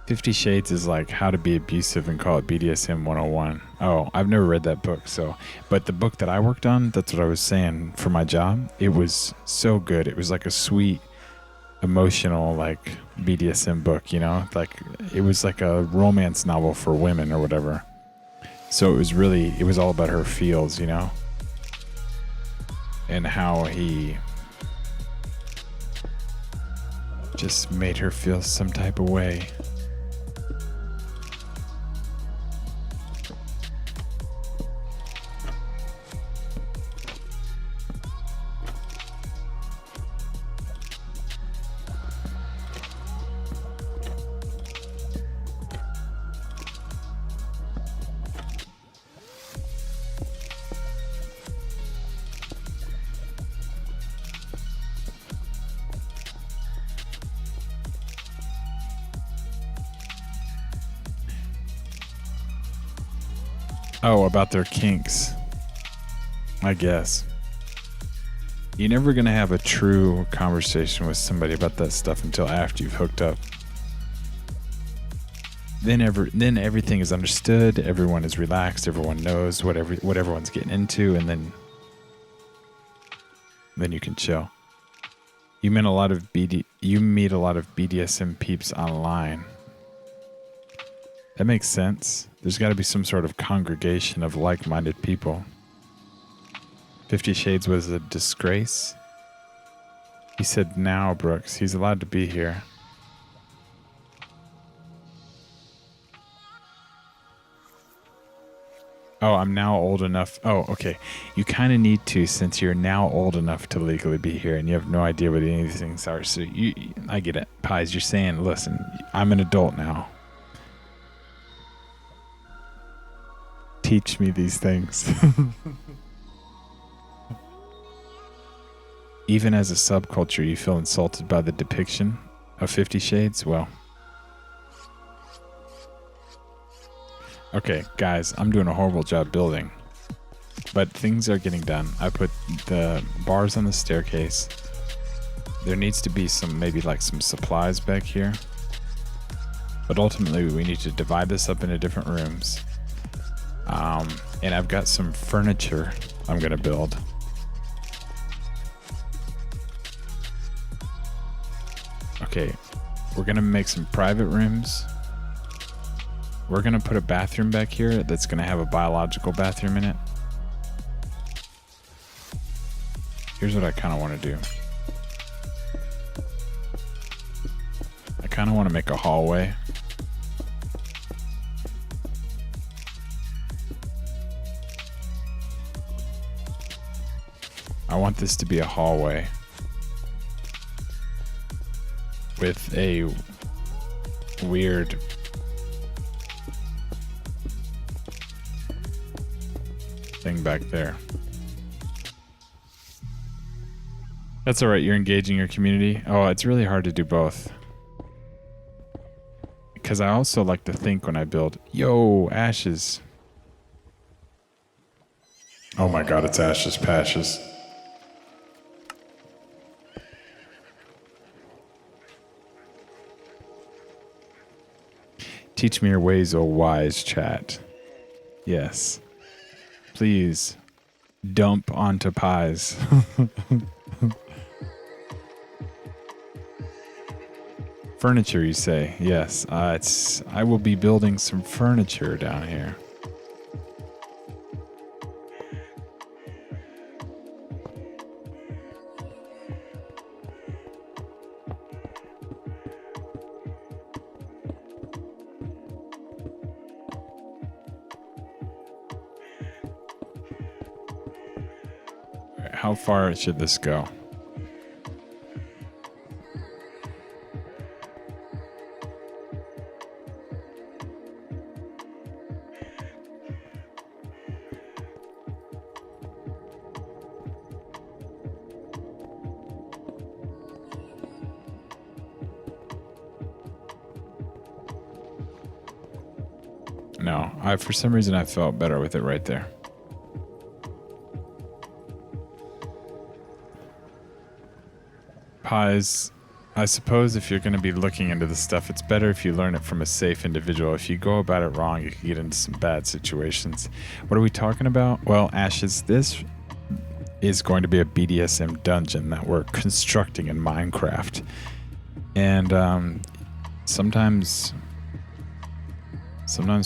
50 Shades is like how to be abusive and call it BDSM 101. Oh, I've never read that book, but the book that I worked on, that's what I was saying for my job. It was so good. It was like a sweet, emotional, like BDSM book, you know? Like it was like a romance novel for women or whatever. So it was all about her feels, you know? And how he just made her feel some type of way. Oh, about their kinks. I guess. You're never going to have a true conversation with somebody about that stuff until after you've hooked up. Then everything is understood, everyone is relaxed, everyone knows what everyone's getting into, and then Then you can chill. You meet a lot of BDSM peeps online. That makes sense. There's got to be some sort of congregation of like-minded people. 50 Shades was a disgrace. He said now, Brooks. He's allowed to be here. Oh, I'm now old enough. Oh, okay. You kind of need to, since you're now old enough to legally be here and you have no idea what any of these things are. So I get it. Pies, you're saying, listen, I'm an adult now. Teach me these things. Even as a subculture, you feel insulted by the depiction of 50 Shades? Well. Okay, guys, I'm doing a horrible job building. But things are getting done. I put the bars on the staircase. There needs to be maybe some supplies back here. But ultimately, we need to divide this up into different rooms. And I've got some furniture I'm going to build. Okay, we're going to make some private rooms. We're going to put a bathroom back here that's going to have a biological bathroom in it. Here's what I kind of want to do. I kind of want to make a hallway. I want this to be a hallway with a weird thing back there. That's all right. You're engaging your community. Oh, it's really hard to do both. Because I also like to think when I build. Yo, Ashes. Oh my God, it's Ashes Pashes. Teach me your ways, O wise chat. Yes. Please dump onto pies. Furniture, you say? Yes. I will be building some furniture down here. How far should this go? No, for some reason I felt better with it right there. Pies, I suppose if you're going to be looking into this stuff, it's better if you learn it from a safe individual. If you go about it wrong, you can get into some bad situations. What are we talking about? Well, Ashes, this is going to be a BDSM dungeon that we're constructing in Minecraft. And sometimes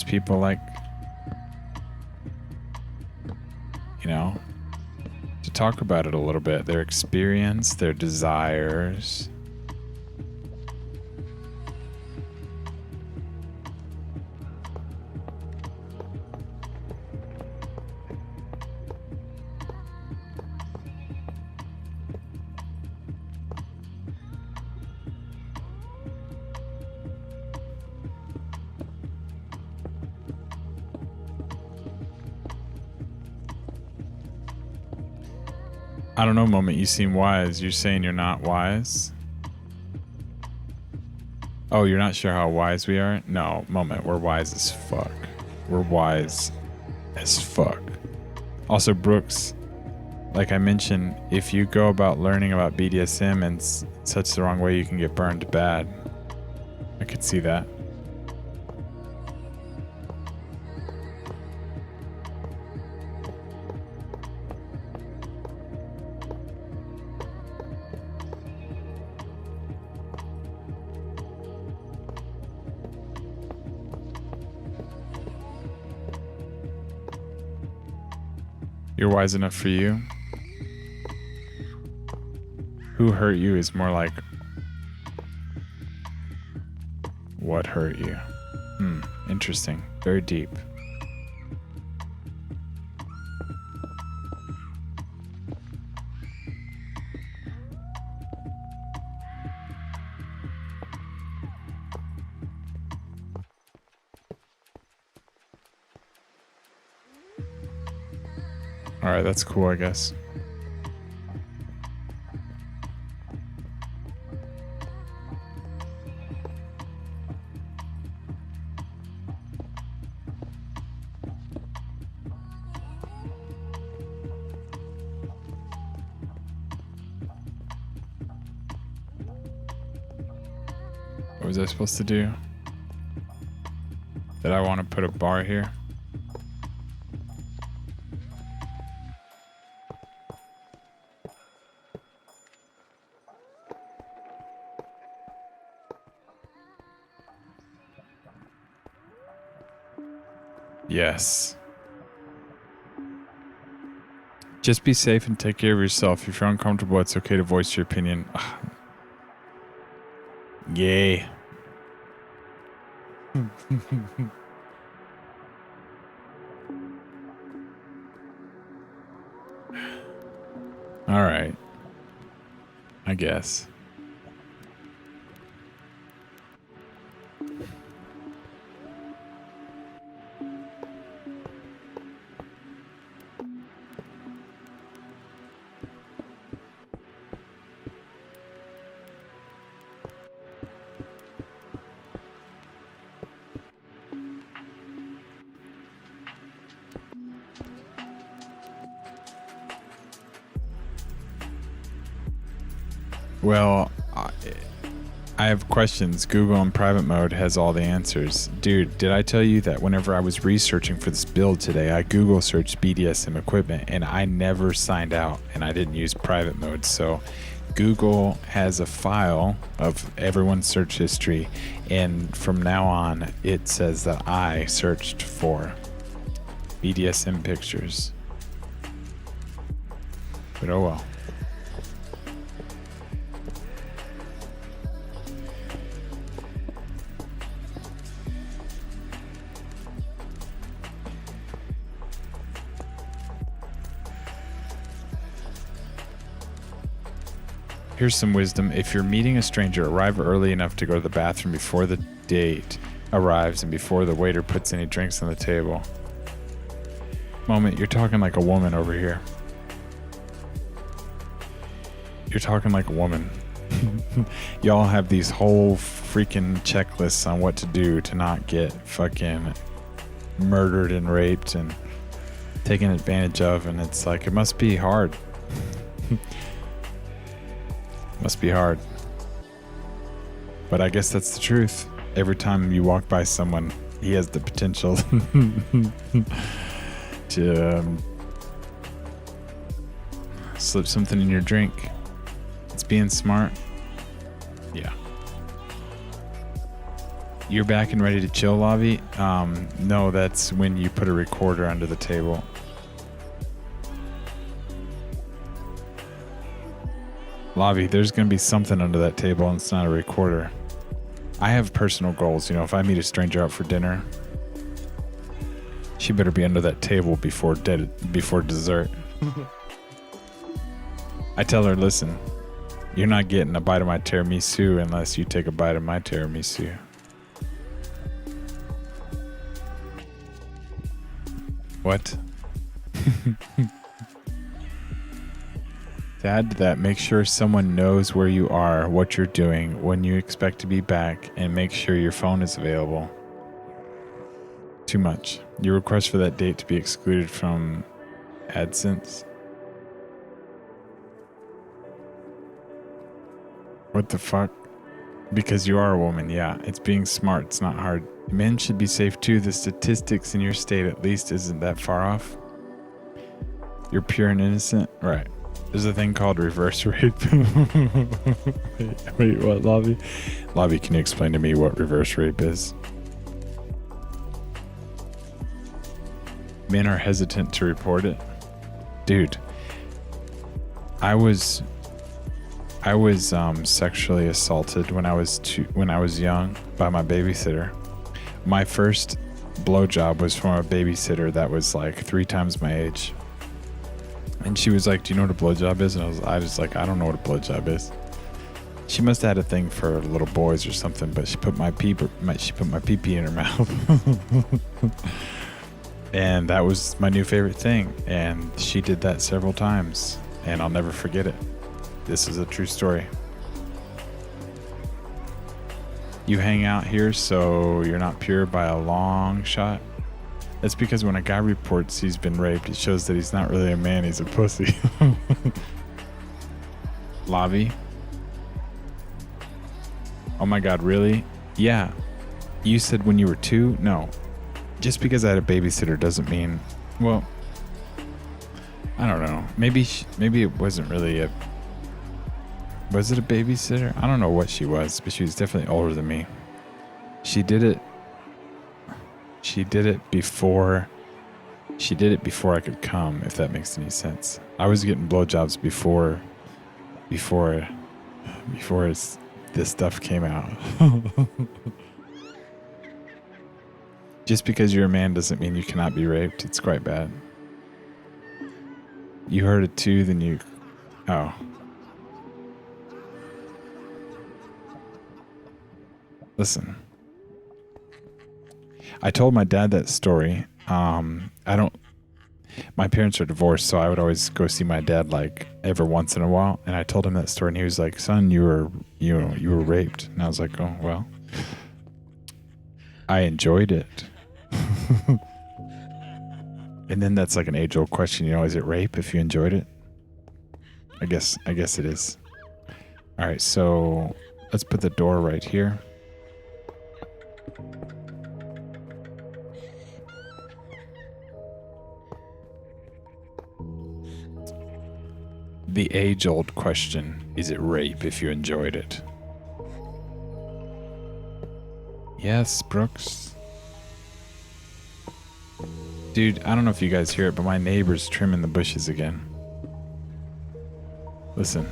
people like, to talk about it a little bit, their experience, their desires. I don't know, Moment, you seem wise. You're saying you're not wise? Oh, you're not sure how wise we are? No, Moment, we're wise as fuck. We're wise as fuck. Also, Brooks, like I mentioned, if you go about learning about BDSM in such the wrong way, you can get burned bad. I could see that. You're wise enough for you. Who hurt you is more like what hurt you. Interesting. Very deep. All right, that's cool, I guess. What was I supposed to do? Did I want to put a bar here? Yes. Just be safe and take care of yourself. If you're uncomfortable, it's okay to voice your opinion. Ugh. Yay. All right. I guess. Well, I have questions. Google in private mode has all the answers. Dude, did I tell you that whenever I was researching for this build today, I Google searched BDSM equipment and I never signed out and I didn't use private mode. So Google has a file of everyone's search history, and from now on it says that I searched for BDSM pictures. But oh well. Here's some wisdom. If you're meeting a stranger, arrive early enough to go to the bathroom before the date arrives and before the waiter puts any drinks on the table. Moment, you're talking like a woman over here. You're talking like a woman. Y'all have these whole freaking checklists on what to do to not get fucking murdered and raped and taken advantage of, and it's like, it must be hard. Must be hard. But I guess that's the truth. Every time you walk by someone, he has the potential to slip something in your drink. It's being smart. Yeah. You're back and ready to chill, Lavi? No, that's when you put a recorder under the table. Lavi, there's going to be something under that table and it's not a recorder. I have personal goals. You know, if I meet a stranger out for dinner, she better be under that table before dessert. I tell her, listen, you're not getting a bite of my tiramisu unless you take a bite of my tiramisu. What? To add to that, make sure someone knows where you are, what you're doing, when you expect to be back, and make sure your phone is available. Too much. Your request for that date to be excluded from AdSense. What the fuck? Because you are a woman, yeah. It's being smart, it's not hard. Men should be safe too. The statistics in your state at least isn't that far off. You're pure and innocent? Right. There's a thing called reverse rape. wait, what, Lobby? Lobby, can you explain to me what reverse rape is? Men are hesitant to report it. Dude, I was sexually assaulted when I was young by my babysitter. My first blowjob was from a babysitter that was like 3 times my age. And she was like, "Do you know what a blowjob is?" And I was like, "I don't know what a blowjob is." She must have had a thing for little boys or something, but she put my pee-pee in her mouth. And that was my new favorite thing. And she did that several times, and I'll never forget it. This is a true story. You hang out here, so you're not pure by a long shot. That's because when a guy reports he's been raped, it shows that he's not really a man, he's a pussy. Lavi? Oh my God, really? Yeah. You said when you were 2? No. Just because I had a babysitter doesn't mean, well, I don't know. Maybe it wasn't really a, was it a babysitter? I don't know what she was, but she was definitely older than me. She did it before I could come, if that makes any sense. I was getting blowjobs before this stuff came out. Just because you're a man doesn't mean you cannot be raped. It's quite bad. You heard it too, then you... Oh. Listen. I told my dad that story. My parents are divorced, so I would always go see my dad like every once in a while. And I told him that story, and he was like, "Son, you were raped." And I was like, "Oh, well, I enjoyed it." And then that's like an age-old question, is it rape if you enjoyed it? I guess it is. All right, so let's put the door right here. The age-old question, is it rape if you enjoyed it? Yes, Brooks. Dude, I don't know if you guys hear it, but my neighbor's trimming the bushes again. Listen.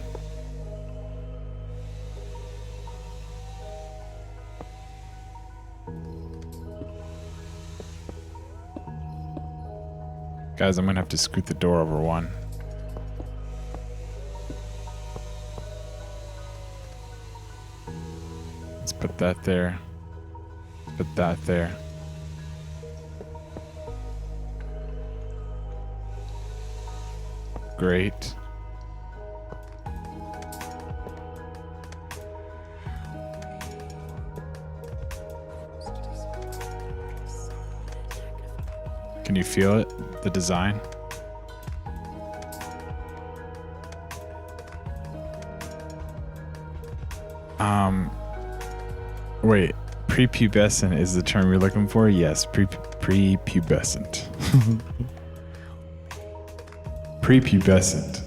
Guys, I'm gonna have to scoot the door over one. Let's put that there. Put that there. Great. Can you feel it? The design? Wait, prepubescent is the term you're looking for? Yes, prepubescent. Prepubescent.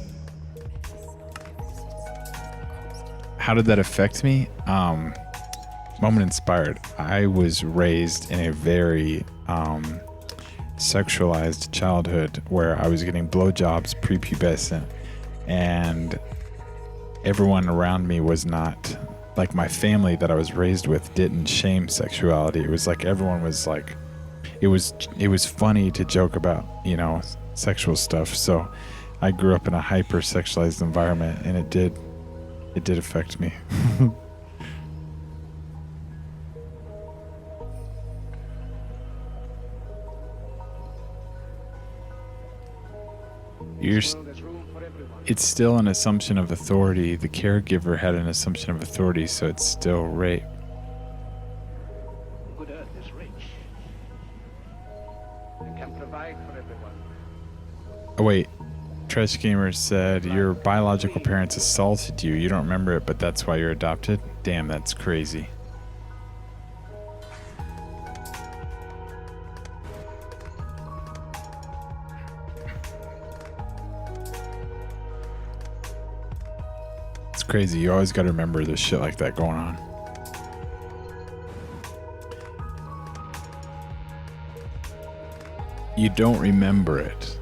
How did that affect me? Moment inspired. I was raised in a very sexualized childhood where I was getting blowjobs prepubescent, and everyone around me was not, like my family that I was raised with didn't shame sexuality. It was like everyone was like, it was funny to joke about, sexual stuff. So I grew up in a hyper-sexualized environment, and it did affect me. It's still an assumption of authority. The caregiver had an assumption of authority, so it's still rape. Good Earth is rich and can provide for everyone. Oh wait, Trash Gamer said your biological parents assaulted you. You don't remember it, but that's why you're adopted? Damn, that's crazy. It's crazy. You always got to remember there's shit like that going on. You don't remember it.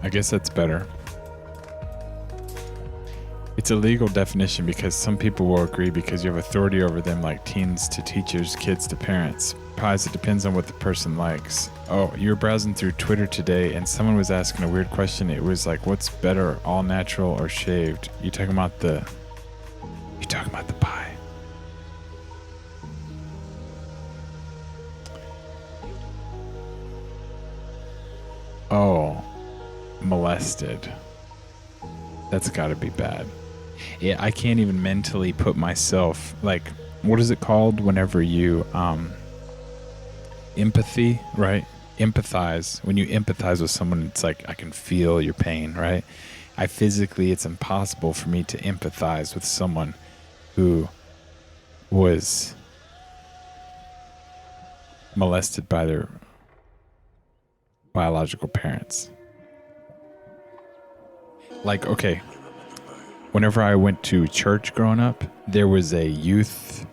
I guess that's better. It's a legal definition because some people will agree because you have authority over them, like teens to teachers, kids to parents. Pies, it depends on what the person likes. Oh, you were browsing through Twitter today and someone was asking a weird question. It was like, what's better, all natural or shaved? You talking about the pie? Oh, molested. That's got to be bad. Yeah, I can't even mentally put myself, like, what is it called whenever you empathy, right? Empathize. When you empathize with someone, it's like I can feel your pain, right? It's impossible for me to empathize with someone who was molested by their biological parents. Like, okay, whenever I went to church growing up, there was a youth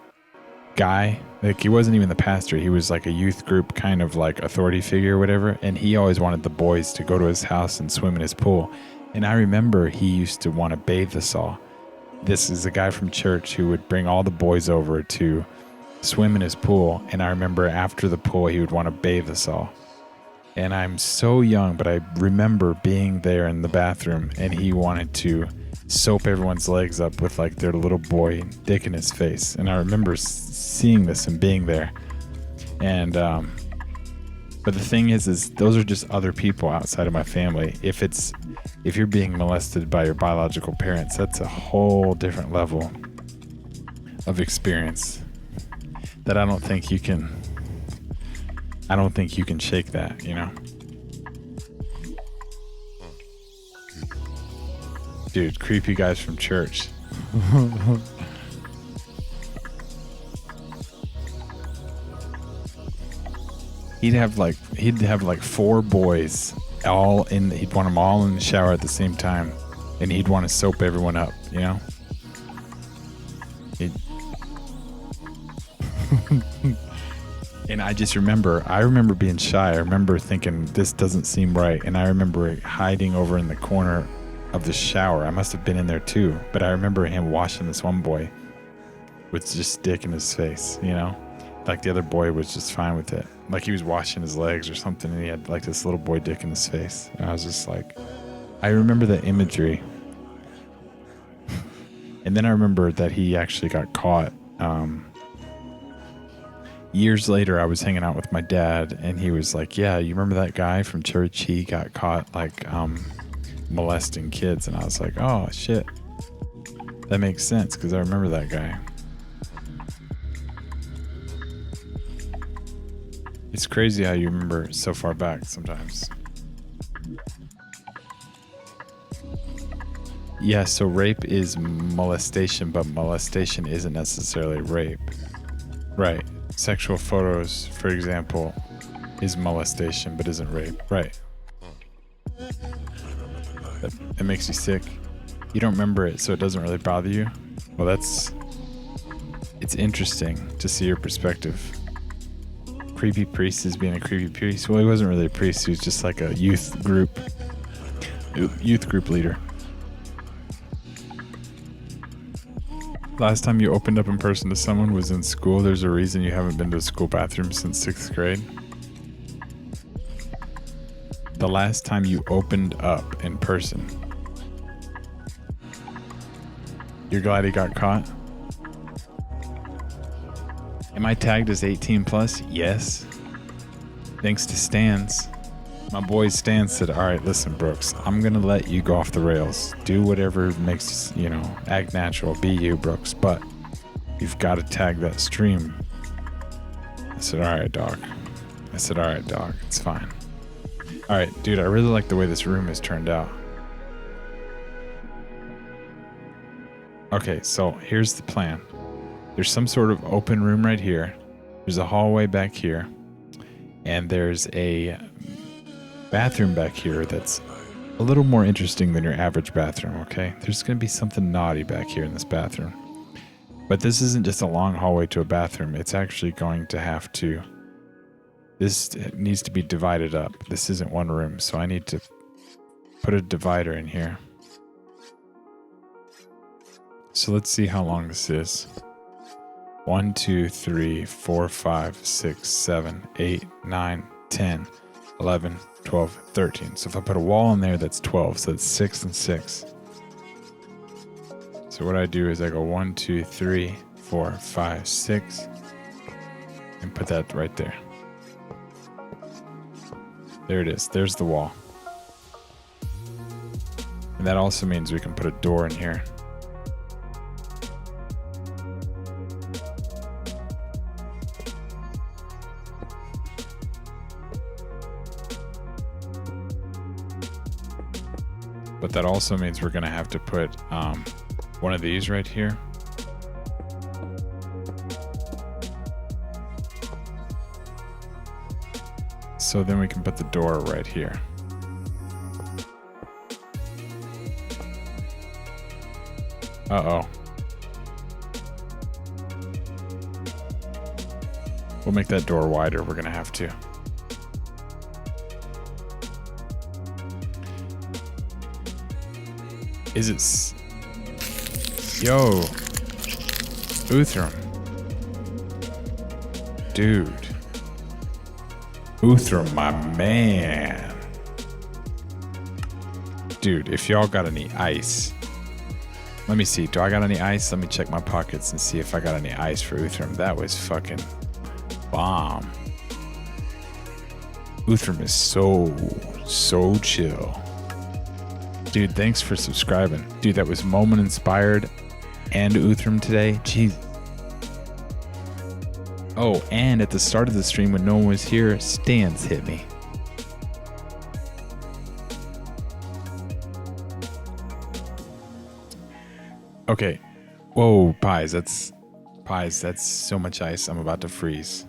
guy. Like, he wasn't even the pastor. He was like a youth group kind of like authority figure or whatever. And he always wanted the boys to go to his house and swim in his pool. And I remember he used to want to bathe us all. This is a guy from church who would bring all the boys over to swim in his pool. And I remember after the pool, he would want to bathe us all. And I'm so young, but I remember being there in the bathroom and he wanted to soap everyone's legs up with like their little boy dick in his face. And I remember seeing this and being there. And, but the thing is those are just other people outside of my family. If you're being molested by your biological parents, that's a whole different level of experience that I don't think you can shake that, you know? Dude, creepy guys from church. He'd have like 4 boys he'd want them all in the shower at the same time, and he'd want to soap everyone up, you know? And I remember being shy. I remember thinking this doesn't seem right, and I remember hiding over in the corner of the shower. I must have been in there too, but I remember him washing this one boy with just dick in his face, you know? Like the other boy was just fine with it. Like he was washing his legs or something and he had like this little boy dick in his face. And I was just like, I remember the imagery. And then I remember that he actually got caught. Years later, I was hanging out with my dad and he was like, yeah, you remember that guy from church? He got caught like molesting kids. And I was like, oh shit, that makes sense because I remember that guy. It's crazy how you remember so far back sometimes. Yeah, so rape is molestation, but molestation isn't necessarily rape. Right. Sexual photos, for example, is molestation, but isn't rape. Right. It makes you sick. You don't remember it, so it doesn't really bother you. Well, it's interesting to see your perspective. Creepy priest is being a creepy priest. Well, he wasn't really a priest. He was just like a youth group leader. Last time you opened up in person to someone was in school. There's a reason you haven't been to a school bathroom since 6th grade. The last time you opened up in person. You're glad he got caught? Am I tagged as 18 plus? Yes. Thanks to Stans. My boy Stan said, all right, listen, Brooks, I'm going to let you go off the rails. Do whatever makes, act natural. Be you, Brooks. But you've got to tag that stream. I said, all right, dog. It's fine. All right, dude, I really like the way this room has turned out. Okay, so here's the plan. There's some sort of open room right here. There's a hallway back here. And there's a bathroom back here that's a little more interesting than your average bathroom, okay? There's going to be something naughty back here in this bathroom. But this isn't just a long hallway to a bathroom. It's actually going to have to... This needs to be divided up. This isn't one room, so I need to put a divider in here. So let's see how long this is. 1, 2, 3, 4, 5, 6, 7, 8, 9, 10, 11, 12, 13. So if I put a wall in there, that's 12. So it's 6 and 6. So what I do is I go 1, 2, 3, 4, 5, 6, and put that right there. There it is. There's the wall. And that also means we can put a door in here. But that also means we're going to have to put one of these right here. So then we can put the door right here. Uh-oh. We'll make that door wider. We're going to have to. Is it... Yo. Uthram. Dude. Uthram, my man. Dude, if y'all got any ice... Let me see. Do I got any ice? Let me check my pockets and see if I got any ice for Uthram. That was fucking bomb. Uthram is so chill. Dude, thanks for subscribing. Dude, that was Moment Inspired and Uthram today. Jeez. Oh, and at the start of the stream when no one was here, Stans hit me. Okay. Whoa, pies. That's so much ice. I'm about to freeze.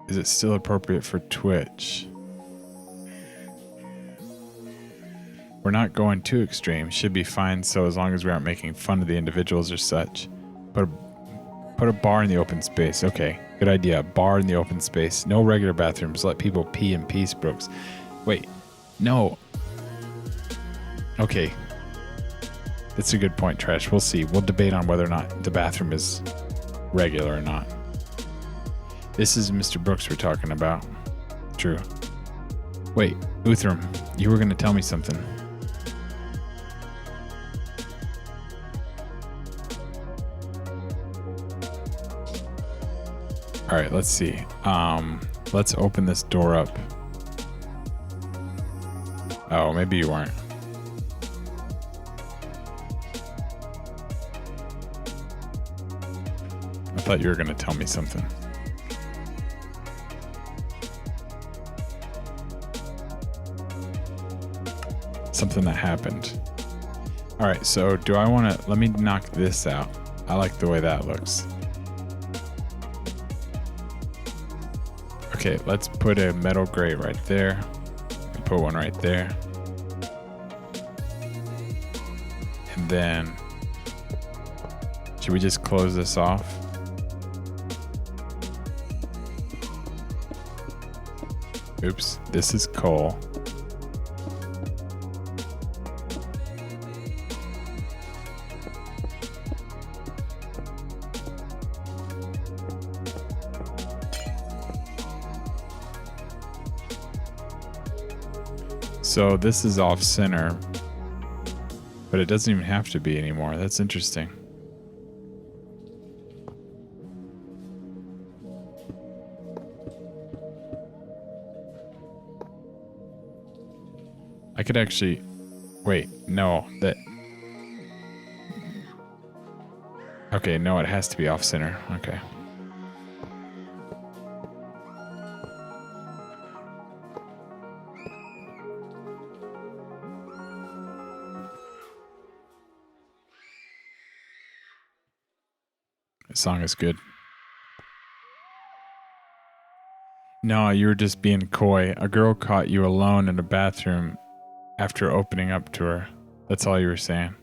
Is it still appropriate for Twitch? We're not going too extreme. Should be fine. So as long as we aren't making fun of the individuals or such. Put a bar in the open space. Okay, good idea. Bar in the open space. No regular bathrooms. Let people pee in peace, Brooks. Wait, no. Okay. That's a good point, Trash. We'll see. We'll debate on whether or not the bathroom is regular or not. This is Mr. Brooks we're talking about. True. Wait, Uthram, you were going to tell me something. All right, let's see. Let's open this door up. Oh, maybe you weren't. I thought you were going to tell me something. Something that happened. All right, so do I want to... Let me knock this out. I like the way that looks. Okay, let's put a metal grate right there. And put one right there. And then... Should we just close this off? Oops, this is coal. So this is off center, but it doesn't even have to be anymore. That's interesting. I could actually, wait, no, that, okay, no, it has to be off center. Okay. The song is good. No, you were just being coy. A girl caught you alone in a bathroom after opening up to her. That's all you were saying.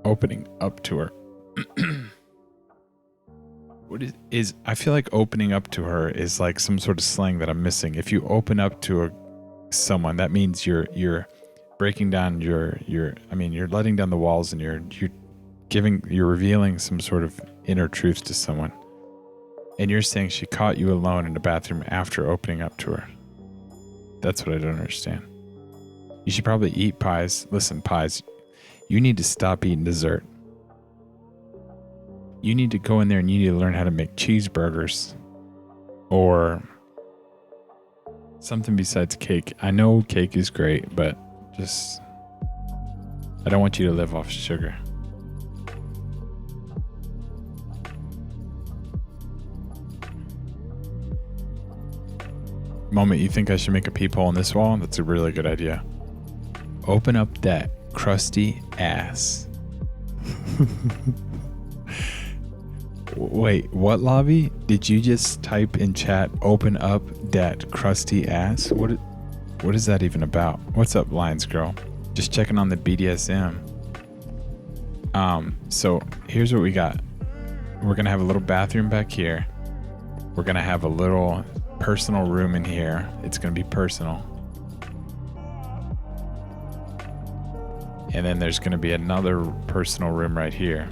Opening up to her. What is I feel like opening up to her is like some sort of slang that I'm missing. If you open up to someone, that means you're breaking down you're letting down the walls, and you're revealing some sort of inner truth to someone. And you're saying she caught you alone in the bathroom after opening up to her. That's what I don't understand. You should probably eat pies. Listen, pies, you need to stop eating dessert. You need to go in there and you need to learn how to make cheeseburgers or something besides cake. I know cake is great, but just, I don't want you to live off sugar. Moment, you think I should make a peephole in this wall? That's a really good idea. Open up that crusty ass. Wait, what, Lobby? Did you just type in chat, open up that crusty ass? What is that even about? What's up, Lions Girl? Just checking on the BDSM. So here's what we got. We're gonna have a little bathroom back here. We're gonna have a little personal room in here. It's gonna be personal. And then there's gonna be another personal room right here.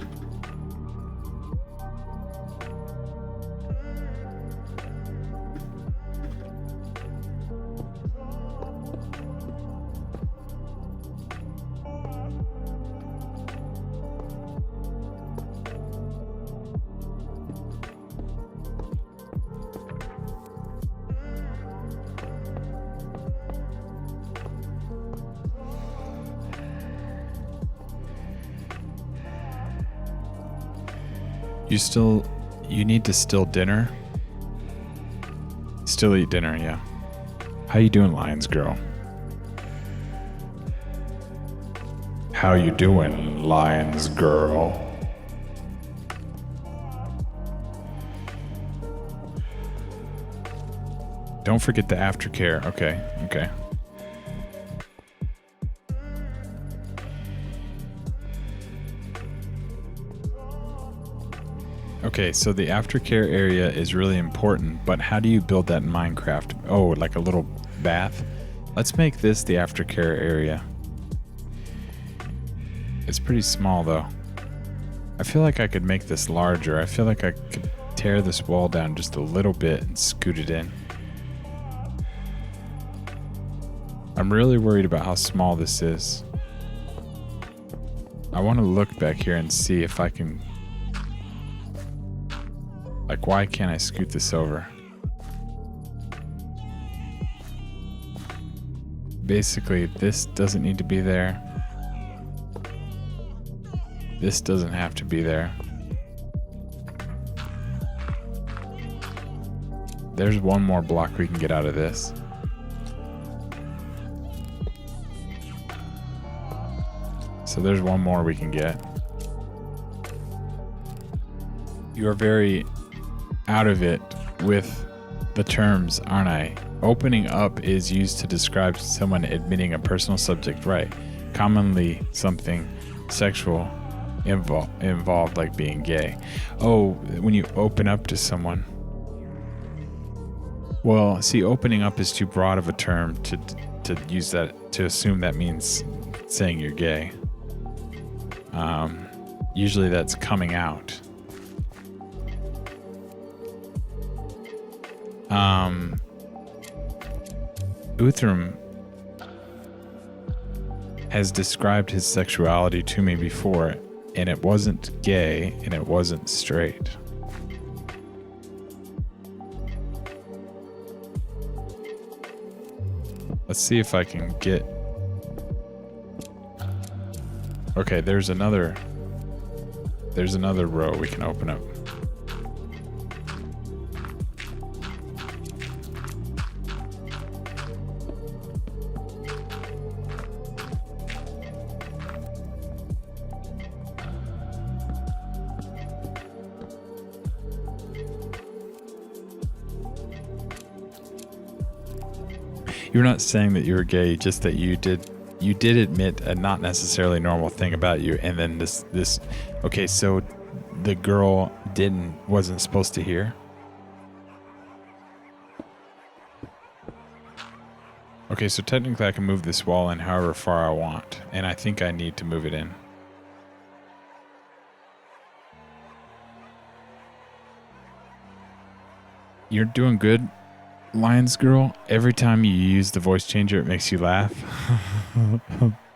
You need to still dinner? Still eat dinner, yeah. How you doing, Lions Girl? How you doing, Lions Girl? Don't forget the aftercare. Okay. Okay, so the aftercare area is really important, but how do you build that in Minecraft? Oh, like a little bath? Let's make this the aftercare area. It's pretty small though. I feel like I could make this larger. I feel like I could tear this wall down just a little bit and scoot it in. I'm really worried about how small this is. I want to look back here and see if I can... Like, why can't I scoot this over? Basically, this doesn't need to be there. This doesn't have to be there. There's one more block we can get out of this. So there's one more we can get. You're very out of it with the terms, aren't I? Opening up is used to describe someone admitting a personal subject, right? Commonly something sexual involved, like being gay. Oh, when you open up to someone. Well, see, opening up is too broad of a term to use that, to assume that means saying you're gay. Usually that's coming out. Uthram has described his sexuality to me before, and it wasn't gay and it wasn't straight. Let's see if I can get... Okay, there's another row we can open up. You're not saying that you're gay, just that you did admit a not necessarily normal thing about you, and then this okay, so the girl wasn't supposed to hear? Okay, so technically I can move this wall in however far I want, and I think I need to move it in. You're doing good, Lions Girl. Every time you use the voice changer, it makes you laugh.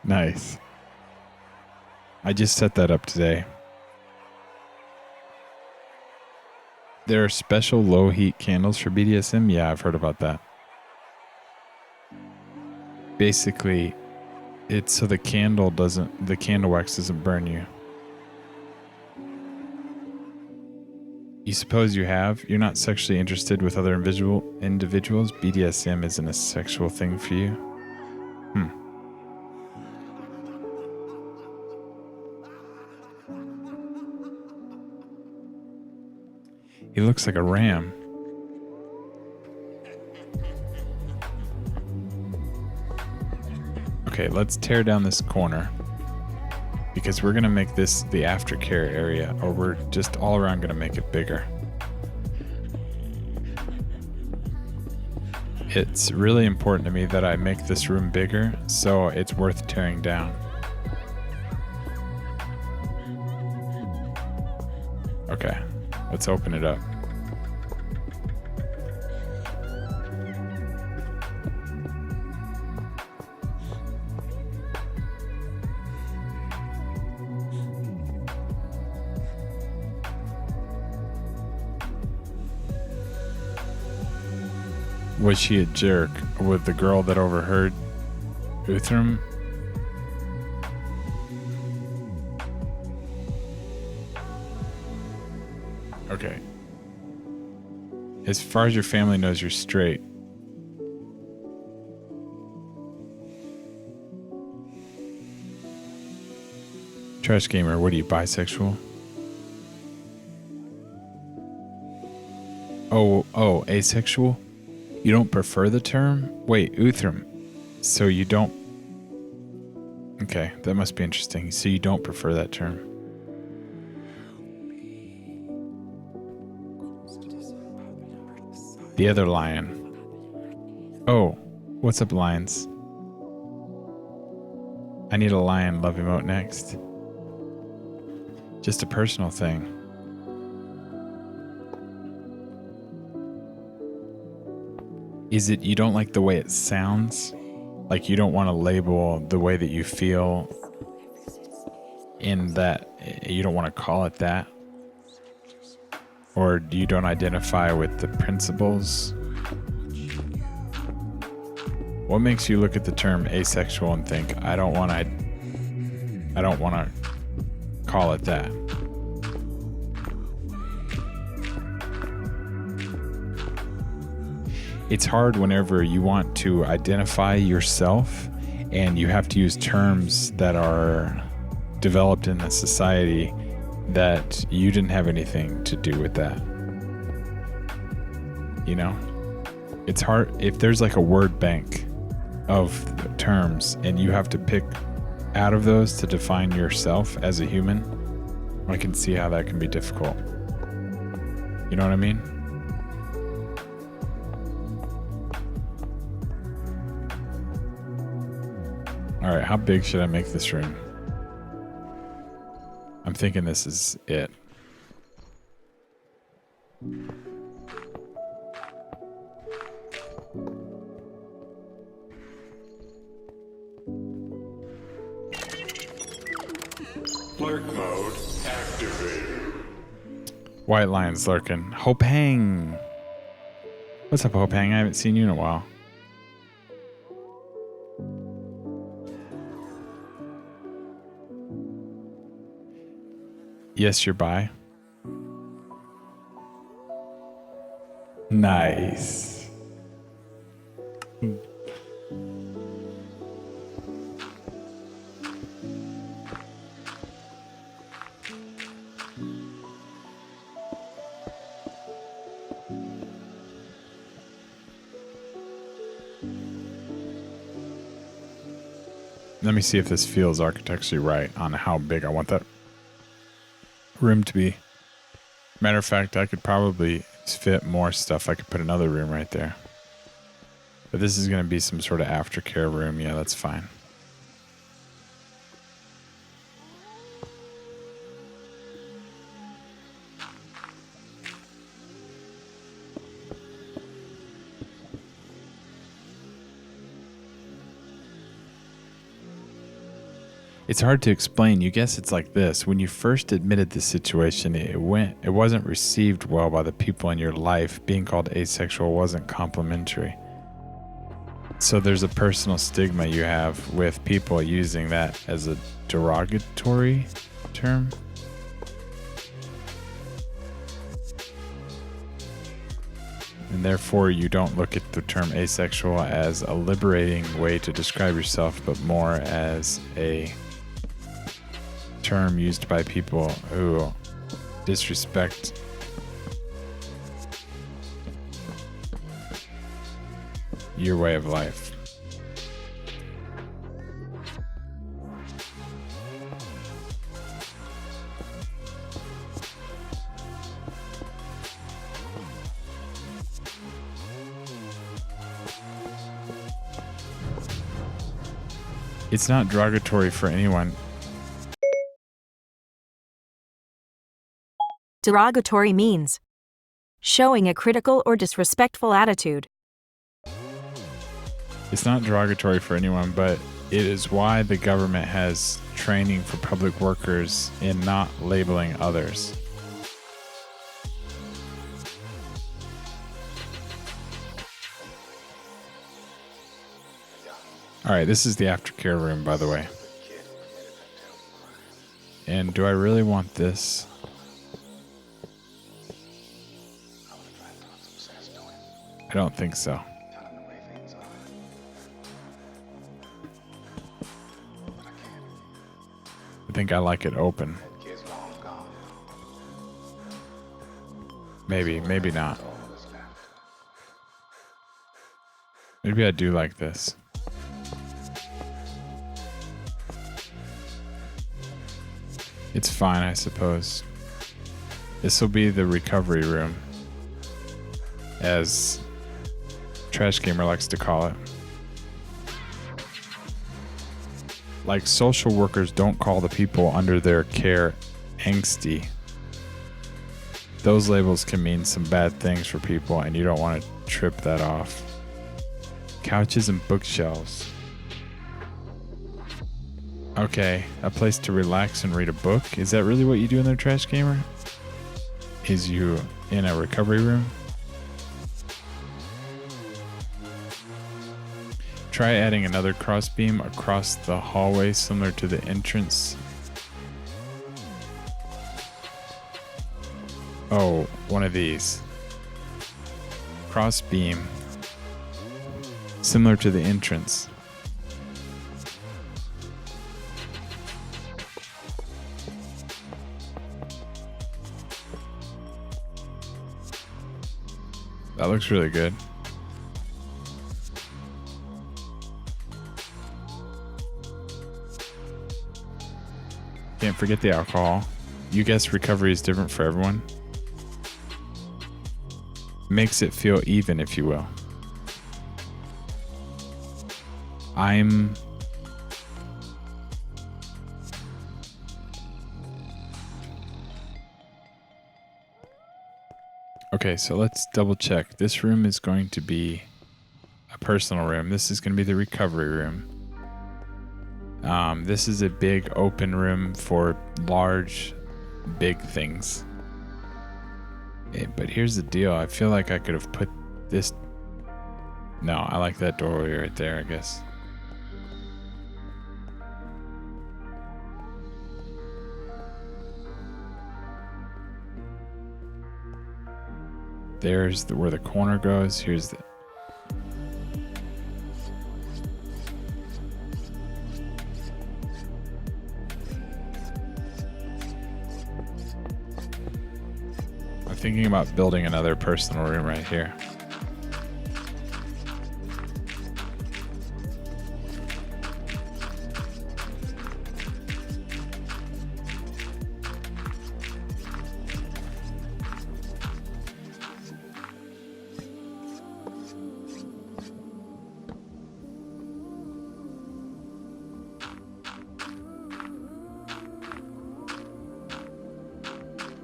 Nice. I just set that up today. There are special low heat candles for BDSM? Yeah, I've heard about that. Basically, it's so the candle wax doesn't burn you. You suppose you have? You're not sexually interested with other individuals? BDSM isn't a sexual thing for you? He looks like a ram. Okay, let's tear down this corner because we're going to make this the aftercare area, or we're just all around going to make it bigger. It's really important to me that I make this room bigger, so it's worth tearing down. Okay, let's open it up. Was she a jerk with the girl that overheard Uthram? Okay. As far as your family knows, you're straight. Trash Gamer, what are you, bisexual? Oh, asexual? You don't prefer the term? Wait, Uthram. So you don't... Okay, that must be interesting. So you don't prefer that term. The other lion. Oh, what's up, lions? I need a lion love emote next. Just a personal thing. Is it you don't like the way it sounds? Like you don't want to label the way that you feel in that, you don't want to call it that? Or you don't identify with the principles? What makes you look at the term asexual and think, I don't want to call it that? It's hard whenever you want to identify yourself and you have to use terms that are developed in a society that you didn't have anything to do with that. You know? It's hard if there's like a word bank of terms and you have to pick out of those to define yourself as a human. I can see how that can be difficult. You know what I mean? All right, how big should I make this room? I'm thinking this is it. Lurk mode activated. White Lion's lurking. Hopang. What's up, Hopang? I haven't seen you in a while. Yes, you're bi. Nice. Let me see if this feels architecturally right on how big I want that room to be. Matter of fact, I could probably fit more stuff. I could put another room right there. But this is going to be some sort of aftercare room. Yeah, that's fine. It's hard to explain. You guess it's like this. When you first admitted the situation, it wasn't received well by the people in your life. Being called asexual wasn't complimentary. So there's a personal stigma you have with people using that as a derogatory term. And therefore you don't look at the term asexual as a liberating way to describe yourself, but more as a term used by people who disrespect your way of life. It's not derogatory for anyone. Derogatory means showing a critical or disrespectful attitude. It's not derogatory for anyone, but it is why the government has training for public workers in not labeling others. All right, this is the aftercare room, by the way. And do I really want this? I don't think so. I think I like it open. Maybe, maybe not. Maybe I do like this. It's fine, I suppose. This will be the recovery room, as Trash Gamer likes to call it. Like, social workers don't call the people under their care angsty. Those labels can mean some bad things for people, and you don't want to trip that off. Couches and bookshelves. Okay, a place to relax and read a book. Is that really what you do in there, Trash Gamer? Is you in a recovery room? Try adding another crossbeam across the hallway similar to the entrance. Oh, one of these. Crossbeam. Similar to the entrance. That looks really good. Can't forget the alcohol. You guess recovery is different for everyone. Makes it feel even, if you will. Okay, so let's double check. This room is going to be a personal room. This is going to be the recovery room. This is a big open room for large, big things. But here's the deal. I feel like I could have put this... No, I like that doorway right there, I guess. There's where the corner goes. Here's the... I'm thinking about building another personal room right here.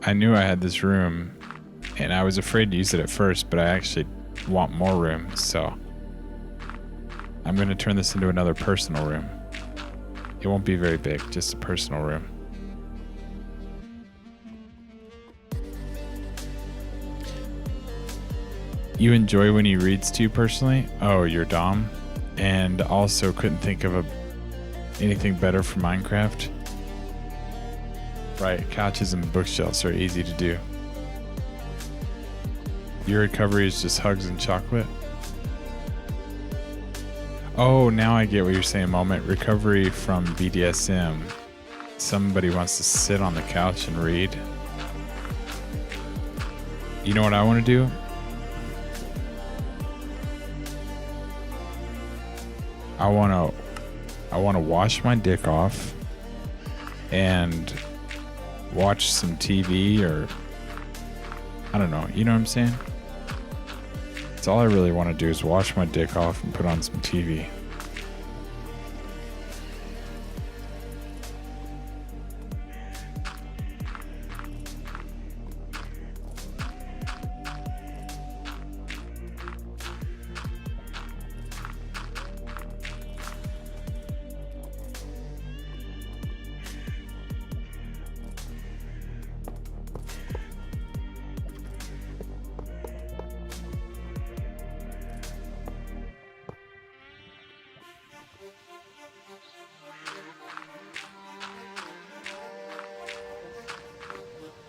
I knew I had this room, and I was afraid to use it at first, but I actually want more room, so I'm going to turn this into another personal room. It won't be very big, just a personal room. You enjoy when he reads to you personally? Oh, you're Dom? And also couldn't think of anything better for Minecraft? Right, couches and bookshelves are easy to do. Your recovery is just hugs and chocolate? Oh, now I get what you're saying, Moment. Recovery from BDSM. Somebody wants to sit on the couch and read. You know what I want to do? I want to wash my dick off and watch some TV, or I don't know. You know what I'm saying? That's all I really want to do is wash my dick off and put on some TV.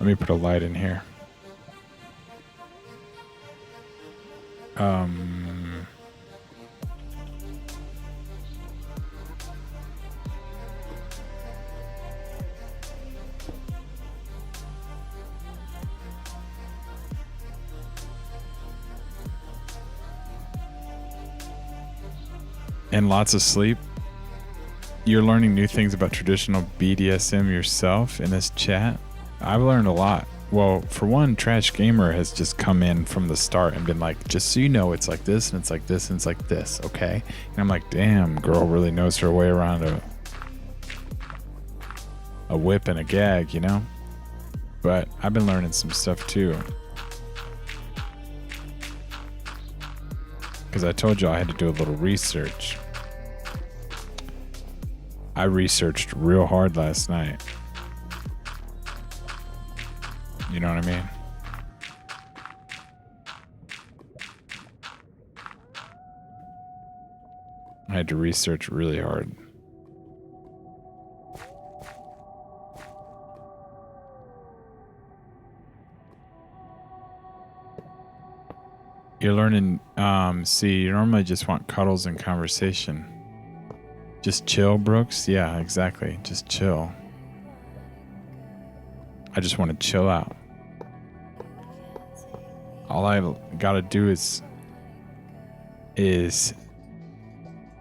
Let me put a light in here. And lots of sleep. You're learning new things about traditional BDSM yourself in this chat. I've learned a lot. Well, for one, Trash Gamer has just come in from the start and been like, just so you know, it's like this, and it's like this, and it's like this, okay? And I'm like, damn, girl really knows her way around a whip and a gag, you know? But I've been learning some stuff too. Because I told you I had to do a little research. I researched real hard last night. You know what I mean? I had to research really hard. You're learning, see, you normally just want cuddles and conversation. Just chill, Brooks? Yeah, exactly. Just chill. I just want to chill out. All I gotta do is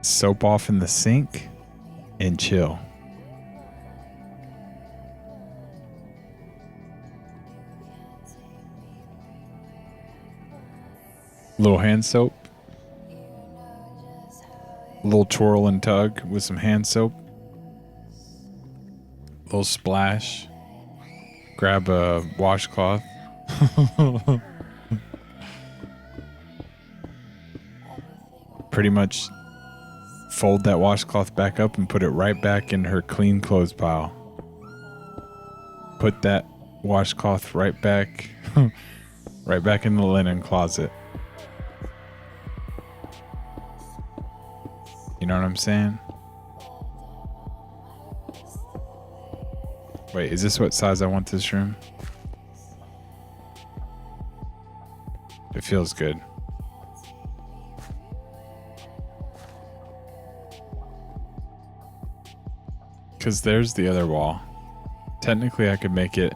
soap off in the sink and chill. Little hand soap. A little twirl and tug with some hand soap. Little splash. Grab a washcloth. Pretty much fold that washcloth back up and put it right back in her clean clothes pile. Put that washcloth right back right back in the linen closet. You know what I'm saying? Wait, is this what size I want this room? It feels good. Because there's the other wall. Technically, I could make it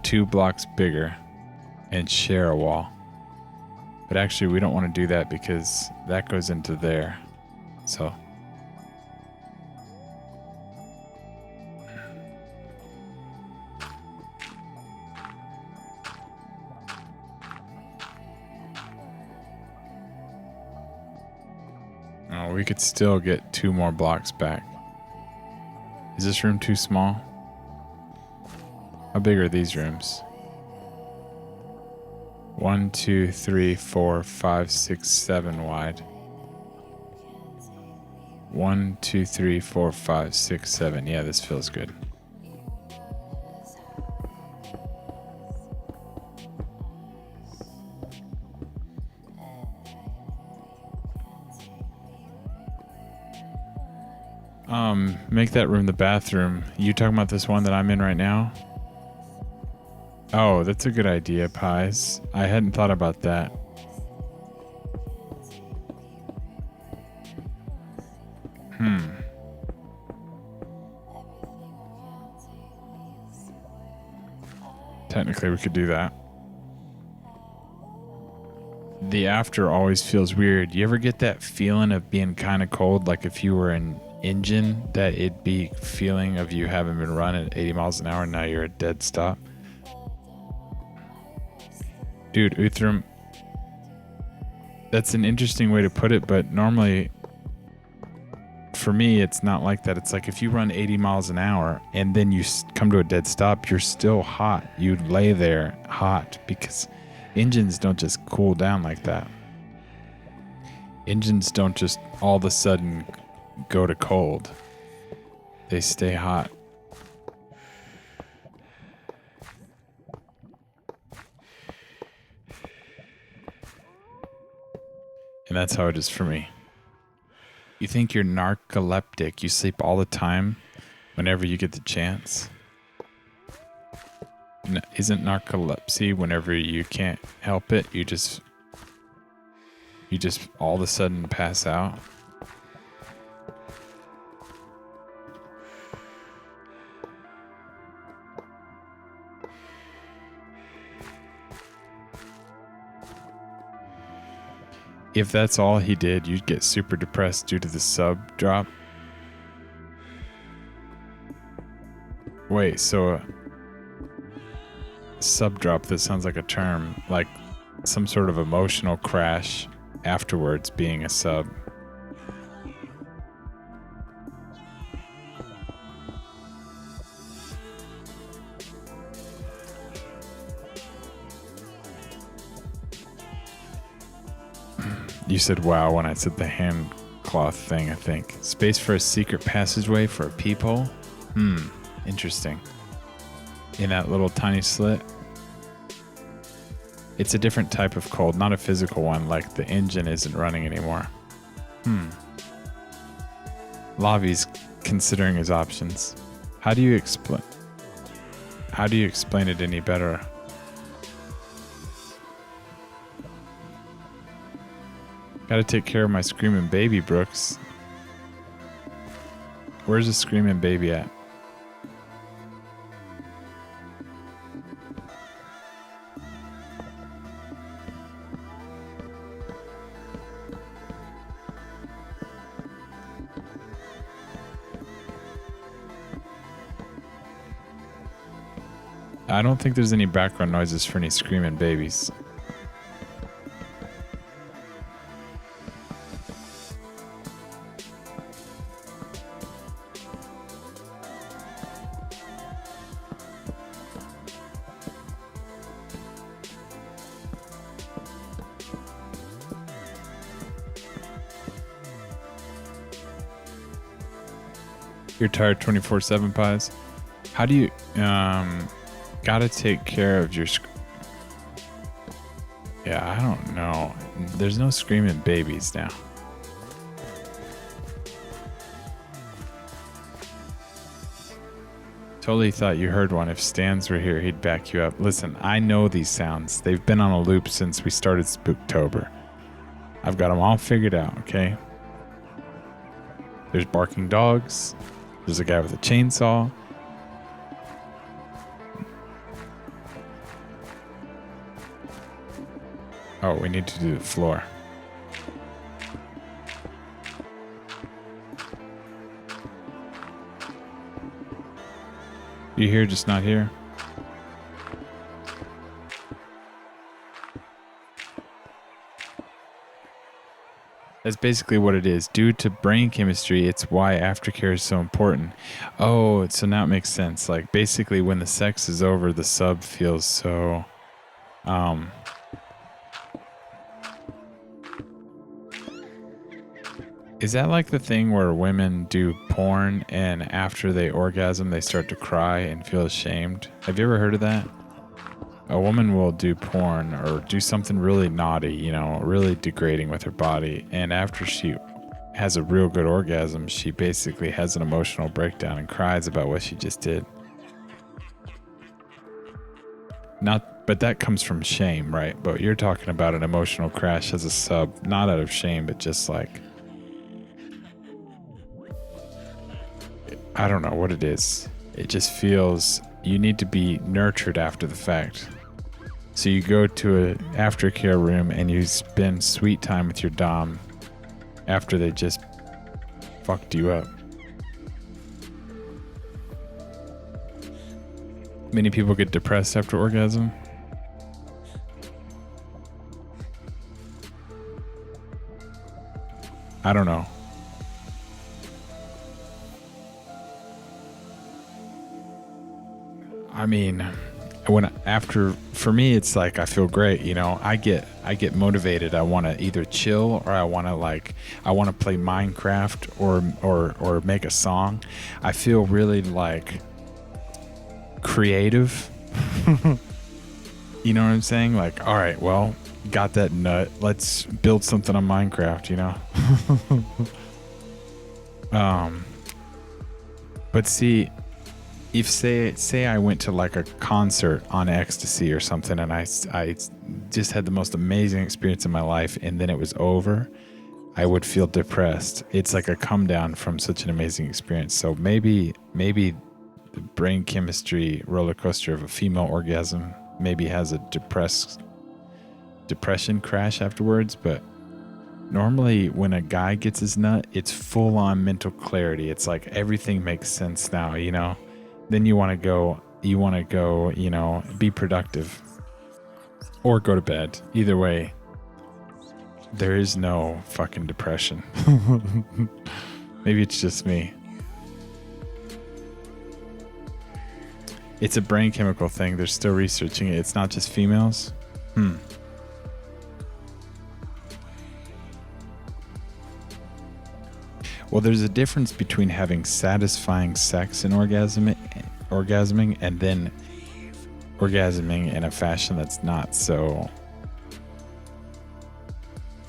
2 blocks bigger and share a wall. But actually, we don't want to do that because that goes into there. So. Oh, we could still get 2 more blocks back. Is this room too small? How big are these rooms? 1, 2, 3, 4, 5, 6, 7 wide. 1, 2, 3, 4, 5, 6, 7. Yeah, this feels good. Make that room the bathroom. You talking about this one that I'm in right now? Oh, that's a good idea, Pies. I hadn't thought about that. Technically, we could do that. The after always feels weird. You ever get that feeling of being kind of cold, like if you were an engine, that it'd be feeling of you having been running at 80 miles an hour and now you're at dead stop? Dude, Uthram, that's an interesting way to put it, but normally, for me, it's not like that. It's like if you run 80 miles an hour and then you come to a dead stop, you're still hot. You lay there hot because engines don't just cool down like that. Engines don't just all of a sudden go to cold. They stay hot. And that's how it is for me. You think you're narcoleptic. You sleep all the time whenever you get the chance. Isn't narcolepsy whenever you can't help it? You just all of a sudden pass out? If that's all he did, you'd get super depressed due to the sub drop. Wait, so sub drop, that sounds like a term, like some sort of emotional crash afterwards being a sub. You said wow when I said the hand cloth thing, I think. Space for a secret passageway for a peephole? Interesting. In that little tiny slit? It's a different type of cold, not a physical one, like the engine isn't running anymore. Lavi's considering his options. How do you explain it any better? Gotta take care of my screaming baby, Brooks. Where's the screaming baby at? I don't think there's any background noises for any screaming babies. You're tired 24/7, Pies? How do you, gotta take care of your, yeah, I don't know. There's no screaming babies now. Totally thought you heard one. If Stans were here, he'd back you up. Listen, I know these sounds. They've been on a loop since we started Spooptober. I've got them all figured out, okay? There's barking dogs. There's a guy with a chainsaw. Oh, we need to do the floor. You here, just not here? That's basically what it is. Due to brain chemistry, it's why aftercare is so important. Oh, so now it makes sense. Like basically when the sex is over, the sub feels so is that like the thing where women do porn and after they orgasm they start to cry and feel ashamed? Have you ever heard of that? A woman will do porn or do something really naughty, you know, really degrading with her body, and after she has a real good orgasm, she basically has an emotional breakdown and cries about what she just did. But that comes from shame, right? But you're talking about an emotional crash as a sub, not out of shame, but just like, I don't know what it is. It just feels you need to be nurtured after the fact. So you go to an aftercare room and you spend sweet time with your dom after they just fucked you up. Many people get depressed after orgasm. I don't know. I mean, for me, it's like I feel great. You know, I get motivated. I want to either chill or I want to play Minecraft or make a song. I feel really like creative. You know what I'm saying? Like, all right, well, got that nut. Let's build something on Minecraft. You know. But see. If say I went to like a concert on ecstasy or something and I just had the most amazing experience in my life and then it was over, I would feel depressed. It's like a come down from such an amazing experience. So maybe the brain chemistry roller coaster of a female orgasm maybe has a depression crash afterwards, but normally when a guy gets his nut, it's full on mental clarity. It's like everything makes sense now, you know? Then you want to go, you know, be productive or go to bed. Either way, there is no fucking depression. Maybe it's just me. It's a brain chemical thing. They're still researching it. It's not just females. Well, there's a difference between having satisfying sex and orgasming and then orgasming in a fashion that's not so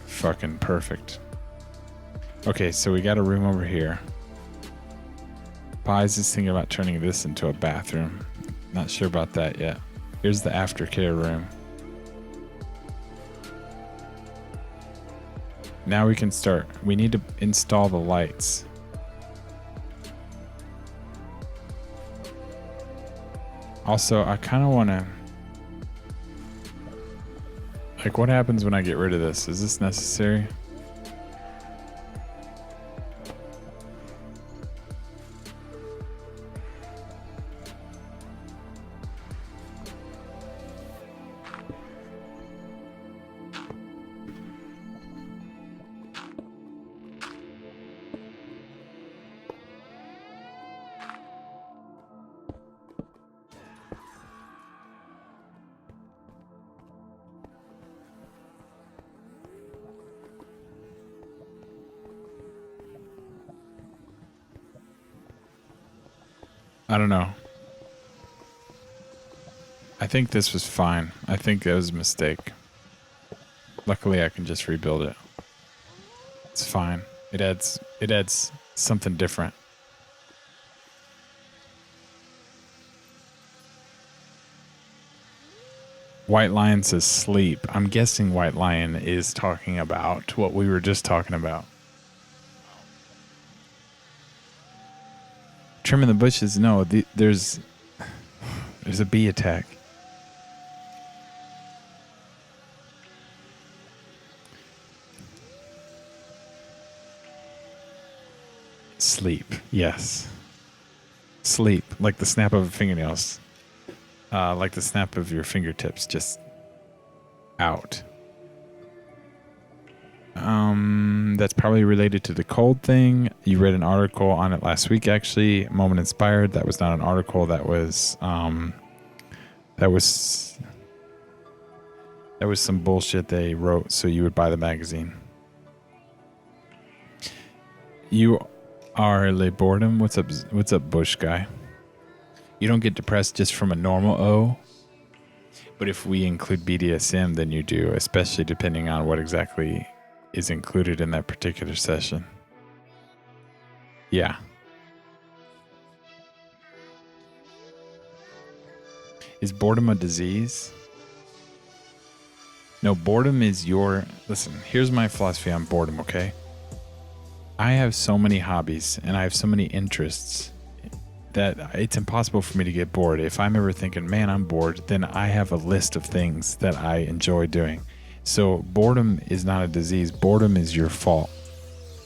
fucking perfect. Okay, so we got a room over here. Pies is thinking about turning this into a bathroom. Not sure about that yet. Here's the aftercare room. Now we can start. We need to install the lights. Also, I kind of want to... Like, what happens when I get rid of this? Is this necessary? I don't know. I think this was fine. I think that was a mistake. Luckily, I can just rebuild it. It's fine. It adds something different. White Lion says sleep. I'm guessing White Lion is talking about what we were just talking about. Trimming the bushes? No, there's a bee attack. Sleep. Yes. Sleep. Like the snap of fingernails. Like the snap of your fingertips. Just out. That's probably related to the cold thing. You read an article on it last week, actually. Moment Inspired. That was not an article. That was some bullshit they wrote so you would buy the magazine. You are Le Boredom. What's up, Bush guy? You don't get depressed just from a normal O. But if we include BDSM, then you do, especially depending on what exactly is included in that particular session. Yeah. Is boredom a disease? No, boredom is your... Listen, here's my philosophy on boredom, okay? I have so many hobbies and I have so many interests that it's impossible for me to get bored. If I'm ever thinking, man, I'm bored, then I have a list of things that I enjoy doing. So boredom is not a disease. Boredom is your fault.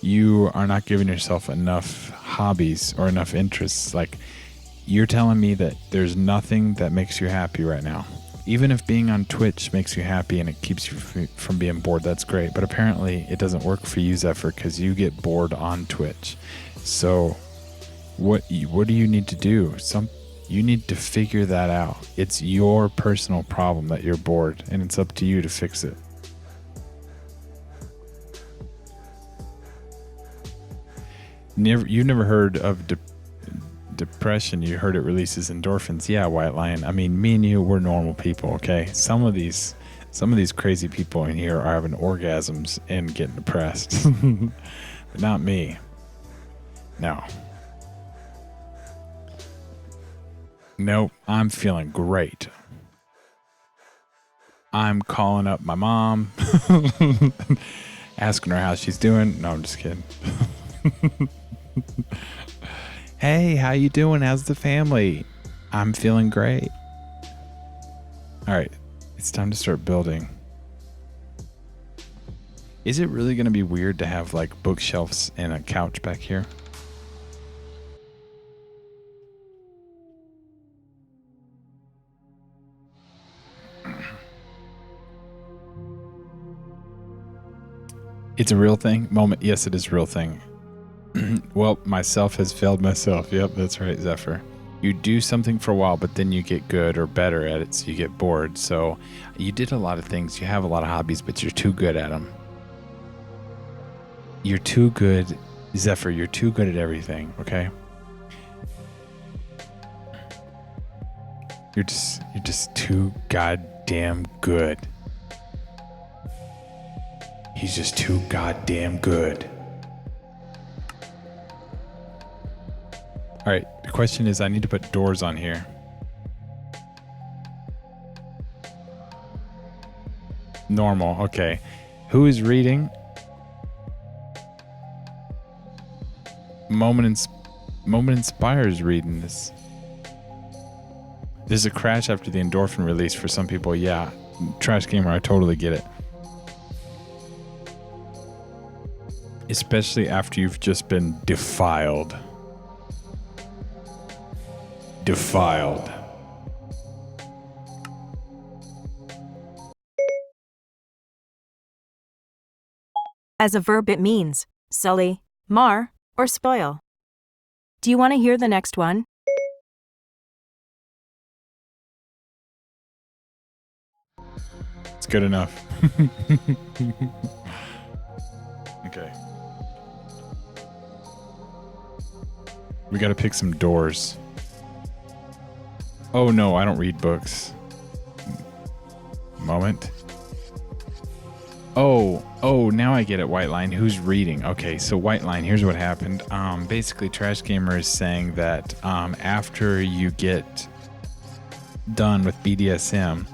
You are not giving yourself enough hobbies or enough interests. Like, you're telling me that there's nothing that makes you happy right now. Even if being on Twitch makes you happy and it keeps you from being bored, that's great. But apparently it doesn't work for you, Zephyr, because you get bored on Twitch. So what do you need to do? You need to figure that out. It's your personal problem that you're bored, and it's up to you to fix it. You've never heard of depression. You heard it releases endorphins. Yeah, White Lion. I mean, me and you, we're normal people, okay? Some of these crazy people in here are having orgasms and getting depressed. But not me. No. Nope, I'm feeling great. I'm calling up my mom, asking her how she's doing. No, I'm just kidding. Hey, how you doing? How's the family? I'm feeling great. All right, it's time to start building. Is it really going to be weird to have like bookshelves and a couch back here? It's a real thing? Moment. Yes, it is a real thing. Well, myself has failed myself. Yep, that's right, Zephyr. You do something for a while, but then you get good or better at it, so you get bored. So you did a lot of things. You have a lot of hobbies, but you're too good at them. You're too good. Zephyr, you're too good at everything, okay? You're just too goddamn good. He's just too goddamn good. All right, the question is, I need to put doors on here. Normal, okay. Who is reading? Moment Inspires reading this. There's a crash after the endorphin release for some people. Yeah, Trash Gamer, I totally get it. Especially after you've just been defiled. Defiled. As a verb, it means sully, mar, or spoil. Do you want to hear the next one? It's good enough. Okay. We gotta pick some doors. Oh no, I don't read books. Moment. Oh, now I get it, White Line. Who's reading? Okay, so White Line, here's what happened. Basically, Trash Gamer is saying that after you get done with BDSM,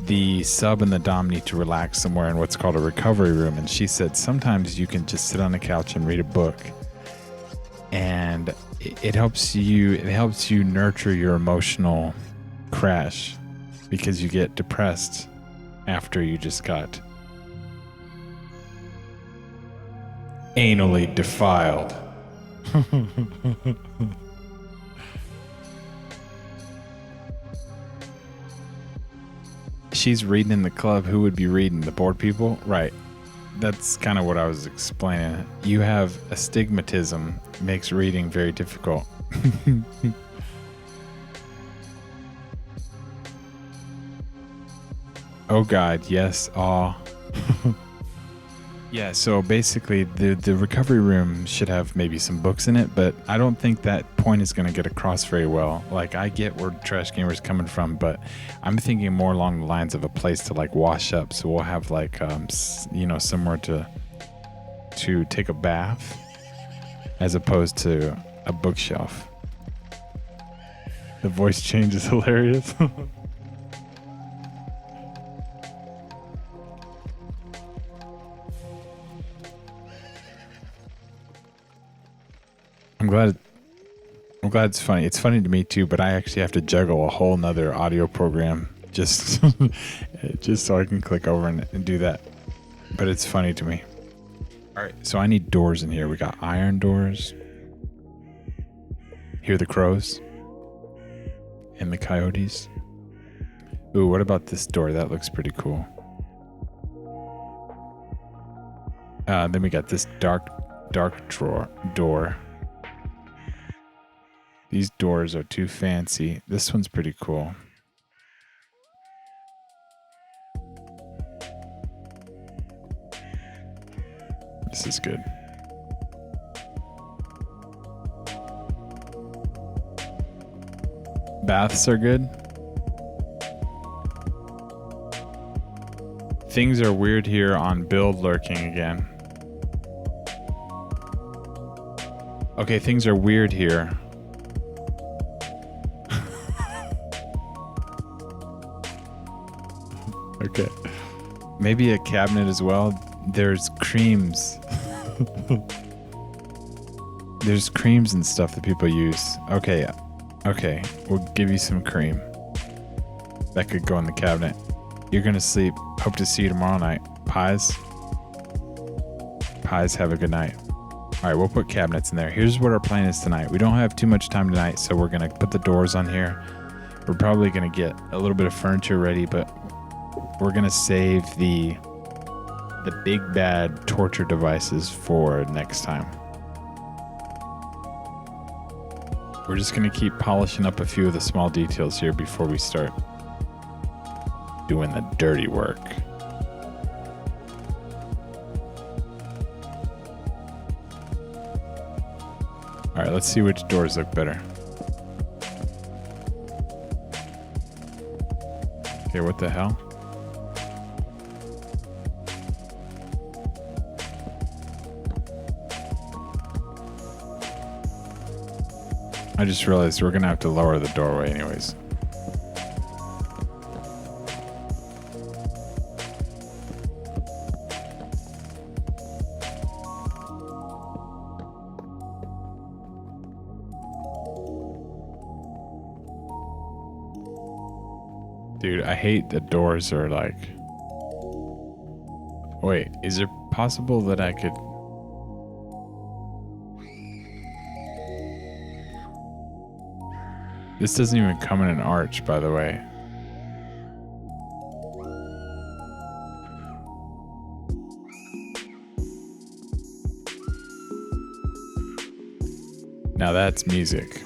the sub and the dom need to relax somewhere in what's called a recovery room. And she said sometimes you can just sit on the couch and read a book. And it helps you nurture your emotional crash, because you get depressed after you just got anally defiled. She's reading in the club. Who would be reading? The bored people? Right. that's kind of what I was explaining. You have astigmatism, makes reading very difficult. Oh God, yes, aw. Yeah, so basically the recovery room should have maybe some books in it, but I don't think that point is going to get across very well. Like, I get where Trash Gamer's coming from, but I'm thinking more along the lines of a place to like wash up. So we'll have like, you know, somewhere to take a bath as opposed to a bookshelf. The voice change is hilarious. I'm glad it's funny. It's funny to me too, but I actually have to juggle a whole nother audio program just so I can click over and do that. But it's funny to me. All right, so I need doors in here. We got iron doors. Hear the crows and the coyotes. Ooh, what about this door? That looks pretty cool. Then we got this dark door. These doors are too fancy. This one's pretty cool. This is good. Baths are good. Things are weird here on build lurking again. Okay, things are weird here. Okay. Maybe a cabinet as well. There's creams. There's creams and stuff that people use. Okay. Okay. We'll give you some cream. That could go in the cabinet. You're going to sleep. Hope to see you tomorrow night. Pies? Pies, have a good night. All right, we'll put cabinets in there. Here's what our plan is tonight. We don't have too much time tonight, so we're going to put the doors on here. We're probably going to get a little bit of furniture ready, but we're going to save the big bad torture devices for next time. We're just going to keep polishing up a few of the small details here before we start doing the dirty work. All right, let's see which doors look better. Okay, what the hell? I just realized we're gonna have to lower the doorway anyways. Dude, I hate the doors are like... Wait, is it possible that I could... This doesn't even come in an arch, by the way. Now that's music.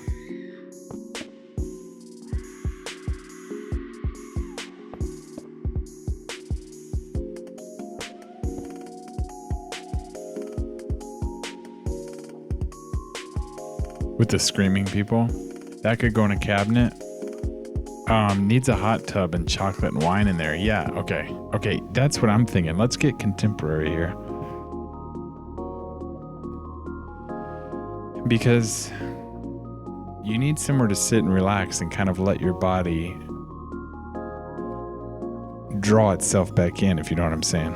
With the screaming people. That could go in a cabinet. Needs a hot tub and chocolate and wine in there. Yeah, okay. Okay, that's what I'm thinking. Let's get contemporary here. Because you need somewhere to sit and relax and kind of let your body draw itself back in, if you know what I'm saying.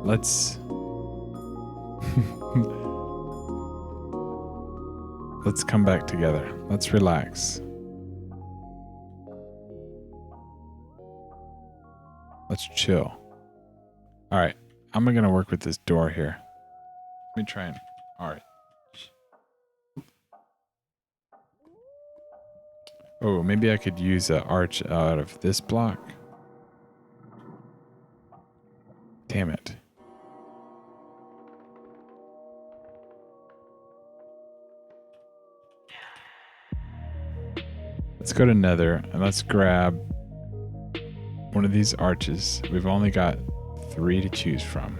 Let's... Let's come back together. Let's relax. Let's chill. All right. I'm going to work with this door here. Let me try and... All right. Oh, maybe I could use an arch out of this block. Let's go to Nether and let's grab one of these arches. We've only got 3 to choose from.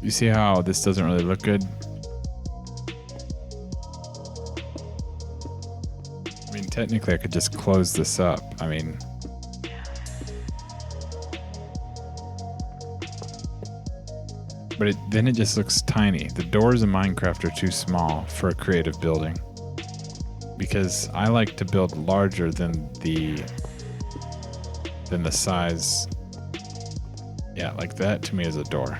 You see how this doesn't really look good? I mean, technically I could just close this up. I mean, but then it just looks tiny. The doors in Minecraft are too small for a creative building because I like to build larger than the size. Yeah, like that to me is a door.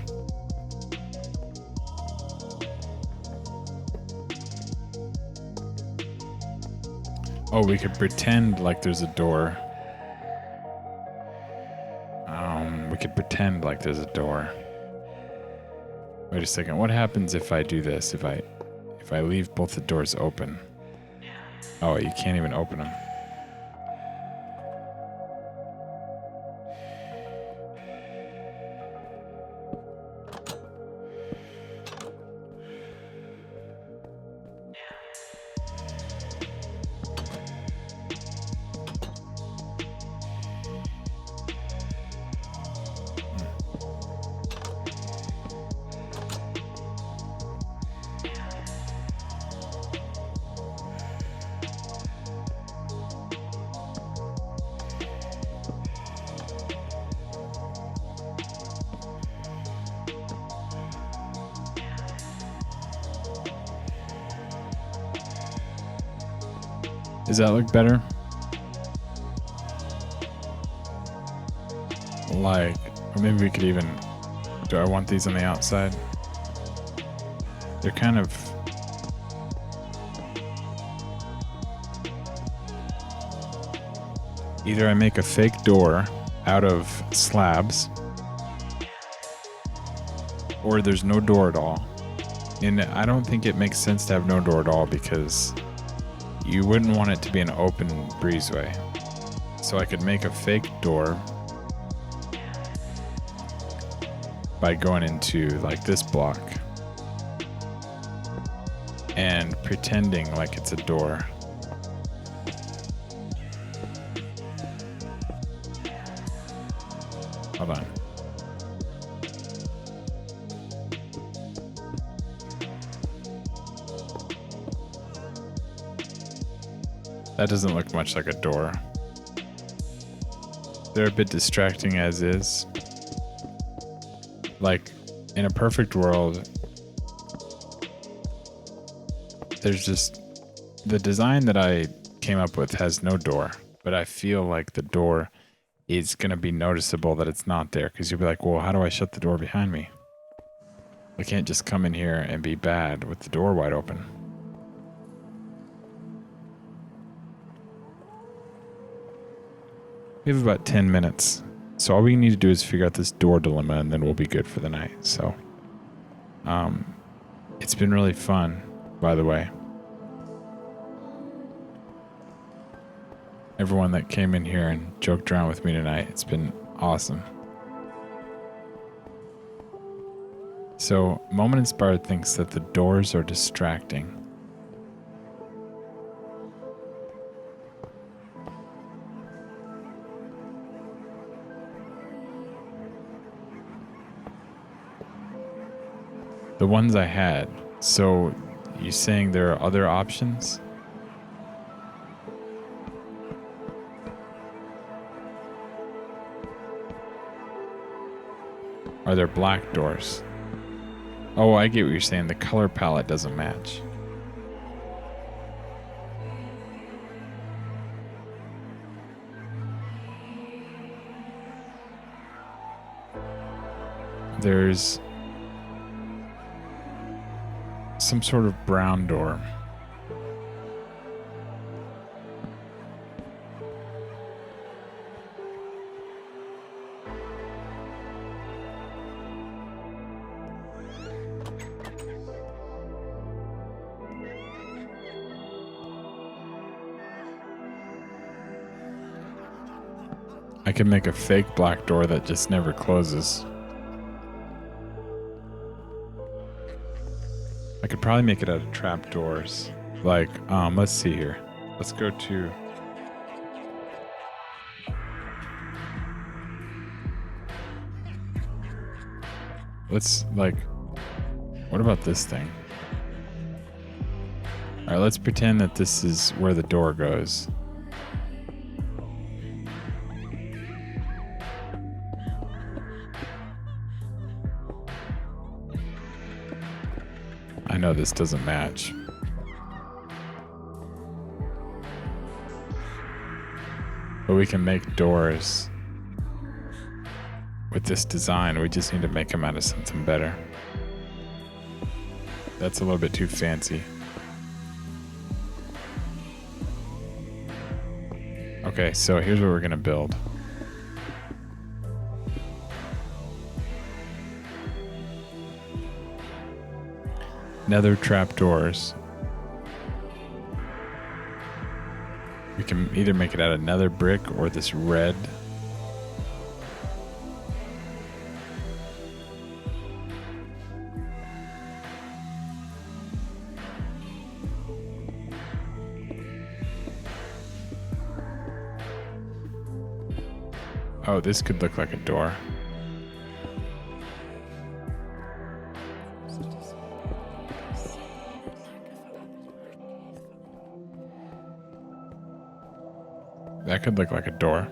Oh, we could pretend like there's a door. We could pretend like there's a door. Wait a second. What happens if I do this? If I leave both the doors open? Oh, you can't even open them. Does that look better? Like, or maybe we could even, do I want these on the outside? They're kind of, either I make a fake door out of slabs, or there's no door at all. And I don't think it makes sense to have no door at all because you wouldn't want it to be an open breezeway. So I could make a fake door by going into like this block and pretending like it's a door. Hold on. That doesn't look much like a door. They're a bit distracting as is. Like, in a perfect world, there's just... The design that I came up with has no door, but I feel like the door is going to be noticeable that it's not there, because you'll be like, well, how do I shut the door behind me? I can't just come in here and be bad with the door wide open. We have about 10 minutes. So all we need to do is figure out this door dilemma and then we'll be good for the night. So, it's been really fun, by the way. Everyone that came in here and joked around with me tonight, it's been awesome. So, Moment Inspired thinks that the doors are distracting. The ones I had. So, you saying there are other options? Are there black doors? Oh, I get what you're saying. The color palette doesn't match. There's some sort of brown door. I could make a fake black door that just never closes. I could probably make it out of trapdoors. Like, let's see here. Let's go to... Let's, like... What about this thing? Alright, let's pretend that this is where the door goes. I know this doesn't match. But we can make doors with this design. We just need to make them out of something better. That's a little bit too fancy. Okay, so here's what we're gonna build. Nether trapdoors. We can either make it out of nether brick or this red. Oh, this could look like a door. That could look like a door.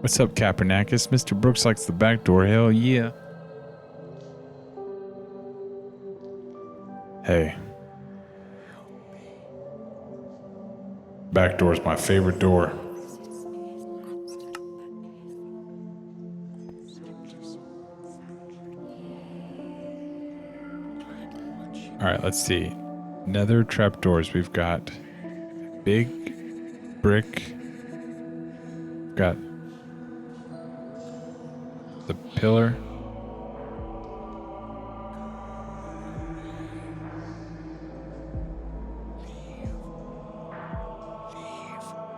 What's up, Kaepernickus? Mr. Brooks likes the back door. Hell yeah. Hey. Back door's my favorite door. Alright, let's see. Nether trapdoors. We've got big brick. Got the pillar.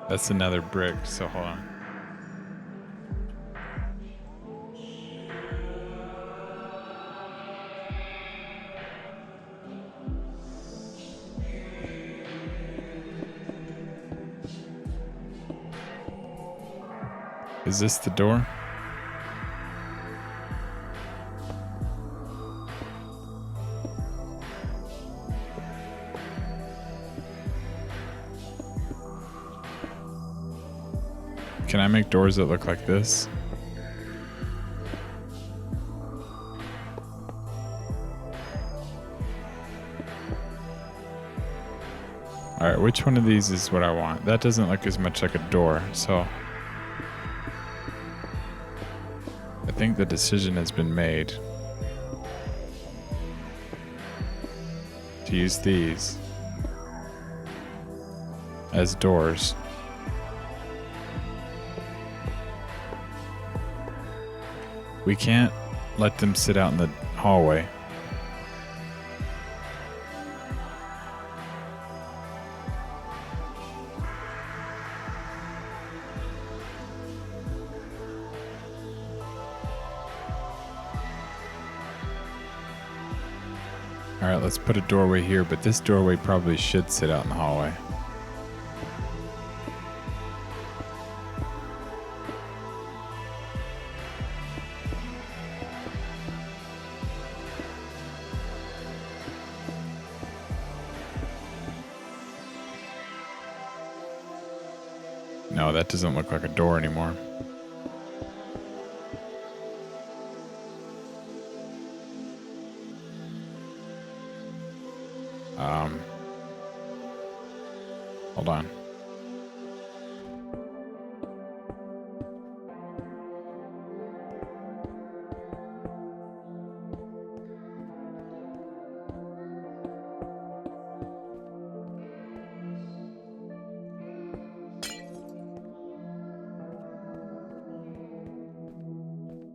That's another brick, so hold on. Is this the door? Can I make doors that look like this? Alright, which one of these is what I want? That doesn't look as much like a door, so... I think the decision has been made to use these as doors. We can't let them sit out in the hallway. Alright, let's put a doorway here, but this doorway probably should sit out in the hallway. No, that doesn't look like a door anymore. Hold on.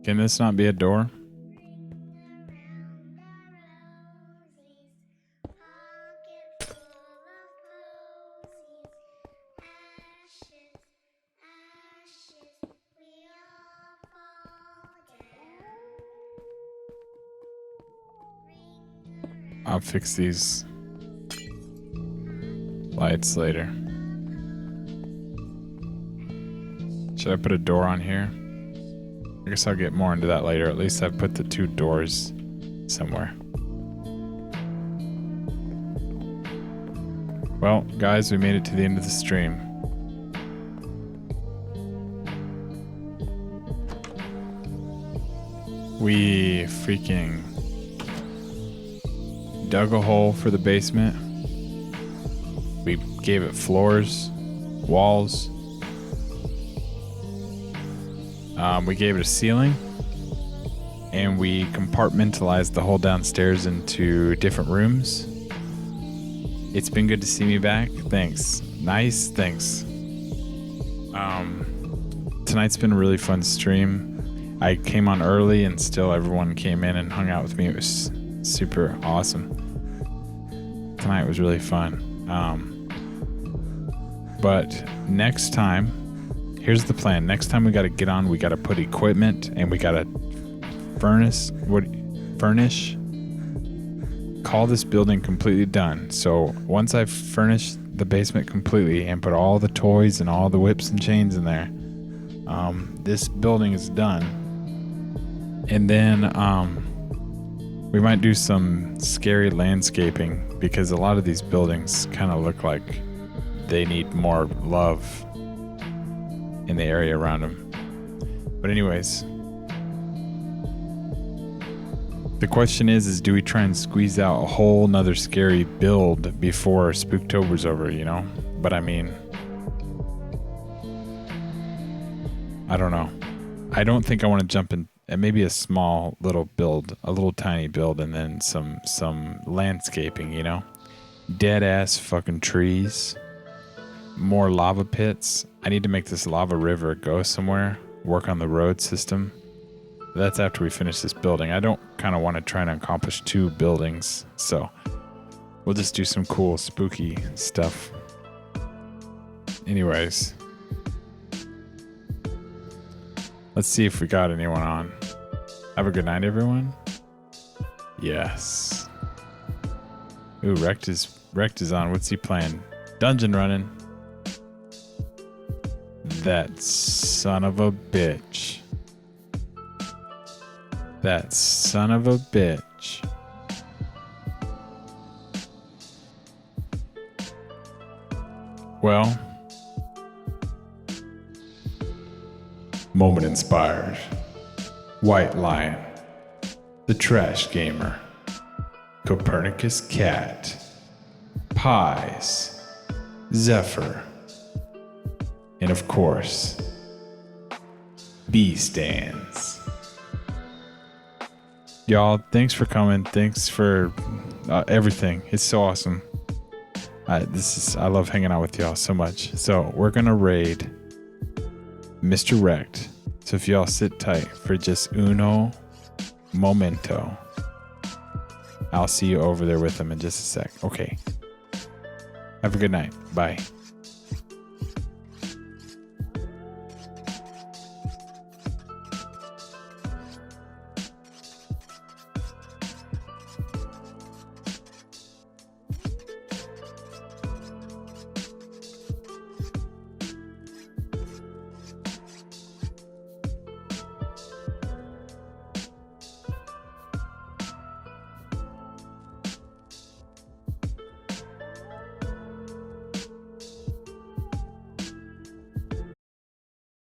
Can this not be a door? I'll fix these lights later. Should I put a door on here? I guess I'll get more into that later. At least I've put the 2 doors somewhere. Well, guys, we made it to the end of the stream. We freaking dug a hole for the basement. We gave it floors, walls. We gave it a ceiling. And we compartmentalized the whole downstairs into different rooms. It's been good to see me back. Thanks. Nice. Thanks. Tonight's been a really fun stream. I came on early and still everyone came in and hung out with me. It was super awesome. Tonight was really fun. But next time, here's the plan. Next time we got to get on, we got to put equipment and we got to furnish. Call this building completely done. So once I've furnished the basement completely and put all the toys and all the whips and chains in there, this building is done. And then we might do some scary landscaping because a lot of these buildings kind of look like they need more love in the area around them. But anyways, the question is do we try and squeeze out a whole nother scary build before Spooktober's over, you know? But I mean, I don't know. I don't think I want to jump in, and maybe a small little build, a little tiny build, and then some landscaping, you know? Dead ass fucking trees. More lava pits. I need to make this lava river go somewhere. Work on the road system. That's after we finish this building. I don't kind of want to try and accomplish 2 buildings, so we'll just do some cool spooky stuff. Anyways, let's see if we got anyone on. Have a good night, everyone. Yes. Ooh, Rect is on. What's he playing? Dungeon running. That son of a bitch. That son of a bitch. Well, moment inspired. White Lion. The Trash Gamer. Copernicus Cat. Pies. Zephyr. And of course, B stands. Y'all, thanks for coming. Thanks for everything. It's so awesome. I love hanging out with y'all so much. So we're gonna raid Mr. Rect. So if y'all sit tight for just uno momento, I'll see you over there with him in just a sec. Okay. Have a good night. Bye.